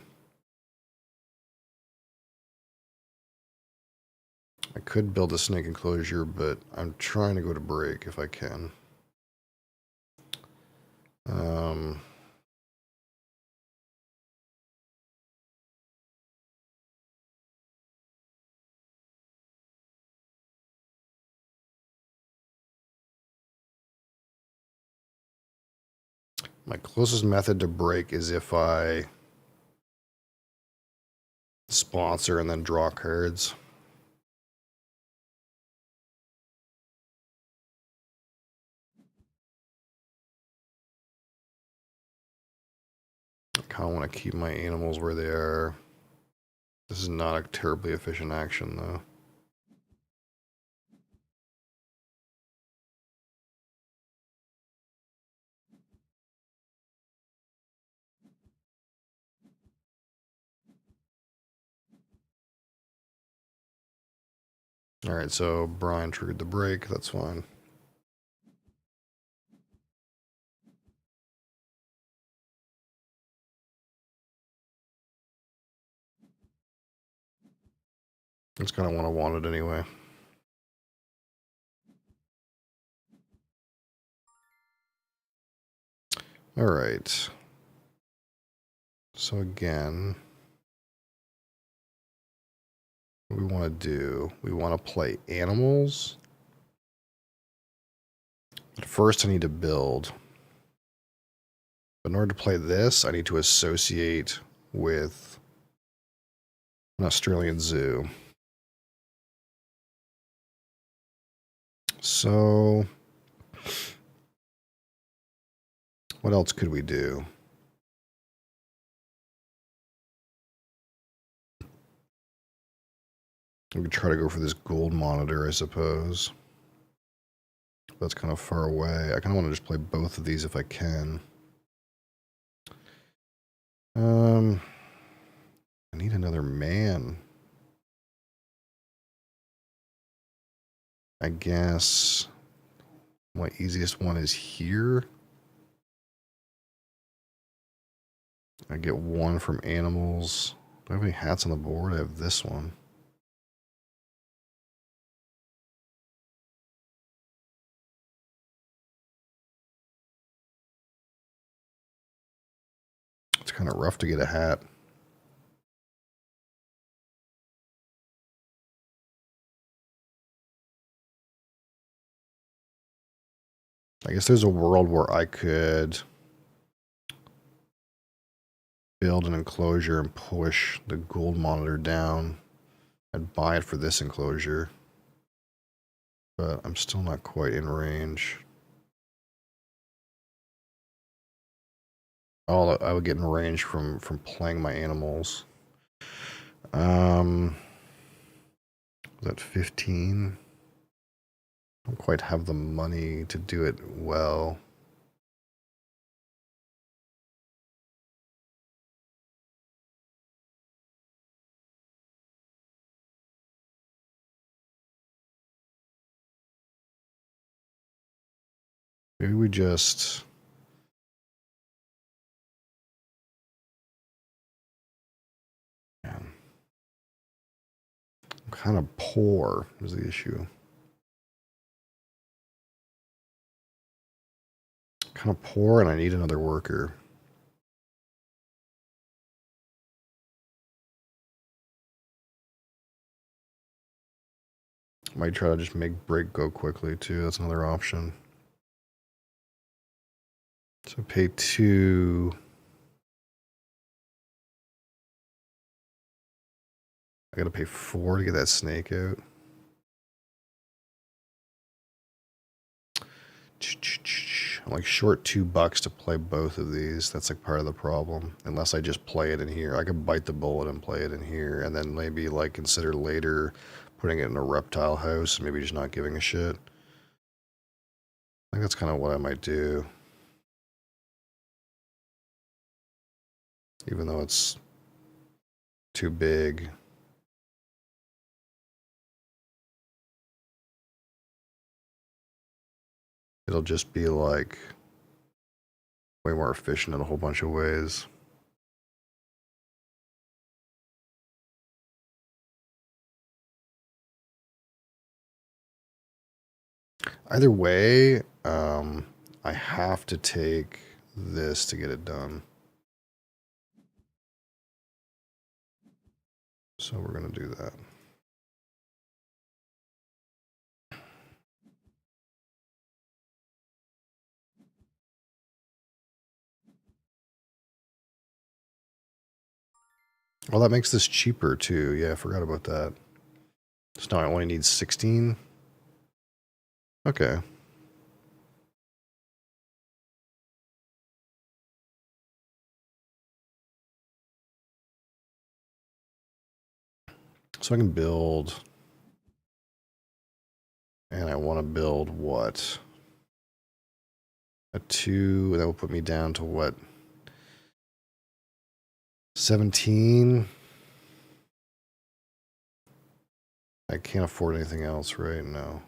I could build a snake enclosure, but I'm trying to go to break if I can. My closest method to break is if I sponsor and then draw cards. kind of want to keep my animals where they are. This is not a terribly efficient action, though. Alright, so Brian triggered the break. That's fine. That's kind of what I wanted anyway. Alright. So again, what we want to do, we want to play animals. But first I need to build. But in order to play this, I need to associate with an Australian zoo. So, what else could we do? We could try to go for this gold monitor, I suppose. That's kind of far away. I kind of want to just play both of these if I can. I need another man. I guess my easiest one is here. I get one from animals. Do I have any hats on the board? I have this one. It's kind of rough to get a hat. I guess there's a world where I could build an enclosure and push the gold monitor down. I'd buy it for this enclosure. But I'm still not quite in range. Oh, I would get in range from playing my animals. Was that 15? I don't quite have the money to do it well. Maybe we just... Man. I'm kind of poor is the issue. Kind of poor and I need another worker. Might try to just make break go quickly too. That's another option. So pay 2. I gotta pay 4 to get that snake out. I'm like short $2 to play both of these. That's like part of the problem. Unless I just play it in here. I could bite the bullet and play it in here. And then maybe like consider later putting it in a reptile house and maybe just not giving a shit. I think that's kind of what I might do. Even though it's too big. It'll just be like way more efficient in a whole bunch of ways. Either way, I have to take this to get it done. So we're going to do that. Well, that makes this cheaper too. Yeah, I forgot about that. So now I only need 16. Okay. So I can build, and I want to build what? A 2, that will put me down to what? 17. I can't afford anything else, right? No.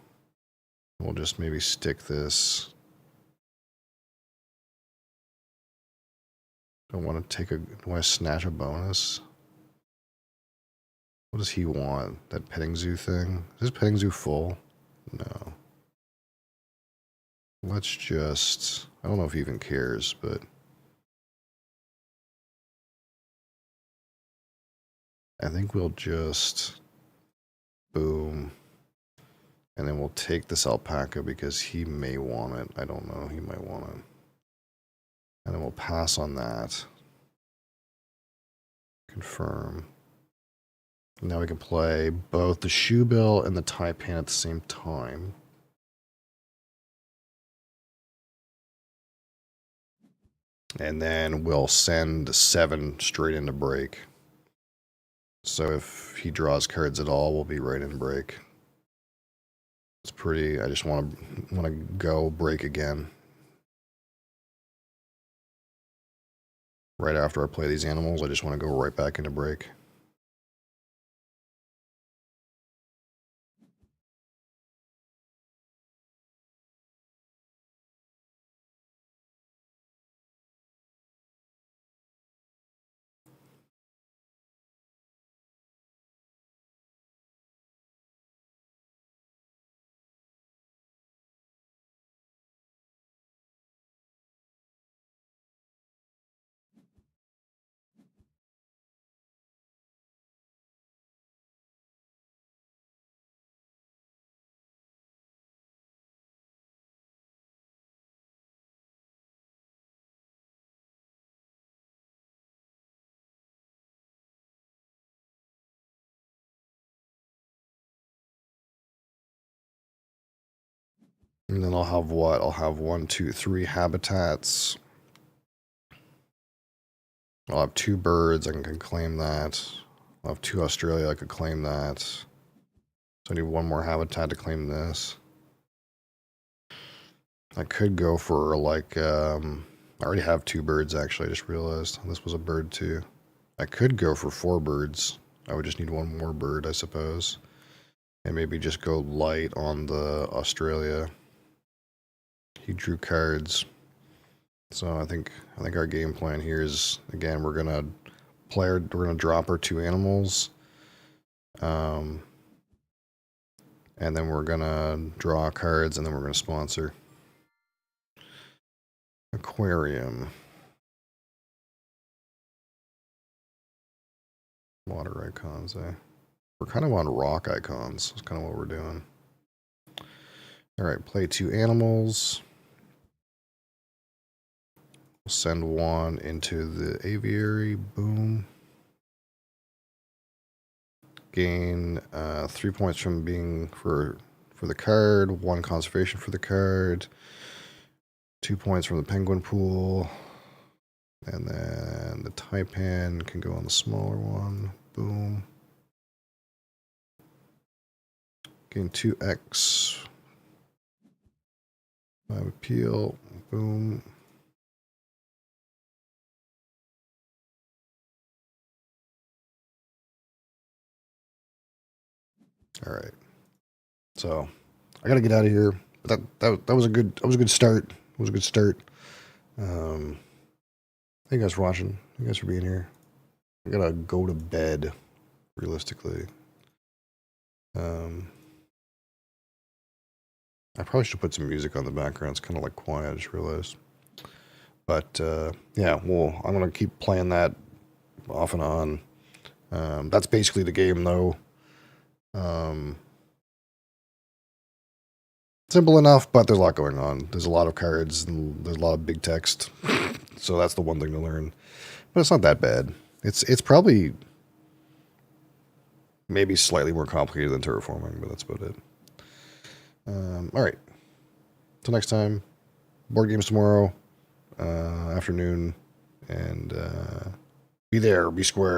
We'll just maybe stick this. Don't want to take a, do I want to snatch a bonus? What does he want? That petting zoo thing? Is this petting zoo full? No. Let's just, I don't know if he even cares, but I think we'll just boom. And then we'll take this alpaca because he may want it. I don't know. He might want it. And then we'll pass on that. Confirm. Now we can play both the shoe bill and the taipan at the same time. And then we'll send 7 straight into break. So if he draws cards at all, we'll be right in break. It's pretty, I just want to go break again. Right after I play these animals, I just want to go right back into break. And then I'll have what? I'll have 1, 2, 3 habitats. I'll have 2 birds. I can claim that. I'll have 2 Australia. I could claim that. So I need 1 more habitat to claim this. I could go for like, I already have 2 birds actually. I just realized this was a bird too. I could go for 4 birds. I would just need 1 more bird, I suppose. And maybe just go light on the Australia. He drew cards. So I think our game plan here is, again, we're gonna drop our 2 animals. And then we're gonna draw cards and then we're gonna sponsor. Aquarium. Water icons, eh? We're kind of on rock icons. That's kind of what we're doing. Alright, play 2 animals. We'll send 1 into the aviary. Boom. Gain 3 points from being for the card. 1 conservation for the card. 2 points from the penguin pool. And then the taipan can go on the smaller one. Boom. Gain 2x. 5 appeal. Boom. All right. So I gotta get out of here. But that was a good start. It was a good start. Thank you guys for watching. Thank you guys for being here. I gotta go to bed, realistically. I probably should put some music on the background. It's kind of like quiet, I just realized. But yeah, well, I'm gonna keep playing that off and on. That's basically the game, though. Simple enough, but there's a lot going on. There's a lot of cards and there's a lot of big text. So that's the one thing to learn. But it's not that bad. It's probably maybe slightly more complicated than terraforming, but that's about it. All right. Till next time. Board games tomorrow afternoon, and be there, be square.